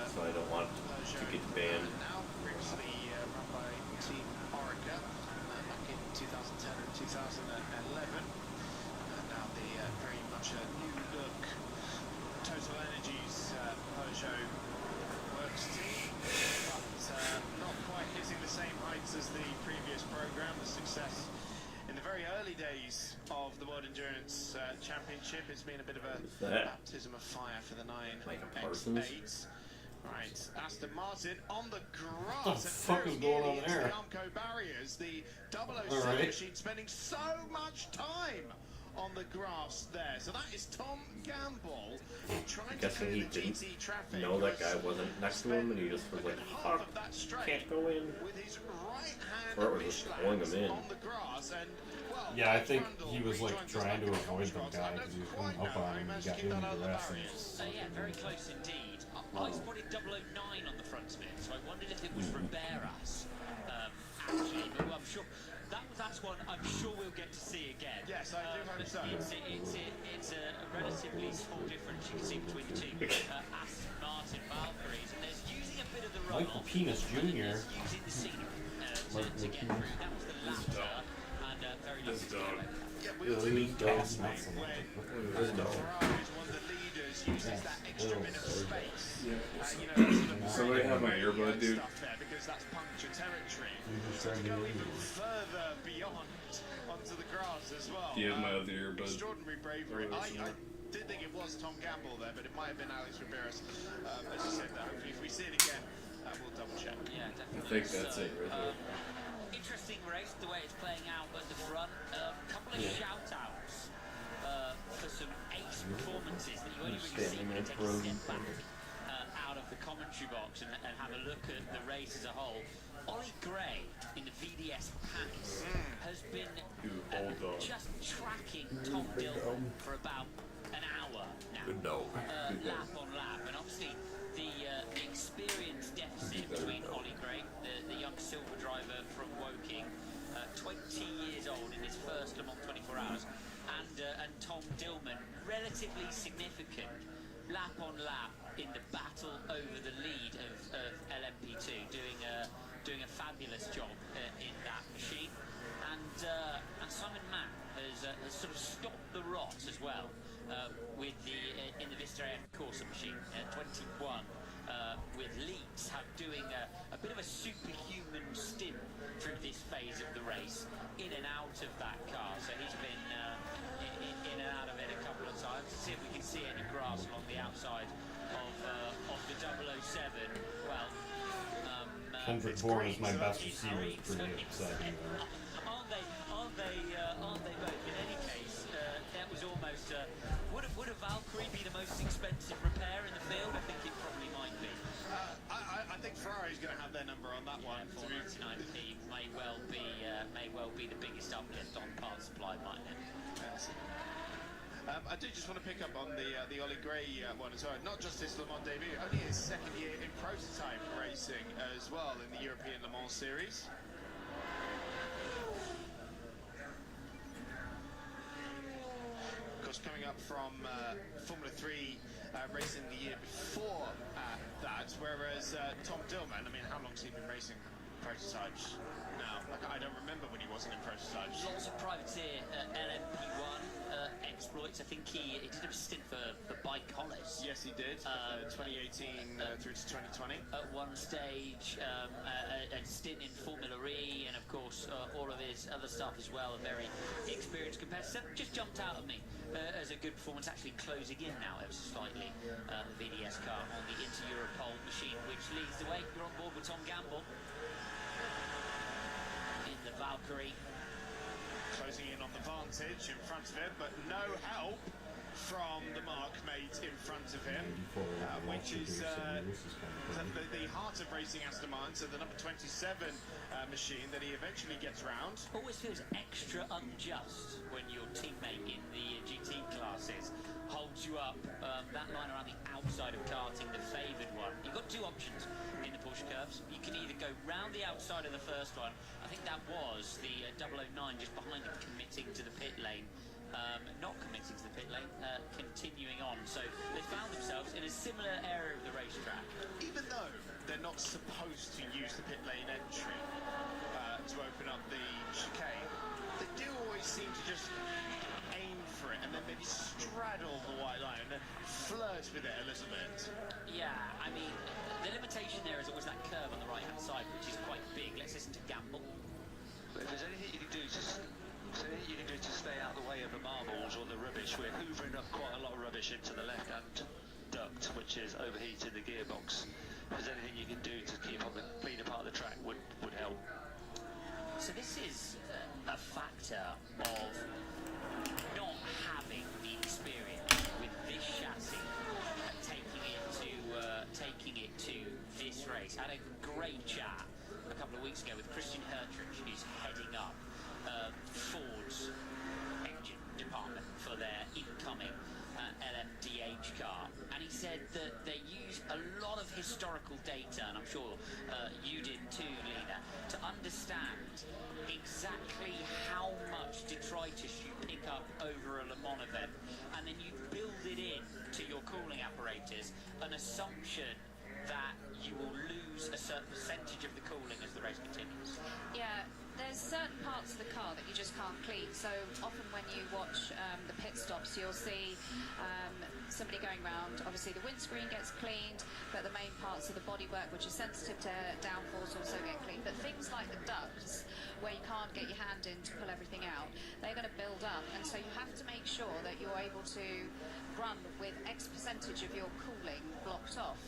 So I don't want to get banned. now previously run by Team Orica back in 2010 and 2011. Now the very much a new look Total Energies Peugeot works team, but not quite hitting the same heights as the previous program. The success in the very early days of the World Endurance Championship has been a bit of a that? baptism of fire for the Parsons? 9X8. Right, Aston Martin on the grass. What the fuck is going on there? The Armco barriers, the 007 All right. machine spending so much time on the grass there. So that is Tom Gamble trying to Guessing clear he the didn't GT traffic. know that guy wasn't next to him, and he just was like, fuck, can't go in. With his right hand Or it was just pulling him in. on the grass and, well, Yeah, I think he was like trying to avoid the guy because he was coming up on him and he got hit in the grass and just So yeah, very close indeed. I spotted 009 on the front of it, so I wondered if it was Riberas, actually, but I'm sure that's one I'm sure we'll get to see again. Yes, I do hope so. It's a relatively small difference you can see between the two Aston Martin Valkyries, and there's using a bit of the Michael runoff. Penis Jr. Using the scenery to get through. That was the latter, and very lucky to get away. Yeah, we also need gas when Ferrari's one of the leaders uses that extra bit of space. Somebody have my earbud, dude. Stuff there because that's puncture territory. To go even further beyond onto the grass as well. Do you have my other earbud? Extraordinary bravery. I did think it was Tom Gamble there, but it might have been Alex Riberas. As you said, that hopefully if we see it again, we'll double check. Yeah, I definitely. think that's it right there. Interesting race, the way it's playing out at the front. A couple of shout-outs for some ace performances that you only really see when you take a step back out of the commentary box and have a look at the race as a whole. Ollie Gray in the VDS Pace has been just tracking Tom Dillon for about an hour now. Lap on lap, and obviously the experience deficit between Ollie Gray, the young silver driver from Woking, 20 years old in his first Le Mans 24 Hours, and Tom Dillman, relatively significant lap on lap in the battle over the lead of LMP2, doing a fabulous job in that machine, and Simon Mack has sort of stopped the rot as well with in the Vista AM Corsa machine 21. With Leeds doing a bit of a superhuman stint through this phase of the race, in and out of that car. So he's been in and out of it a couple of times. Let's see if we can see any grass along the outside of the 007. Well, Kendrick Bourne is my best receiver. It's pretty exciting. Aren't they both? In any case, that was almost. Would a Valkyrie be the most expensive repair in the field? I think it probably might be. I think Ferrari's going to have their number on that one. 499p may well be the biggest uplift on part supply, mightn't it? Yes. I do just want to pick up on the Ollie Gray one as well. Not just his Le Mans debut, only his second year in prototype racing as well in the European Le Mans Series. Of course, coming up from Formula 3 racing the year before that, whereas Tom Dillman, I mean, how long's he been racing prototypes now? Like, I don't remember when he wasn't in prototypes. Lots of privateer LMP1 exploits. I think he did a stint for Bike Hollis. Yes, he did. 2018 through to 2020. At one stage, a stint in Formula E, and of course all of his other stuff as well. A very experienced competitor. Just jumped out at me as a good performance. Actually closing in now ever so slightly. The VDS car on the Inter-Europol machine, which leads the way. You're on board with Tom Gamble in the Valkyrie. Closing in on the vantage in front of him, but no help from the mark mate in front of him, which is the heart of racing Aston Martin, so the number 27 machine that he eventually gets round. Always feels extra unjust when your teammate in the GT classes holds you up that line around the outside of karting, the favoured one. You've got two options in the Porsche curves. You can either go round the outside of the first one. I think that was the 009 just behind him committing to the pit lane. Not committing to the pit lane, continuing on. So they found themselves in a similar area of the racetrack. Even though they're not supposed to use the pit lane entry to open up the chicane, they do always seem to just aim for it and then maybe straddle the white line and then flirt with it a little bit. Yeah, I mean, the limitation there is always that curve on the right-hand side, which is quite big. Let's listen to Gamble. But if there's anything you can do to stay out of the way of the marbles or the rubbish, we're hoovering up quite a lot of rubbish into the left-hand duct, which is overheating the gearbox. If there's anything you can do to keep on the cleaner part of the track would help. So this is a factor of not great chat a couple of weeks ago with Christian Hertrich, who's heading up Ford's engine department for their incoming LMDH car, and he said that they use a lot of historical data, and I'm sure you did too, Lena, to understand exactly how much detritus you pick up over a Le Mans event, and then you build it in to your cooling apparatus, an assumption that you will lose a certain percentage of the cooling as the race continues. Yeah, there's certain parts of the car that you just can't clean. So often when you watch the pit stops, you'll see somebody going around. Obviously the windscreen gets cleaned, but the main parts of the bodywork, which is sensitive to downforce, also get cleaned. But things like the ducts, where you can't get your hand in to pull everything out, they're going to build up, and so you have to make sure that you're able to run with X percentage of your cooling blocked off.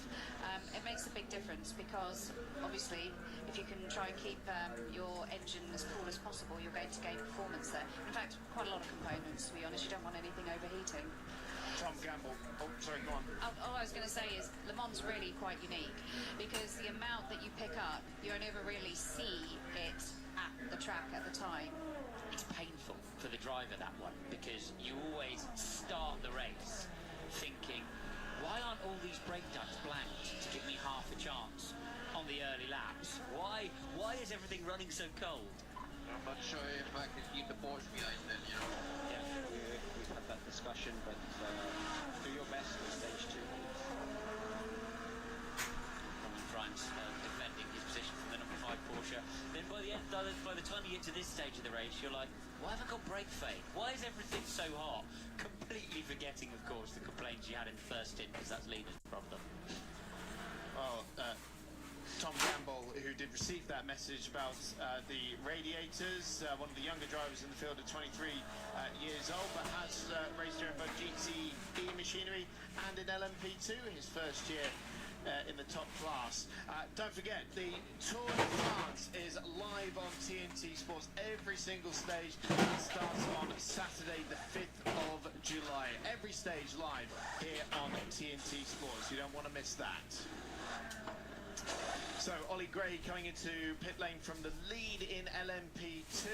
It makes a big difference, because obviously if you can try and keep your engine as cool as possible, you're going to gain performance there. In fact, quite a lot of components, to be honest. You don't want anything overheating. Tom Gamble. Oh, sorry, go on. All I was going to say is Le Mans is really quite unique, because the amount that you pick up, you only ever really see it at the track at the time. It's painful for the driver, that one, because you always start the race thinking, why aren't all these brake ducts blanked to give me half a chance on the early laps? Why is everything running so cold? I'm not sure if I can keep the Porsche behind then, you know. Yeah, we've had that discussion, but do your best for stage 2. Franz defending his position from the number 5 Porsche. Then by the time you get to this stage of the race, you're like, why have I got brake fade? Why is everything so hot? Completely forgetting, of course, the complaints you had in the first stint, because that's Lena's problem. Well, Tom Campbell, who did receive that message about the radiators, one of the younger drivers in the field at 23 years old, but has raced during both GTE machinery and in LMP2 his first year in the top class. Don't forget, the Tour de France is live on TNT Sports. Every single stage starts on Saturday the 5th of July. Every stage live here on TNT Sports. You don't want to miss that. So Ollie Gray coming into pit lane from the lead in LMP2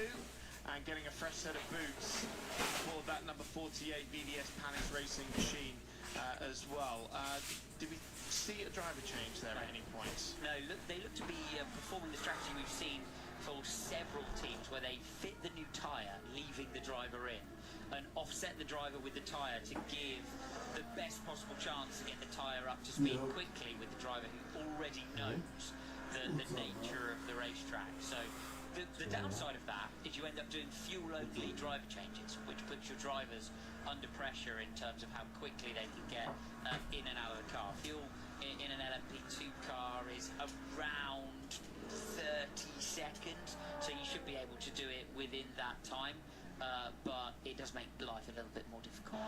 and getting a fresh set of boots for that number 48 VDS Panic Racing machine as well. Did we see a driver change there at any point? No, they look to be performing the strategy we've seen for several teams, where they fit the new tyre, leaving the driver in, and offset the driver with the tyre to give the best possible chance to get the tyre up to speed quickly with the driver who already knows the nature of the racetrack. So the downside of that is you end up doing fuel-only driver changes, which puts your drivers under pressure in terms of how quickly they can get in and out of the car. Fuel in an LMP2 car is around 30 seconds, so you should be able to do it within that time, but it does make life a little bit more difficult.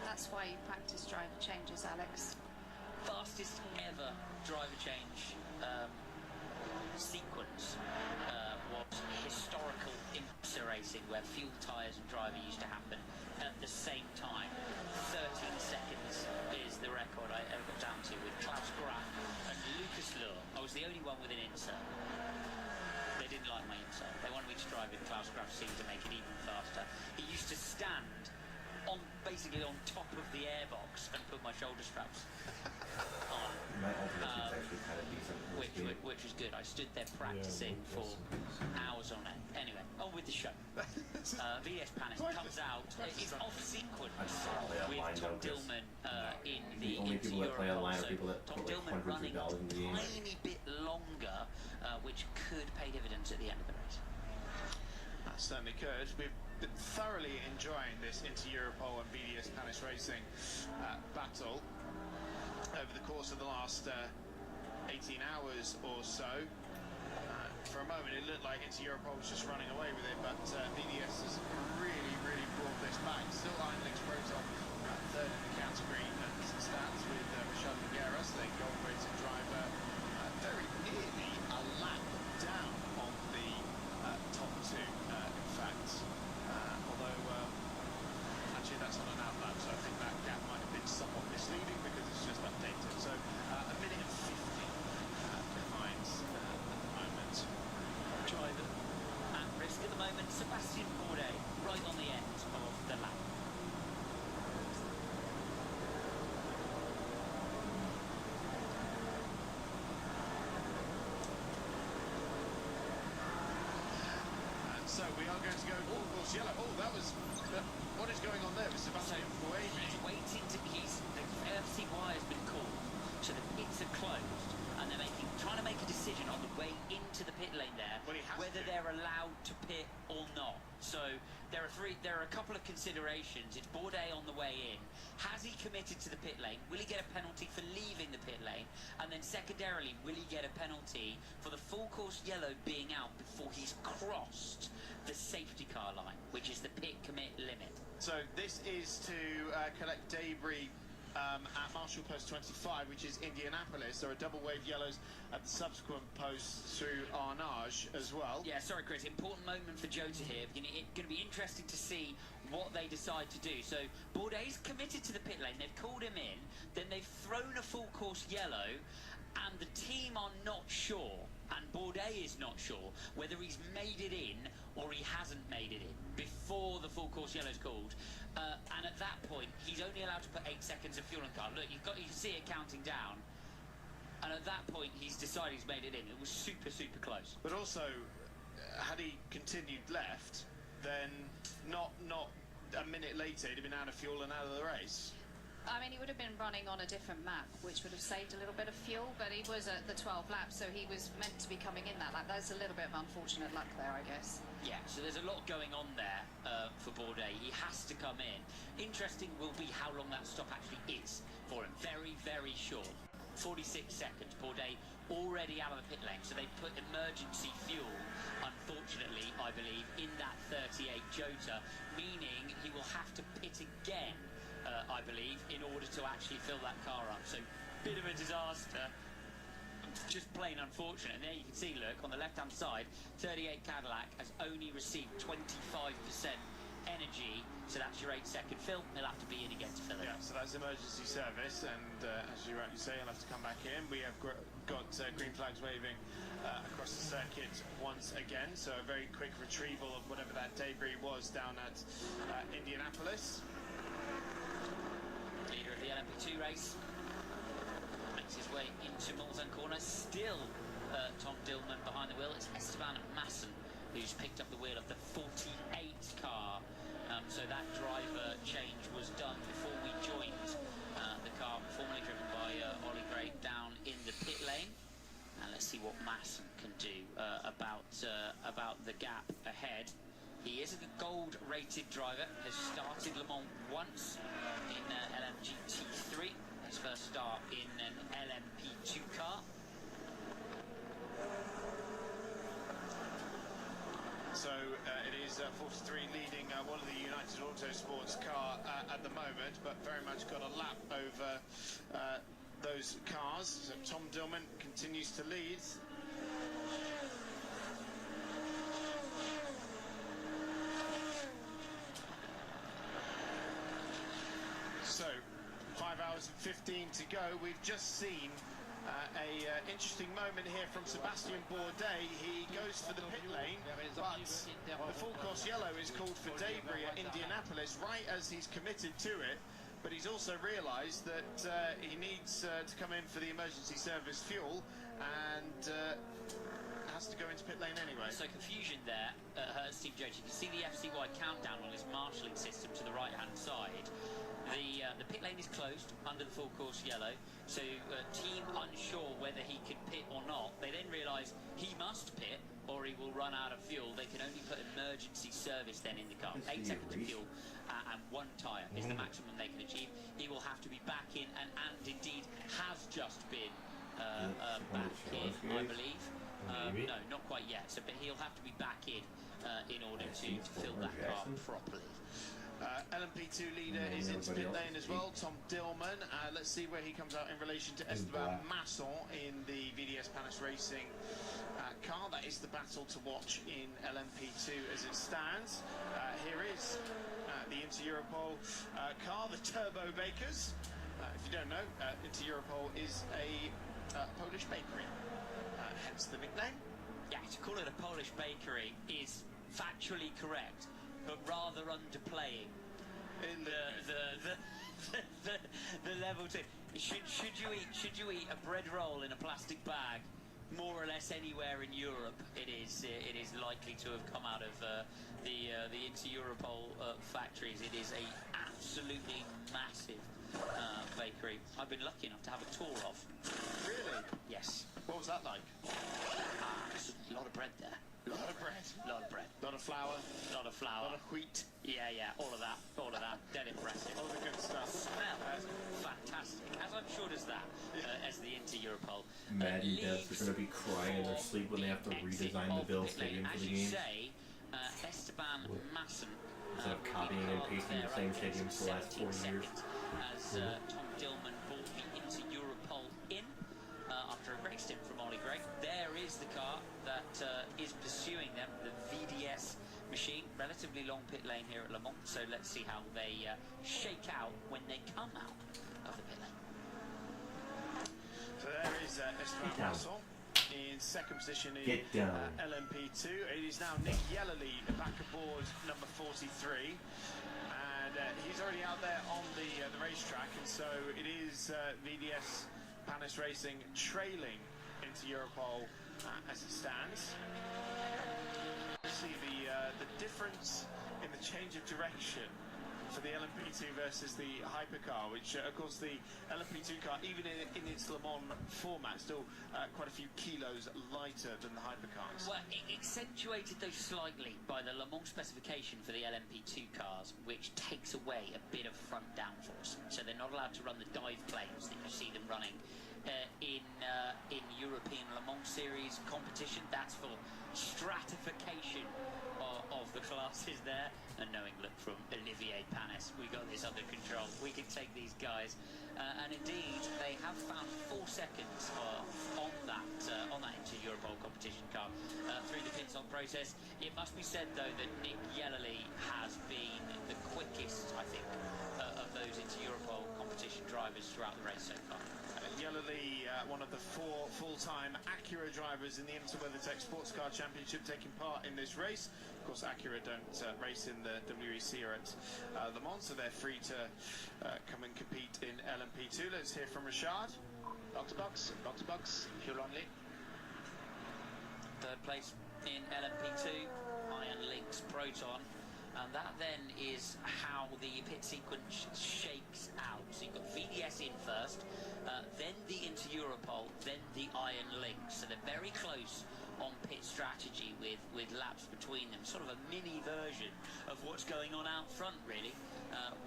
That's why you practice driver changes, Alex. Fastest ever driver change sequence was historical IMSA racing, where fuel tyres and driver used to happen at the same time. 13 seconds is the record I ever got down to with Klaus Graf and Lucas Luhr. I was the only one with an insert. They didn't like my insert. They wanted me to drive with Klaus Graf seemed to make it even faster. He used to stand basically on top of the airbox and put my shoulder straps on. My ultimate team's actually kind of decent. Which was good. I stood there practicing for hours on end. Anyway, on with the show. VS Panic comes out. It's off sequence with Tom Dillman in the only people that play online are people that Tom put like Dillman hundreds of dollars in the game. running a tiny bit longer, which could pay dividends at the end of the race. That certainly could. We've been thoroughly enjoying this Inter-Europol and VDS Panic Racing battle over the course of the last 18 hours or so. For a moment it looked like Inter-Europol was just running away with it, but VDS has really brought this back. Still Ironlinks Proton third in the category stats with Michel Figueras, the gold rated driver, very nearly a lap down on the top two, in fact. Although actually that's on an outlap, so I think that gap might have been somewhat misleading because it's just updated. So a minute and 50 behind So we are going to go full course yellow. Oh, that was... what is going on there with Sebastian Buemi? He's waiting to... The FCY has been called, so the pits are closed, and they're trying to make a decision on the way into the pit lane there, whether they're allowed to pit or not. So there are a couple of considerations. It's Bourdais on the way in. Has he committed to the pit lane? Will he get a penalty for leaving the pit lane? And then secondarily, will he get a penalty for the full course yellow being out before he's crossed the safety car line, which is the pit commit limit? So this is to collect debris at Marshall Post 25, which is Indianapolis. There are double wave yellows at the subsequent posts through Arnage as well. Yeah, sorry, Chris. Important moment for Jota here. It's going to be interesting to see what they decide to do. So Bourdais committed to the pit lane. They've called him in. Then they've thrown a full course yellow, and the team are not sure, and Bourdais is not sure whether he's made it in or he hasn't made it in before the full course yellow is called. And at that point, he's only allowed to put 8 seconds of fuel in the car. Look, you can see it counting down. And at that point, he's decided he's made it in. It was super, super close. But also, had he continued left, then not a minute later, he'd have been out of fuel and out of the race. I mean, he would have been running on a different map, which would have saved a little bit of fuel, but he was at the 12 laps, so he was meant to be coming in that lap. That's a little bit of unfortunate luck there, I guess. Yeah, so there's a lot going on there for Bourdais. He has to come in. Interesting will be how long that stop actually is for him. Very, very short. 46 seconds. Bourdais already out of the pit lane, so they put emergency fuel, unfortunately, I believe, in that 38 Jota, meaning he will have to pit again, I believe, in order to actually fill that car up. So, bit of a disaster. Just plain unfortunate. And there you can see, look, on the left-hand side, 38 Cadillac has only received 25% energy, so that's your 8-second fill. He'll have to be in again to fill it. Yeah, so that's emergency service, and as you rightly say, he'll have to come back in. We have got green flags waving across the circuit once again, so a very quick retrieval of whatever that debris was down at Indianapolis. Leader of the LMP2 race makes his way into Mulsanne corner. Still Tom Dillman behind the wheel. It's Esteban Masson who's picked up the wheel of the 48 car. So that driver change was done before we joined the car formerly driven by Ollie Gray down in the pit lane. And let's see what Masson can do about the gap ahead. He is a gold-rated driver, has started Le Mans once in LMGT3, his first start in an LMP2 car. So it is 43 leading one of the United Autosports car at the moment, but very much got a lap over those cars. So Tom Dillman continues to lead. So 5 hours and 15 to go. We've just seen a interesting moment here from Sebastian Bourdais. He goes for the pit lane, but the full course yellow is called for debris at Indianapolis right as he's committed to it. But he's also realised that he needs to come in for the emergency service fuel, and has to go into pit lane anyway. So confusion there hurts Steve Jones. You can see the FCY countdown on his marshalling system to the right-hand side. The pit lane is closed under the full course yellow, so team unsure whether he can pit or not. They then realise he must pit or he will run out of fuel. They can only put emergency service then in the car. 8 seconds of fuel and 1 tyre is the maximum they can achieve. He will have to be back in, and indeed has just been back in, I believe. No, not quite yet. So, but he'll have to be back in order to fill that car properly. LMP2 leader is into pit lane as well, Tom Dillman. Let's see where he comes out in relation to Esteban Masson in the VDS Palace Racing car. That is the battle to watch in LMP2 as it stands. Here is the Inter-Europol car, the Turbo Bakers. If you don't know, Inter-Europol is a Polish bakery, hence the nickname. Yeah, to call it a Polish bakery is factually correct, but rather underplaying in the level two. Should you eat a bread roll in a plastic bag more or less anywhere in Europe, it is likely to have come out of the Inter-Europol factories. It is a absolutely massive bakery. I've been lucky enough to have a tour of. Really? Yes. What was that like? There's a lot of bread there. A lot of bread. A lot of bread. A lot of flour. A lot of flour. A lot of wheat. Yeah, all of that. Dead impressive. All the good stuff. Smells fantastic. As I'm sure does that, as the Inter-Europol. Madden devs are going to be crying in their sleep when they have to redesign the Bill Stadium for the game. Say, Esteban Masson. Instead of copying and pasting the same stadium for the last 4 years. As Tom Dillman brought the Inter-Europol in after a great stint from Ollie Gregg. There is the car that is pursuing them, the VDS machine. Relatively long pit lane here at Le Mans, so let's see how they shake out when they come out of the pit lane. So there is Esteban Masson in second position in LMP2. It is now Nick Yellerly back aboard number 43. And he's already out there on the racetrack, and so it is VDS Panis Racing trailing into Europol as it stands. See the difference in the change of direction for the LMP2 versus the hypercar, which of course the LMP2 car, even in its Le Mans format, still quite a few kilos lighter than the hypercars. Well, it accentuated those slightly by the Le Mans specification for the LMP2 cars, which takes away a bit of front downforce. So they're not allowed to run the dive planes that you see them running in European Le Mans Series competition. That's for stratification of the classes there. And knowing, look, from Olivier Panis, we got this under control. We can take these guys, and indeed they have found 4 seconds on that Inter-Europol competition car through the pit stop process. It must be said though that Nick Yellerly has been the quickest, I think, of those Inter-Europol competition drivers throughout the race so far. Yellerly, one of the 4 full-time Acura drivers in the IMSA WeatherTech Sports Car Championship, taking part in this race. Of course, Acura don't race in the WEC or at Le Mans, so they're free to come and compete in LMP2. Let's hear from Rashad. Box to box, fuel only. Third place in LMP2, Iron Lynx Proton. And that then is how the pit sequence shakes out. So you've got VDS in first, then the Inter-Europol, then the Iron Lynx. So they're very close on pit strategy with laps between them. Sort of a mini version of what's going on out front, really,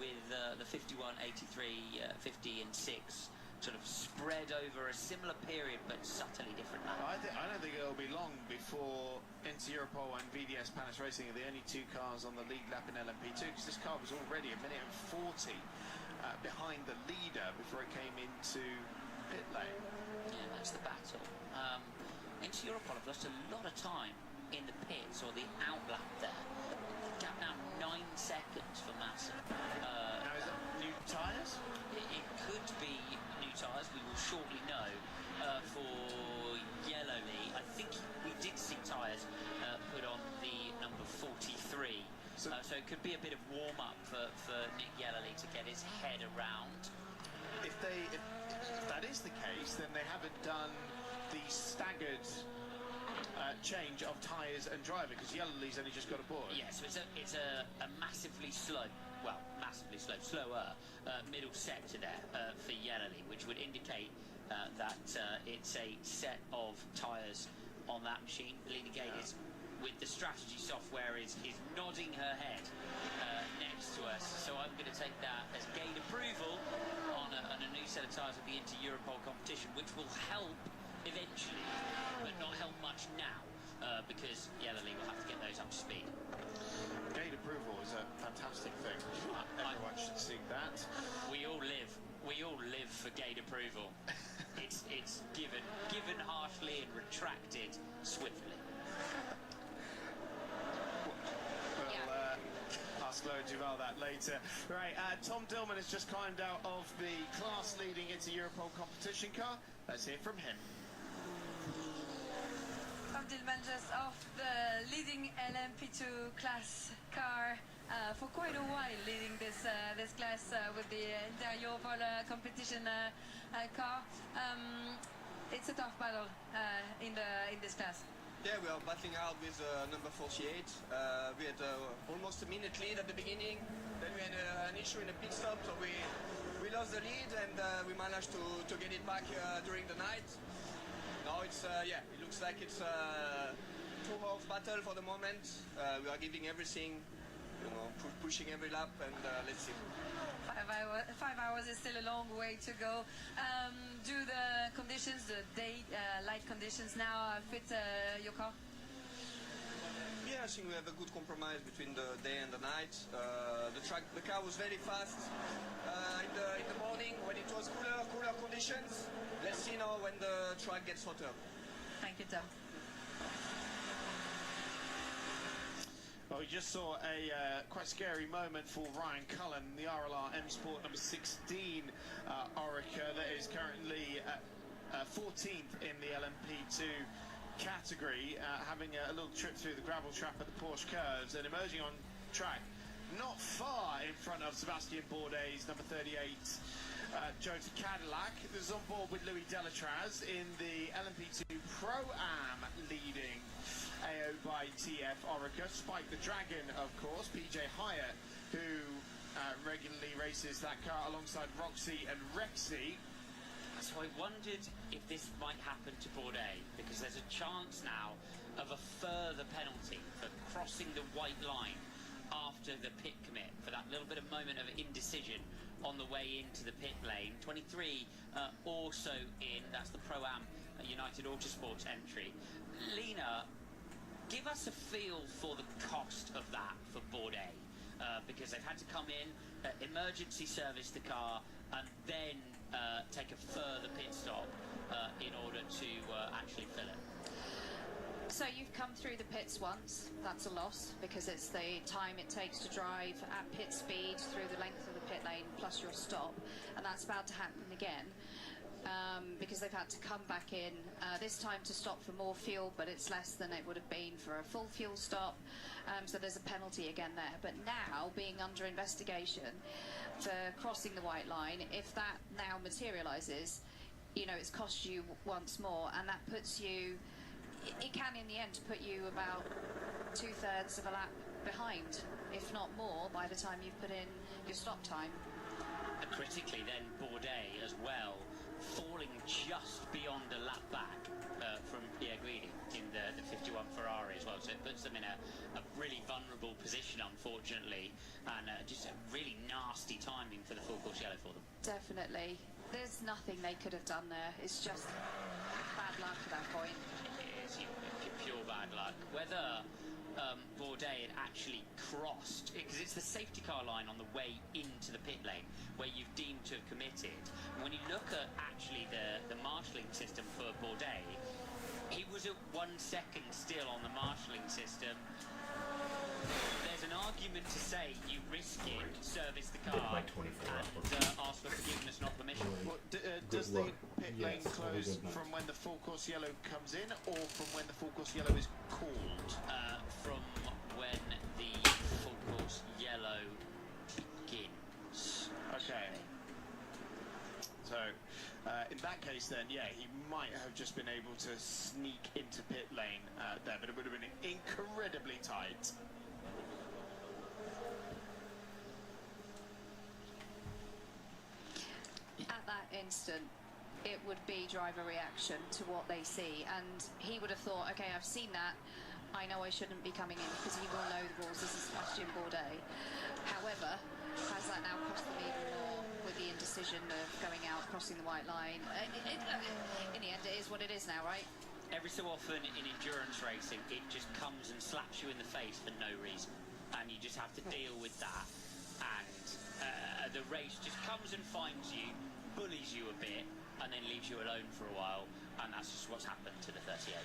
with the 51, 83, 50 and 6 sort of spread over a similar period but subtly different lap. I don't think it'll be long before Inter-Europol and VDS Panis Racing are the only 2 cars on the lead lap in LMP2, because this car was already 1 minute and 40 behind the leader before it came into pit lane. Yeah, that's the battle. Inter-Europol have lost a lot of time in the pits or the outlap there. Gap now 9 seconds for Massa. Now is that new tyres? It could be new tyres. We will shortly know. For Yellowly, I think we did see tyres put on the number 43. So it could be a bit of warm-up for Nick Yellowly to get his head around. If that is the case, then they haven't done the staggered change of tyres and driver, because Yellowly's only just got aboard. Yeah, so it's a massively slow, slower middle sector there for Yellowly, which would indicate that it's a set of tyres on that machine. Lena Gade is, with the strategy software, is nodding her head next to us. So I'm going to take that as Gade approval on a new set of tyres of the Inter-Europol competition, which will help eventually, but not help much now, because Yellowly will have to get those up to speed. Gate approval is a fantastic thing. Everyone should seek that. We all live for gate approval. It's given harshly and retracted swiftly. We'll ask Lowe Duval that later. Right, Tom Dillman has just climbed out of the class-leading Inter-Europol competition car. Let's hear from him. Tom Dillman just off the leading LMP2 class car for quite a while, leading this class with the Inter-Europol competition car. it's a tough battle in this class. Yeah, we are battling out with number 48. We had almost a minute lead at the beginning. Then we had an issue in the pit stop, so we lost the lead, and we managed to get it back during the night. Now it's it looks like it's a two-horse battle for the moment. We are giving everything, you know, pushing every lap, and let's see. 5 hours is still a long way to go. Do the conditions, the day light conditions now fit your car? Yeah, I think we have a good compromise between the day and the night. The car was very fast in the morning when it was cooler conditions. Let's see now when the track gets hotter. Thank you, Tom. Well, we just saw a quite scary moment for Ryan Cullen, the RLR M Sport number 16 Orica that is currently 14th in the LMP2 category, having a little trip through the gravel trap at the Porsche curves and emerging on track not far in front of Sebastian Bourdais, number 38 Toyota Cadillac. This is on board with Louis Delatraz in the LMP2 Pro-Am leading AO by TF Orica. Spike the Dragon, of course, PJ Hyatt, who regularly races that car alongside Roxy and Rexy. So I wondered if this might happen to Bourdais, because there's a chance now of a further penalty for crossing the white line after the pit commit, for that little bit of moment of indecision on the way into the pit lane. 23 also in, that's the Pro-Am United Autosports entry. Lena, give us a feel for the cost of that for Bourdais, because they've had to come in, emergency service the car, and then take a further pit stop in order to actually fill it. So you've come through the pits once. That's a loss, because it's the time it takes to drive at pit speed through the length of the pit lane plus your stop, and that's about to happen again. Because they've had to come back in this time to stop for more fuel, but it's less than it would have been for a full fuel stop, so there's a penalty again there. But now, being under investigation for crossing the white line, if that now materialises, you know, it's cost you once more, and that puts you, it can in the end put you about 2/3 of a lap behind, if not more, by the time you've put in your stop time. And critically then, Bourdais as well, falling just beyond a lap back from Pierre Guidi in the 51 Ferrari as well, so it puts them in a really vulnerable position, unfortunately, and just a really nasty timing for the full course yellow for them. Definitely. There's nothing they could have done there. It's just bad luck at that point. It is pure bad luck. Whether Bourdais had actually crossed, because it's the safety car line on the way into the pit lane where you've deemed to have committed. And when you look at actually the marshalling system for Bourdais, he was at 1 second still on the marshalling system. There's an argument to say you risk it, service the car, and ask for forgiveness, not permission. Well, does the pit lane close from when the full course yellow comes in, or from when the full course yellow is called? From when the full course yellow begins. Okay. So, in that case then, yeah, he might have just been able to sneak into pit lane there, but it would have been incredibly tight. At that instant, it would be driver reaction to what they see, and he would have thought, okay, I've seen that, I know I shouldn't be coming in, because he will know the rules. This is Sebastian Bourdais. However, has that now cost them even more with the indecision of going out, crossing the white line? In the end, it is what it is now, right? Every so often in endurance racing, it just comes and slaps you in the face for no reason, and you just have to deal with that. And the race just comes and finds you, bullies you a bit, and then leaves you alone for a while, and that's just what's happened to the 38.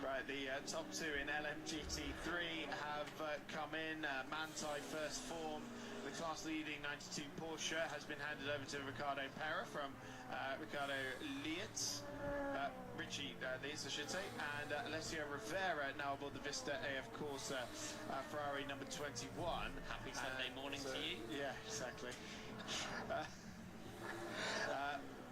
Right, the top two in LMGT3 have come in. Manthey first form. The class-leading 92 Porsche has been handed over to Ricardo Pera from Ricardo Lietz. Richie Lietz, I should say. And Alessio Rivera now aboard the Vista AF Corsa Ferrari number 21. Happy Sunday morning to you. Yeah, exactly.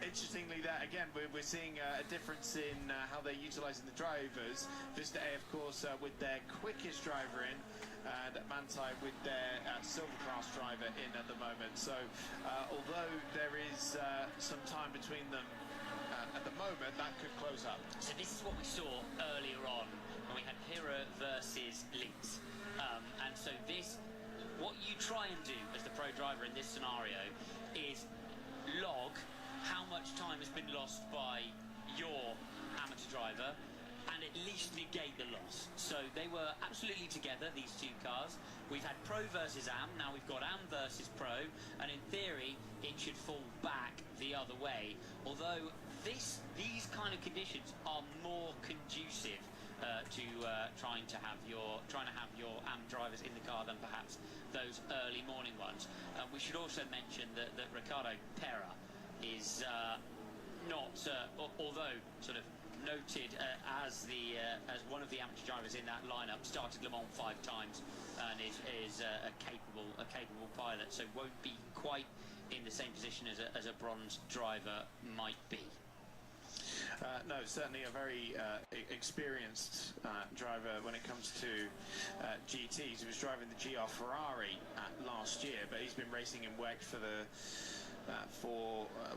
interestingly, that again we're seeing a difference in how they're utilising the drivers. Vista A, of course, with their quickest driver in, and Manthey with their silver class driver in at the moment. So although there is some time between them at the moment, that could close up. So this is what we saw earlier on when we had Hira versus Leeds. And so this, what you try and do as the pro driver in this scenario is log how much time has been lost by your amateur driver and at least negate the loss. So they were absolutely together, these two cars. We've had Pro versus Am, now we've got Am versus Pro, and in theory it should fall back the other way. Although these kind of conditions are more conducive to trying to have your Am drivers in the car than perhaps those early morning ones. We should also mention that Ricardo Pera is not, although sort of noted as one of the amateur drivers in that lineup, started Le Mans 5 times and is a capable pilot, so won't be quite in the same position as a bronze driver might be. No, certainly a very experienced driver when it comes to GTs. He was driving the GR Ferrari last year, but he's been racing in WEC for the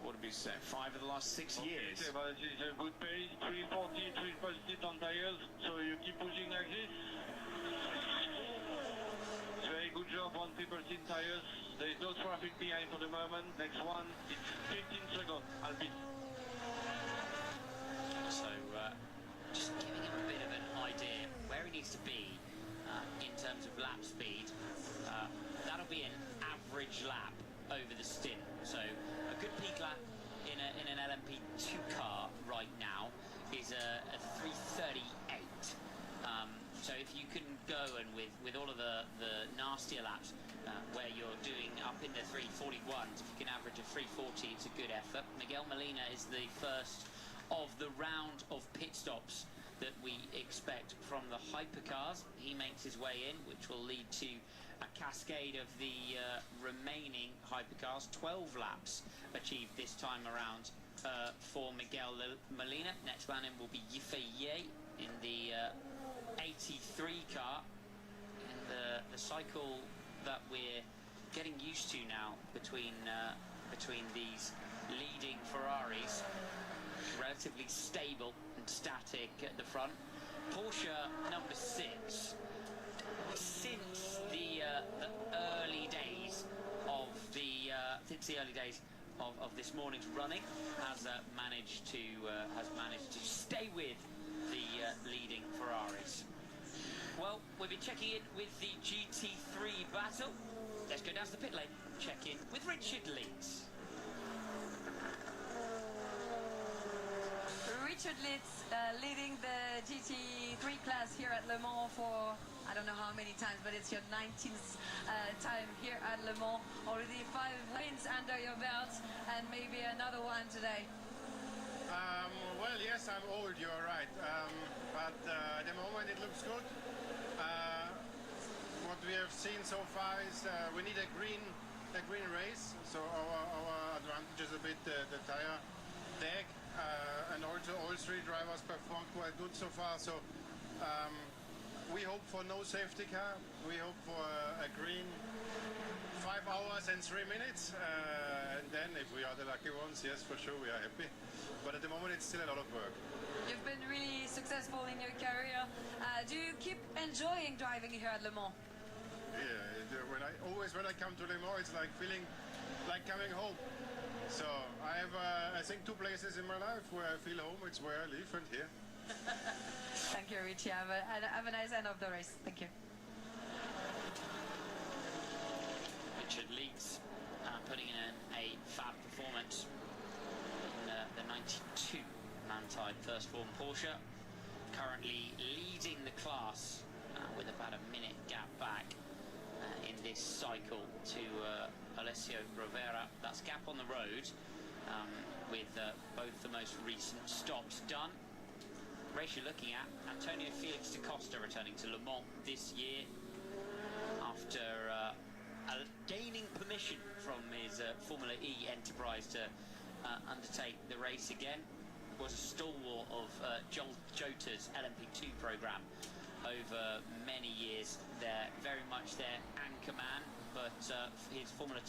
what did we say, 5 of the last 6 years. Okay, but this is a good pace, 340, 340 on tires, so you keep pushing like this. Very good job on 3% tires. There is no traffic behind for the moment. Next one, it's 15 seconds. I'll be. So just giving him a bit of an idea where he needs to be in terms of lap speed. That'll be an average lap over the stint. So a good peak lap in an LMP2 car right now is a 3:38. So if you can go and with all of the nastier laps where you're doing up in the 341s, if you can average a 340, it's a good effort. Miguel Molina is the first of the round of pit stops that we expect from the hypercars. He makes his way in, which will lead to a cascade of the remaining hypercars. 12 laps achieved this time around for Miguel Molina. Next man in will be Yifei in the 83 car. And the cycle that we're getting used to now between these leading Ferraris, relatively stable and static at the front. Porsche number 6. Since the early days of this morning's running, has managed to stay with the leading Ferraris. Well, we've been checking in with the GT3 battle. Let's go down to the pit lane, check in with Richard Leeds. Richard Leeds leading the GT3 class here at Le Mans for I don't know how many times, but it's your 19th time here at Le Mans. Already 5 wins under your belt, and maybe another one today. Well, yes, I'm old, you're right. But at the moment it looks good. What we have seen so far is we need a green race. So our advantage is a bit the tire deck, and also all 3 drivers performed quite good so far. So we hope for no safety car. We hope for a green 5 hours and 3 minutes. And then if we are the lucky ones, yes, for sure we are happy. But at the moment it's still a lot of work. You've been really successful in your career. Do you keep enjoying driving here at Le Mans? Yeah, when I come to Le Mans, it's like feeling like coming home. So I have, I think, 2 places in my life where I feel home. It's where I live and here. Thank you, Richie. Have a nice end of the race. Thank you. Richard Leeds putting in a fab performance in the 92 Manthey first form Porsche, currently leading the class with about a minute gap back in this cycle to Alessio Rovera. That's gap on the road with both the most recent stops done. Race you're looking at, Antonio Felix da Costa returning to Le Mans this year after gaining permission from his Formula E enterprise to undertake the race again. Was a stalwart of Jota's LMP2 program over many years. They're very much their anchor man, but his Formula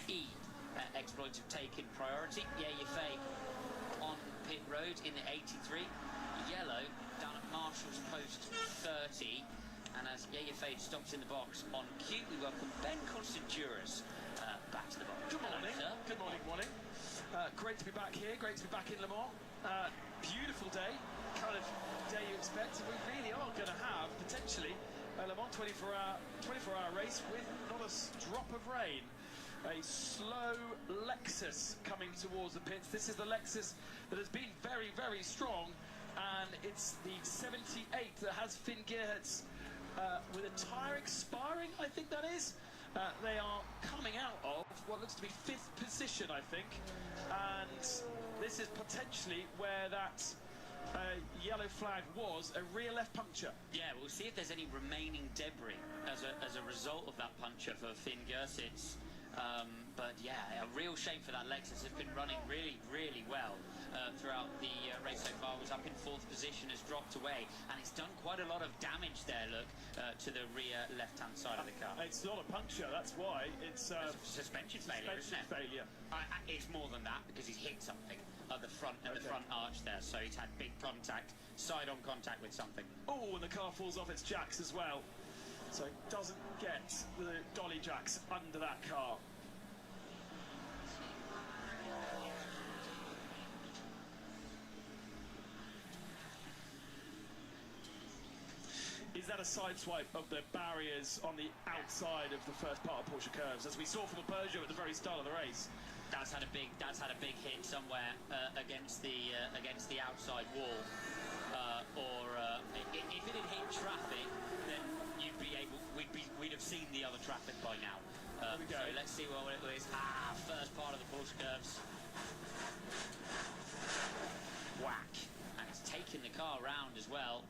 E exploits have taken priority. Yefei on pit road in the 83, yellow down at Marshall's post 30, and as Yefei stops in the box on cue, we welcome Ben Constanturas back to the box. Good morning. Good morning. Morning. Great to be back here. Great to be back in Le Mans. Beautiful day. Kind of day you expect. And we really are going to have potentially a Le Mans 24-hour race with not a drop of rain. A slow Lexus coming towards the pits. This is the Lexus that has been very, very strong, and it's the 78 that has Finn Geertz with a tyre expiring, I think that is. They are coming out of what looks to be 5th position, I think, and this is potentially where that yellow flag was, a rear left puncture. Yeah, we'll see if there's any remaining debris as a result of that puncture for Finn Geertz. But yeah, a real shame for that. Lexus has been running really, really well throughout the race so far. Was up in 4th position, has dropped away, and it's done quite a lot of damage there, look, to the rear left-hand side of the car. It's not a puncture, that's why. It's suspension failure, isn't it? Failure. It's more than that, because he's hit something at the front, the front arch there, so he's had big contact, side-on contact with something. Oh, and the car falls off its jacks as well. So it doesn't get the dolly jacks under that car. Is that a sideswipe of the barriers on the outside of the first part of Porsche curves, as we saw from the Peugeot at the very start of the race? That's had a big hit somewhere against the outside wall, if it had hit traffic, then we'd have seen the other traffic by now. So let's see what it is. First part of the Porsche curves. Whack. And it's taken the car round as well.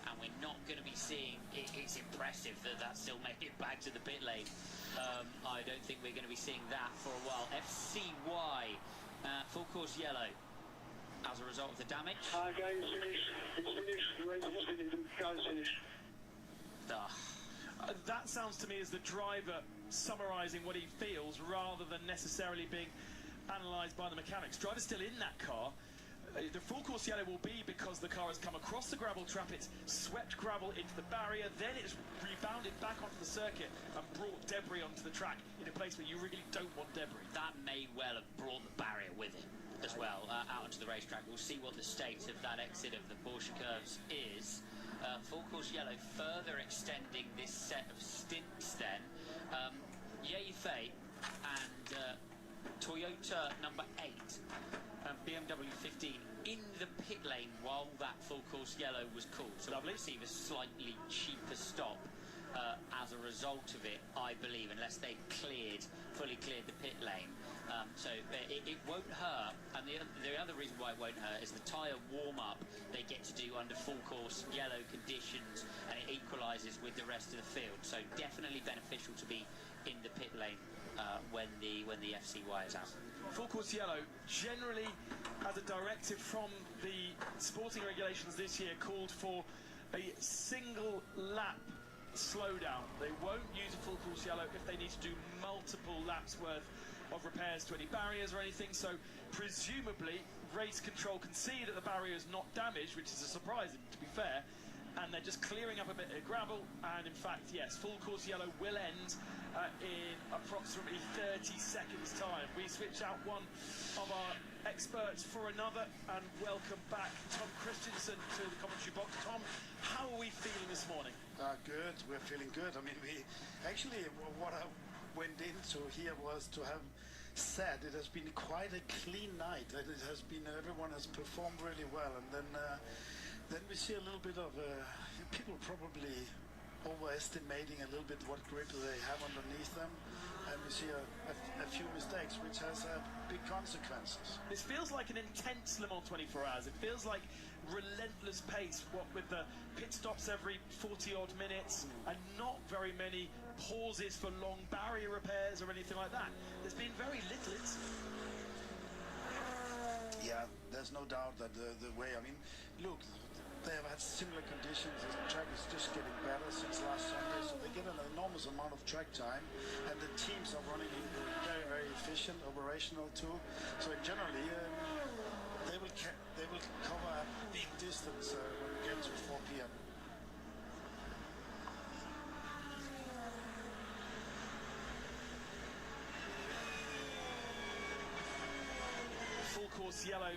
And we're not going to be seeing it's impressive that still made it back to the pit lane. I don't think we're going to be seeing that for a while. FCY, full course yellow as a result of the damage. Guys, finished. It's finished. The race is finished. The car's finished. That sounds to me as the driver summarising what he feels rather than necessarily being analysed by the mechanics. Driver's still in that car. The full course yellow will be because the car has come across the gravel trap, it's swept gravel into the barrier, then it's rebounded back onto the circuit and brought debris onto the track in a place where you really don't want debris. That may well have brought the barrier with it as well out onto the racetrack. We'll see what the state of that exit of the Porsche curves is. Full course yellow further extending this set of stints then. Yefei and Toyota number 8 and BMW 15 in the pit lane while that full course yellow was called. So we'll receive a slightly cheaper stop as a result of it, I believe, unless they fully cleared the pit lane. So it won't hurt, and the other reason why it won't hurt is the tyre warm-up they get to do under full course yellow conditions, and it equalises with the rest of the field. So definitely beneficial to be in the pit lane when the FCY is out. Full course yellow generally has a directive from the sporting regulations this year called for a single lap slowdown. They won't use a full course yellow if they need to do multiple laps worth of repairs to any barriers or anything. So presumably race control can see that the barrier is not damaged, which is a surprise to be fair, and they're just clearing up a bit of gravel. And in fact, yes, full course yellow will end in approximately 30 seconds time. We switch out one of our experts for another and welcome back Tom Christensen to the commentary box. Tom, how are we feeling this morning? Good, we're feeling good. I mean, we actually, what I went into here was to have said it has been quite a clean night, and it has been, everyone has performed really well, and then we see a little bit of people probably overestimating a little bit what grip they have underneath them, and we see a few mistakes which has big consequences. This feels like an intense Le Mans 24 hours. It feels like relentless pace, what with the pit stops every 40 odd minutes and not very many pauses for long barrier repairs or anything like that. There's been very little. Yeah, there's no doubt that the way, I mean, look, they have had similar conditions. The track is just getting better since last Sunday, so they get an enormous amount of track time, and the teams are running very, very efficient, operational too. So generally, they will cover a big distance when we get to 4 p.m. Full course yellow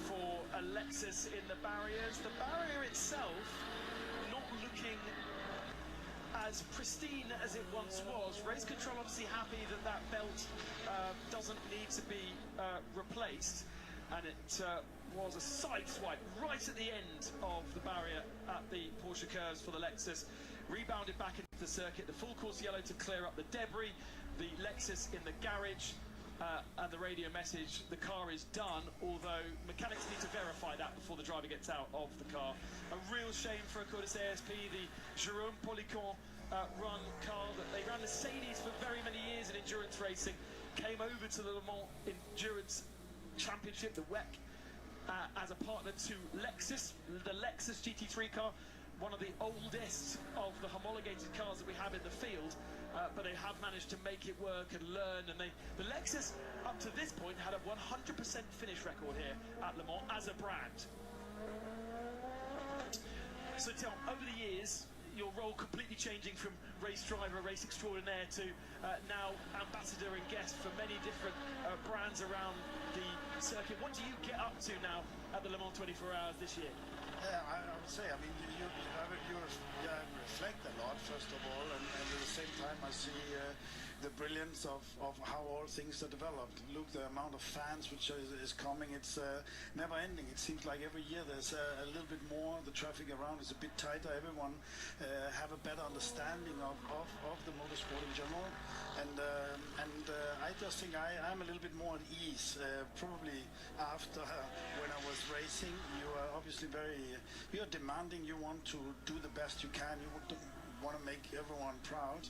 for Alexis in the barriers. The barrier itself not looking as pristine as it once was. Race control obviously happy that that belt doesn't need to be replaced, and it was a side swipe right at the end of the barrier at the Porsche curves for the Lexus. Rebounded back into the circuit, the full course yellow to clear up the debris, the Lexus in the garage, and the radio message, the car is done, although mechanics need to verify that before the driver gets out of the car. A real shame for Acordis ASP, the Jérôme Policon run car that they ran Mercedes for very many years in endurance racing, came over to the Le Mans Endurance Championship, the WEC, as a partner to Lexus, the Lexus GT3 car, one of the oldest of the homologated cars that we have in the field. But they have managed to make it work and learn, and the Lexus up to this point had a 100% finish record here at Le Mans as a brand. So Tom, over the years, your role completely changing from race driver, race extraordinaire to now ambassador and guest for many different brands around the circuit. What do you get up to now at the Le Mans 24 Hours this year? Yeah, I would say, I mean, you reflect a lot, first of all, and at the same time I see the brilliance of how all things are developed. Look, the amount of fans which is coming, it's never ending. It seems like every year there's a little bit more, the traffic around is a bit tighter, everyone have a better understanding of the motorsport in general, and I just think I'm a little bit more at ease, probably after when I was racing. You are obviously you're demanding, you want to do the best you can, you want to make everyone proud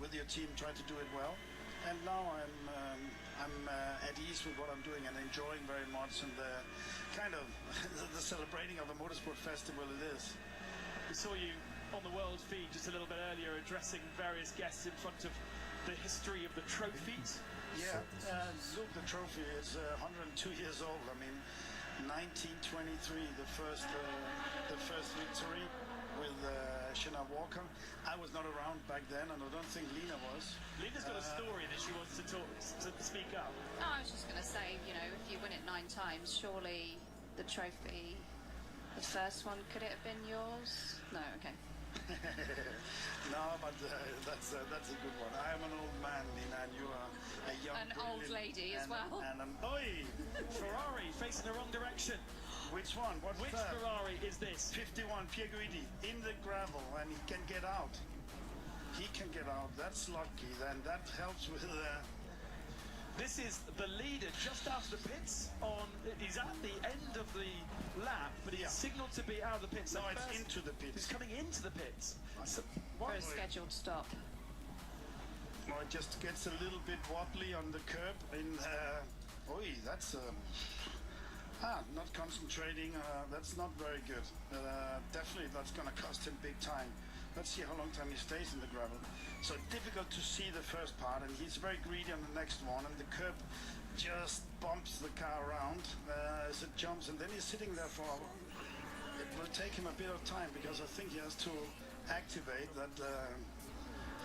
with your team, try to do it well, and now I'm at ease with what I'm doing and enjoying very much, and the kind of the celebrating of a motorsport festival it is. We saw you on the world feed just a little bit earlier addressing various guests in front of the history of the trophies. Yeah, look, the trophy is 102 years old. I mean, 1923, the first victory with Shana Walker. I was not around back then, and I don't think Lena was. Lena's got a story that she wants to speak up. No, I was just going to say, you know, if you win it 9 times, surely the trophy, the first one, could it have been yours? No, okay. No, but that's a good one. I am an old man, Lena, and you are a young, an old lady as well. And oi! Ferrari facing the wrong direction. Which one? Which Ferrari is this? 51, Pierre Guidi, in the gravel, and he can get out. He can get out. That's lucky. Then that helps with This is the leader just after the pits. He's at the end of the lap, but he's signalled to be out of the pits. No, it's into the pits. He's coming into the pits. So, for a scheduled stop. Well, it just gets a little bit wobbly on the curb. That's not concentrating. That's not very good. Definitely, that's going to cost him big time. Let's see how long time he stays in the gravel. So difficult to see the first part, and he's very greedy on the next one, and the curb just bumps the car around as it jumps, and then he's sitting there for. It will take him a bit of time because I think he has to activate that.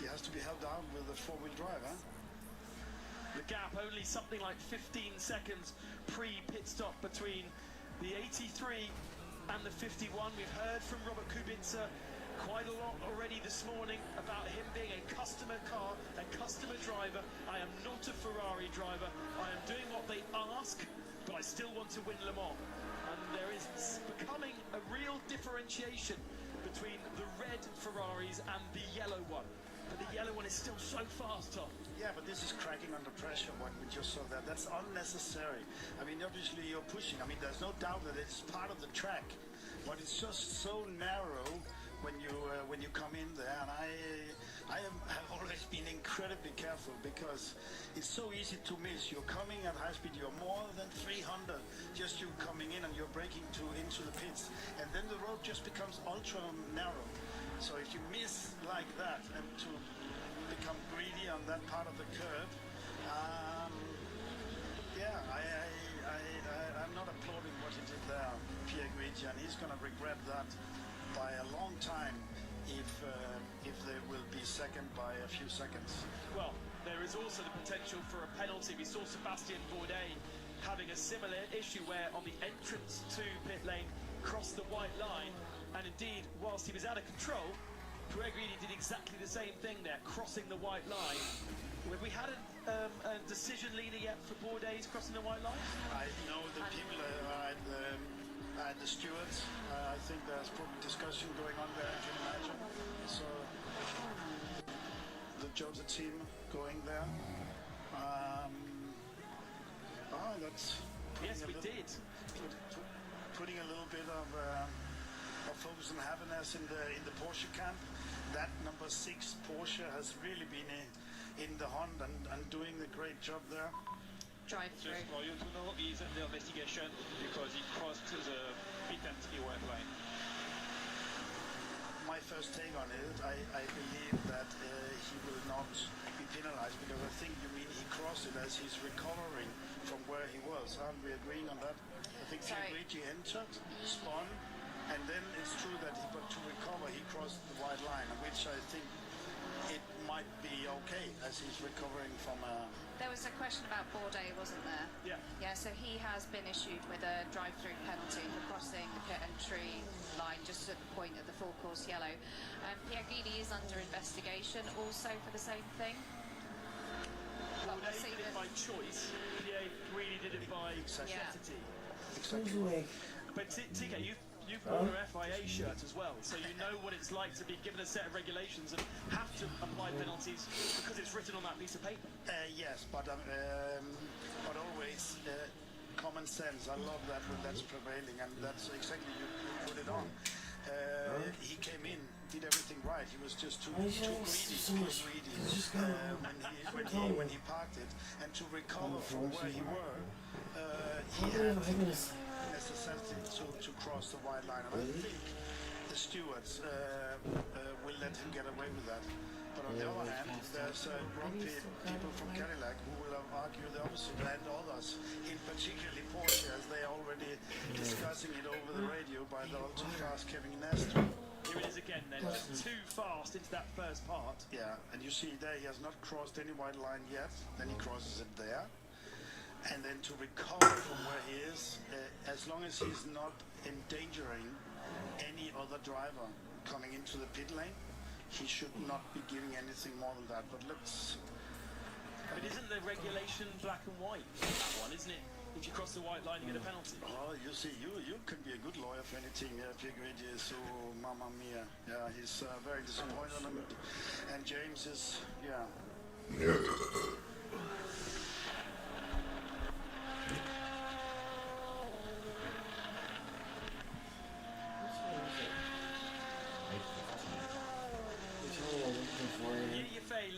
He has to be held out with a four-wheel drive. The gap only something like 15 seconds pre-pit stop between the 83 and the 51. We've heard from Robert Kubica quite a lot already this morning about him being a customer car, a customer driver. I am not a Ferrari driver. I am doing what they ask, but I still want to win Le Mans. And there is becoming a real differentiation between the red Ferraris and the yellow one. But the yellow one is still so fast, Tom. Yeah, but this is cracking under pressure, what we just saw there. That's unnecessary. I mean, obviously you're pushing. I mean, there's no doubt that it's part of the track, but it's just so narrow when you come in there, and I have always been incredibly careful because it's so easy to miss. You're coming at high speed, you're more than 300, just you coming in and you're braking into the pits, and then the road just becomes ultra narrow. So if you miss like that and to become greedy on that part of the curve, yeah, I'm not applauding what he did there, Pierre Guidi, and he's going to regret that by a long time if they will be second by a few seconds. Well, there is also the potential for a penalty. We saw Sebastian Bourdais having a similar issue where on the entrance to pit lane crossed the white line, and indeed, whilst he was out of control, Pierre Guidi did exactly the same thing there, crossing the white line. Have we had a decision leader yet for Bourdais crossing the white line? I know the people at the stewards. I think there's probably discussion going on there, I can imagine. So the Jota team going there. That's yes, we did. Putting a little bit of focus and happiness in the Porsche camp. That number 6 Porsche has really been in the hunt and doing a great job there. Drive through. Just for you to know, he's under investigation because he crossed the pit entry white line. My first take on it, I believe that he will not be penalized because I think you mean he crossed it as he's recovering from where he was. Aren't we agreeing on that? I think Pierluigi entered, spun, and then it's true that but to recover he crossed the white line, which I think it might be okay as he's recovering from a... There was a question about Bourdais, wasn't there? Yeah. Yeah, so he has been issued with a drive-through penalty for crossing the pit entry line just at the point of the full course yellow. Pierre Guidi is under investigation also for the same thing. Bourdais did it by choice, Pierre Guidi did it by necessity. Exactly. But TK, you've worn an FIA shirt as well, so you know what it's like to be given a set of regulations and have to apply penalties because it's written on that piece of paper. Yes, but always common sense. I love that when that's prevailing, and that's exactly you put it on. He came in, did everything right. He was just too greedy when he parked it, and to recover from where he were, he had necessity to cross the white line. And I think the stewards will let him get away with that. But on the other hand, there's grumpy people from Cadillac who will argue the opposite, and others, in particularly Porsche, as they are already discussing it over the radio by the ultra-fast Kevin Nestor. Here it is again then, just too fast into that first part. Yeah, and you see there he has not crossed any white line yet, then he crosses it there. And then to recover from where he is, as long as he's not endangering any other driver coming into the pit lane, he should not be giving anything more than that. But let's... But isn't the regulation black and white, that one, isn't it? If you cross the white line, you get a penalty. Oh, you see, you can be a good lawyer for any team. Yeah, Pierre Guidi is so mamma mia. Yeah, he's very disappointed on him. And James is, yeah.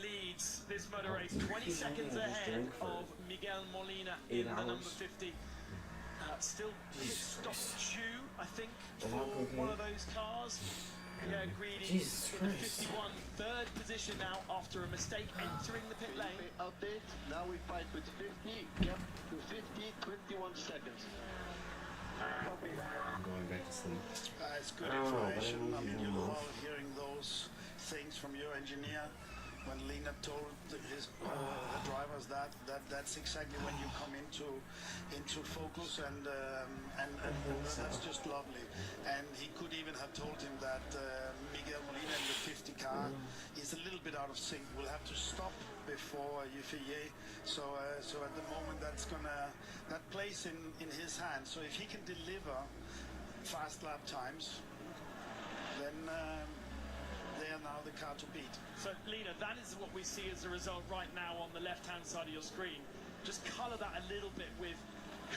Leads this motor race 20 seconds ahead of Miguel Molina in the number 50. Still stop due, I think, for one of those cars. Yeah, Greedy in the 51, third position now after a mistake entering the pit lane. Update, now we fight with 50, gap to 50, 21 seconds. I'm going back to sleep. It's good information. I mean, you love hearing those things from your engineer. When Lena told his drivers that's exactly when you come into focus, and that's just lovely. And he could even have told him that Miguel Molina in the 50 car is a little bit out of sync. We'll have to stop before Yuffier. So at the moment that plays in his hands. So if he can deliver fast lap times, then they are now the car to beat. So, Lena, that is what we see as a result right now on the left-hand side of your screen. Just colour that a little bit with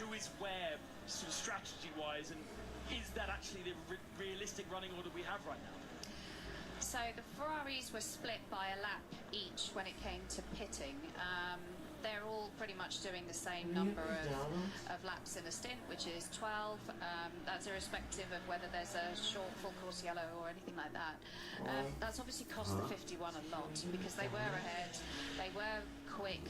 who is where, sort of strategy-wise, and is that actually the realistic running order we have right now? So the Ferraris were split by a lap each when it came to pitting. They're all pretty much doing the same number of laps in a stint, which is 12. That's irrespective of whether there's a short full course yellow or anything like that. That's obviously cost the 51 a lot because they were ahead, they were quick.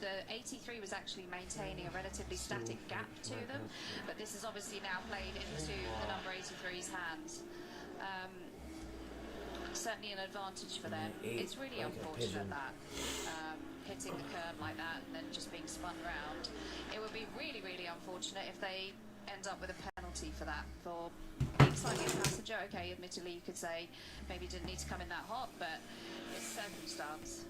The 83 was actually maintaining a relatively static gap to them, but this has obviously now played into the number 83's hands. Certainly an advantage for them. It's really unfortunate that hitting the curb like that and then just being spun round. It would be really, really unfortunate if they end up with a penalty for that. For being slightly a passenger, okay, admittedly you could say maybe didn't need to come in that hot, but it's circumstance.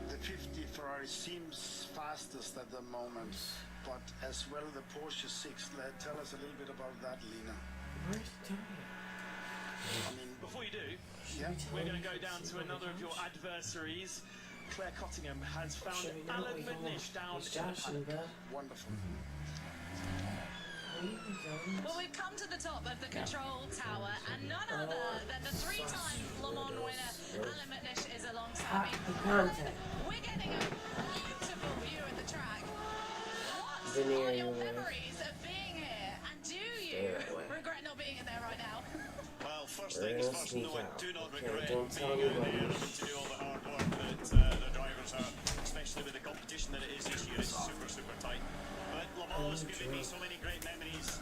The 50 Ferrari seems fastest at the moment, but as well the Porsche 6. Tell us a little bit about that, Lena. I mean, before you do, yeah, we're going to go down to another of your adversaries. Claire Cottingham has found Alan McNish down in the paddock. Wonderful. Well, we've come to the top of the control tower, and none other than the three-time Le Mans winner, Alan McNish, is alongside me. We're getting a beautiful view of the track. What are your memories of being here, and do you regret not being in there right now? Well, first things first, no, I do not regret being in there to do all the hard work that the drivers are, especially with the competition that it is this year. It's super, super tight. But Le Mans has given me so many great memories.